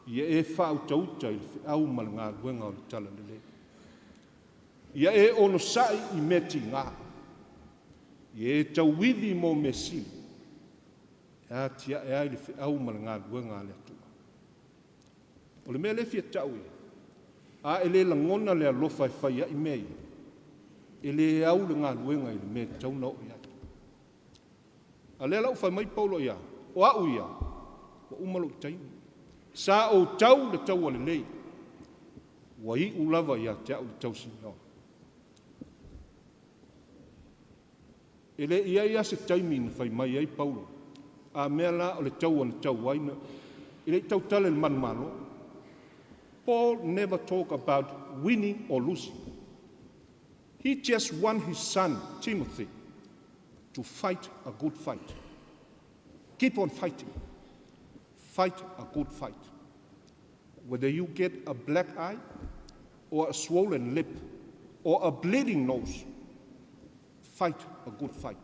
Ia e whautauta i au malanga luenga o le tala lele. Ia e ono sai i meti ngā. Ia e tauwithi mo mesi. Ia tia e ai le au malanga luenga le atua. O le mea le fia tau e. A ele langona le alofa e whaia i mei. Ele au le ngā luenga i le mea tauna o ia. A le lau whai mai Paulo ia. O au ia. Wa umalo taimi. Sa o tau le tau ale lei. Wa i ulava ia te au le tau sinao. Ele ia se taimi na whai mai ai Paulo. A mea la o le tau ana tau waina. Ele tau tale le manmalo. Paul never talked about winning or losing. He just want his son, Timothy, to fight a good fight. Keep on fighting. Fight a good fight. Whether you get a black eye, or a swollen lip, or a bleeding nose, fight a good fight.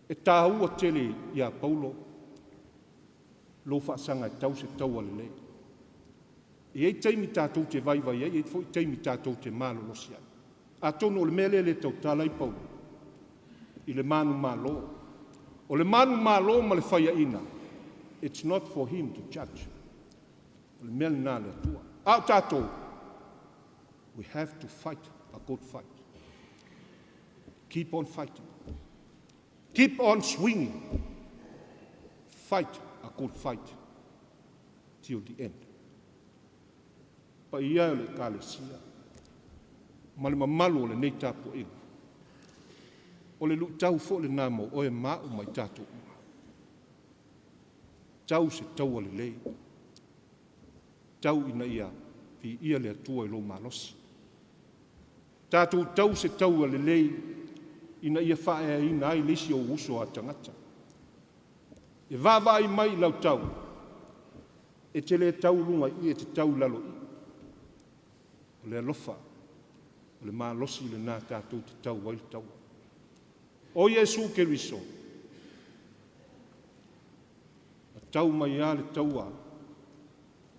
E tāua tele ia Paulo, lo whaasanga e tau se tau alele. E ei teimi tātou te vaivai ei, e fwoi teimi tātou te mālo losi ai. A tono o le mele le tau tālai Paulo, i le manu mālo. O le manu mālo ma le whaia ina. It's not for him to judge. O le mele nā le atua. A tātou, we have to fight a good fight. Keep on fighting. Keep on swinging. Fight a good fight till the end. Pa ia le kalesia. Ma le mamalu o le nei tapu inga. O le tau fo le namo o e mau mai tatu. Tau se tau ale lei. Tau ina ia pi ia le atua i lo malosi. Tatu tau se tau ale lei ina ia whae ina ai lisi o uso a tangata. E vāvai mai lau tau. E te le tau lunga i e te tau lalo i. O le alofa. O le malosi le nā tātou te tau wail tau. O Yesu Keriso. A tau mai a le taua.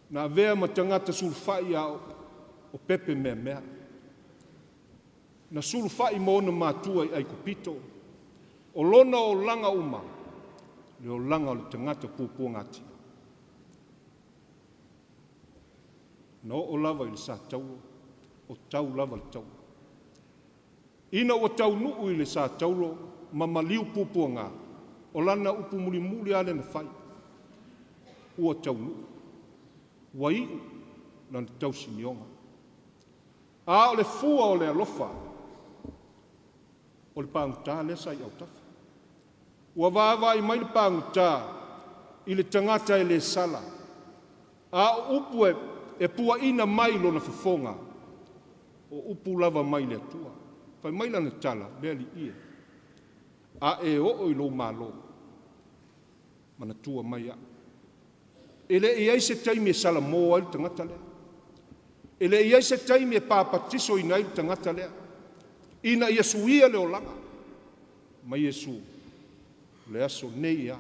Na vea ma tangata sulfai a o pepe mea mea. Na sulfai mo na mātua i ai kupito. O lona o langa uma. Le o langa o le tangata pūpua ngati. No o lava i le sa tau. O tau lava le tau. Ina o tau nuu i le sa taulo, ma maliu pupua ngā. O lana upu muli muli ale na whai. Ua tau nuu. Wai lana tau sinionga. A o le fua o le alofa. O le pāngutā le sai au tafa. Ua vāvai mai le pāngutā i le tangata e le sala. A o upu e pua ina mai lo na whafonga. O upu lava mai le atua. Fai mai lana tala, beli ia. A e o i lo malo. Mana tua mai a. Ele i ai se taimi e sala moa i tangata lea. Ele i ai se taimi e pāpatiso i nai tangata lea. Ina ia suia leo langa. Ma Yesu, le aso nei a.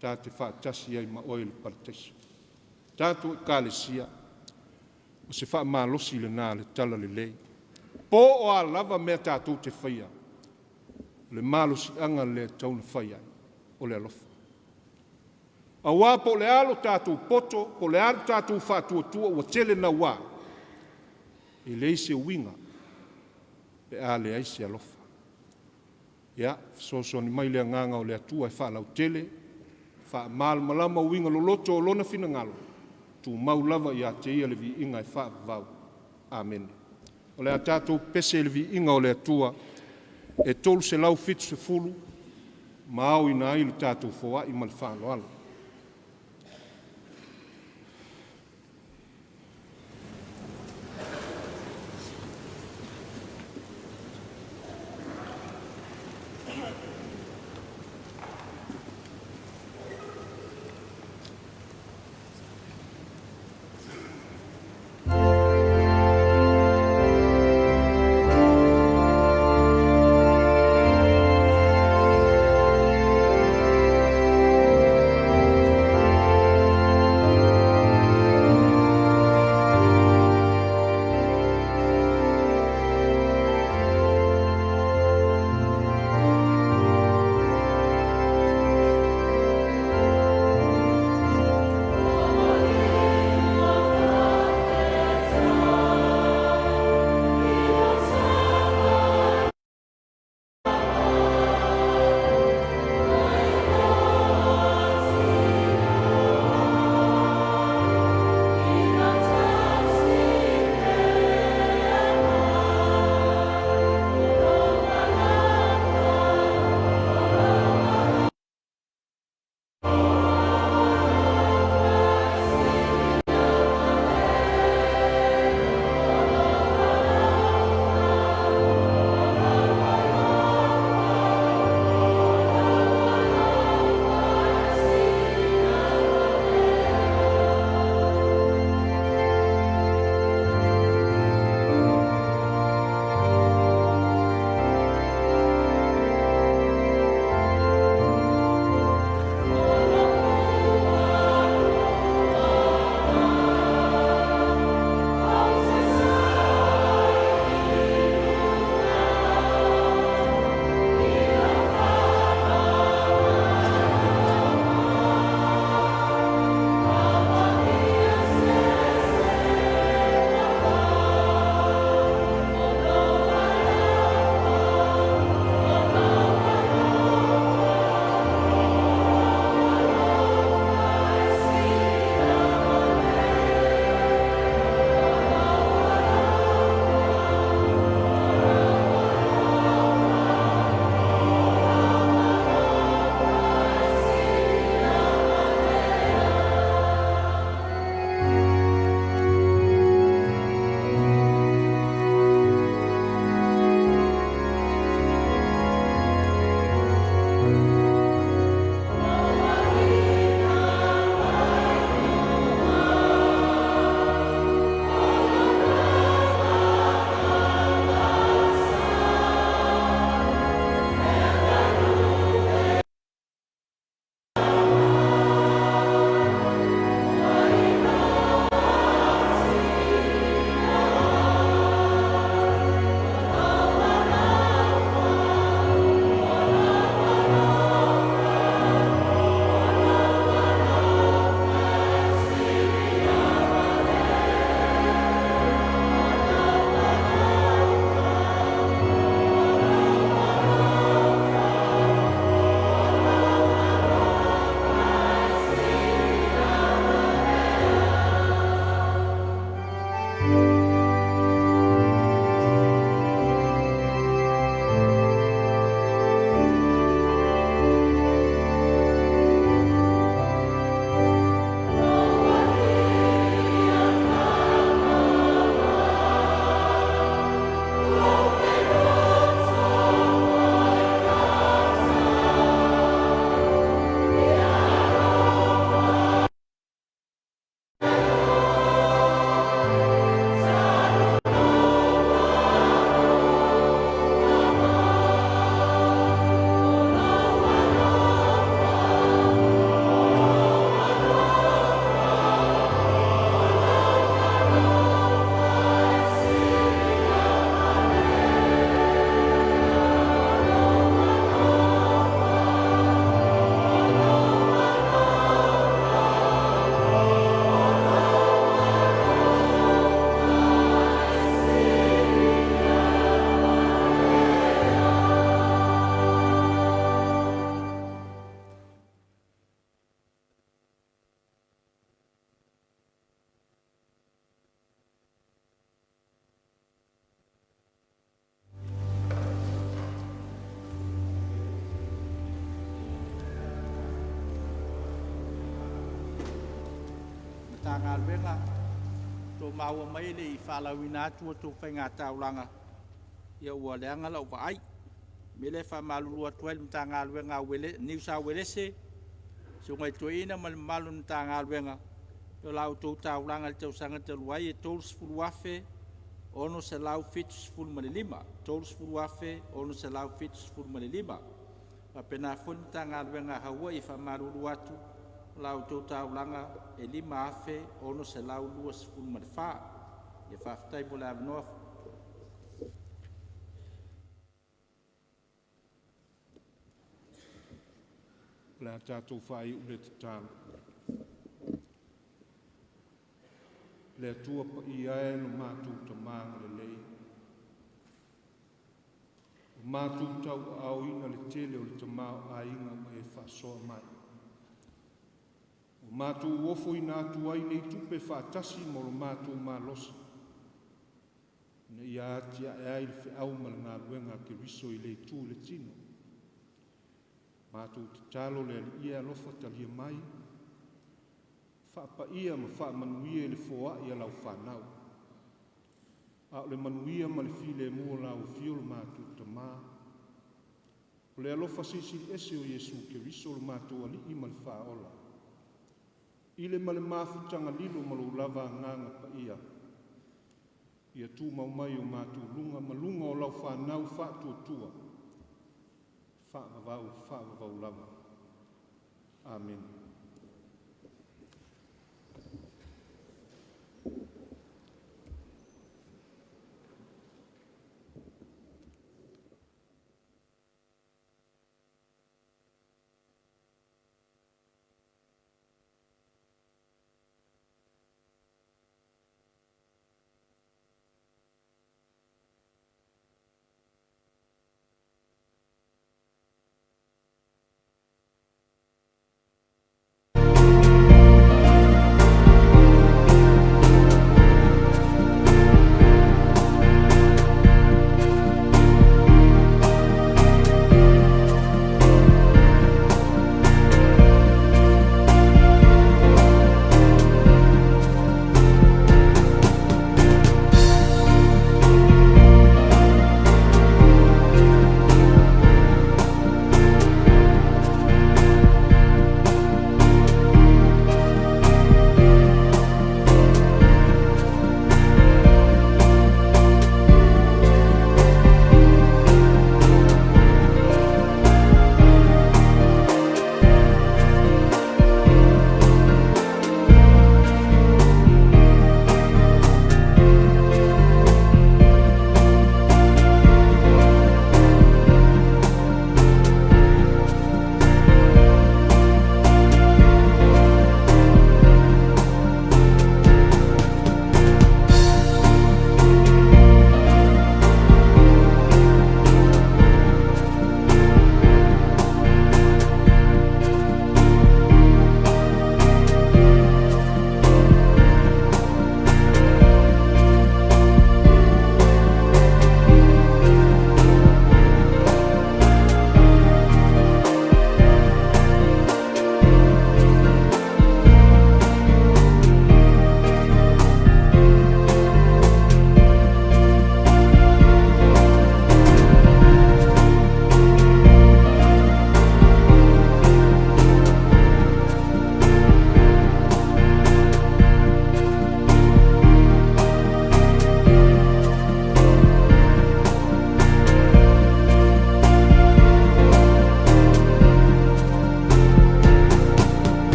Tā te whaatasi ai ma oe le paratiso. Tātou e kālesia. O se wha malosi le nā le tala le lei. Po o a lava mea tātou te whaia. Le malosi anga le tauna whaia. O le alofa. A wā po le alo tātou poto, po le alo tātou whātua tua, ua tele na wā. E le ise winga. Pe a le aise alofa. Ia, so ni mai le nganga o le atua e wha lau tele. Wha malama winga lo loto o lona fina ngalo. Tu mau lava ia te ia le vi inga e wha vau. Amen. O le a tātou pese le vi inga o le atua. E tolu se lau fitu se fulu. Ma au ina ai le tātou fua i mal wha alo. tanga venga to maua mai le I Fale wina tu whai ngā tauranga ia ua leanga lau vai Mele fa malulu atuel mtanga luenga wele New South Wales so ngai toina mal malu mtanga luenga yo lau to taulanga le tau sanga te luai e tools fulu wafe ono se lau fits fulu malilima tools fulu wafe ono se lau fits fulu malilima pa pena fun mtanga luenga hawa I fa malulu atu lau to taulanga e lima afe ono se lau luas fulu malifa e fa ftai bola avnoa la tātou whai ule te tālu. Le atua pa I ae no mātou ta mānga le lei. O mātou tau au ina le tele o le ta māo a inga ma e whasoa mai. O mātou wofo ina atu ai nei tupe whātasi mo lo mātou mālosa. Na ia atia e ai le whiau ma le ngā luenga ke riso I le tū le tino. Mātou te talo le ia lofa talia mai. Whaapa ia ma wha manuia le foa ia lau whanau. A le manuia ma le file mua lau fio le mātou ta mā. O le alofa sisi ese o Yesu ke riso le mātou ali I ma le whaola. I le ma le mafutanga lilo ma lo lava nganga pa ia. Ia tū mau mai o mātou lunga ma lunga o lau whanau whātua tua. Fa'avau lava. Amen.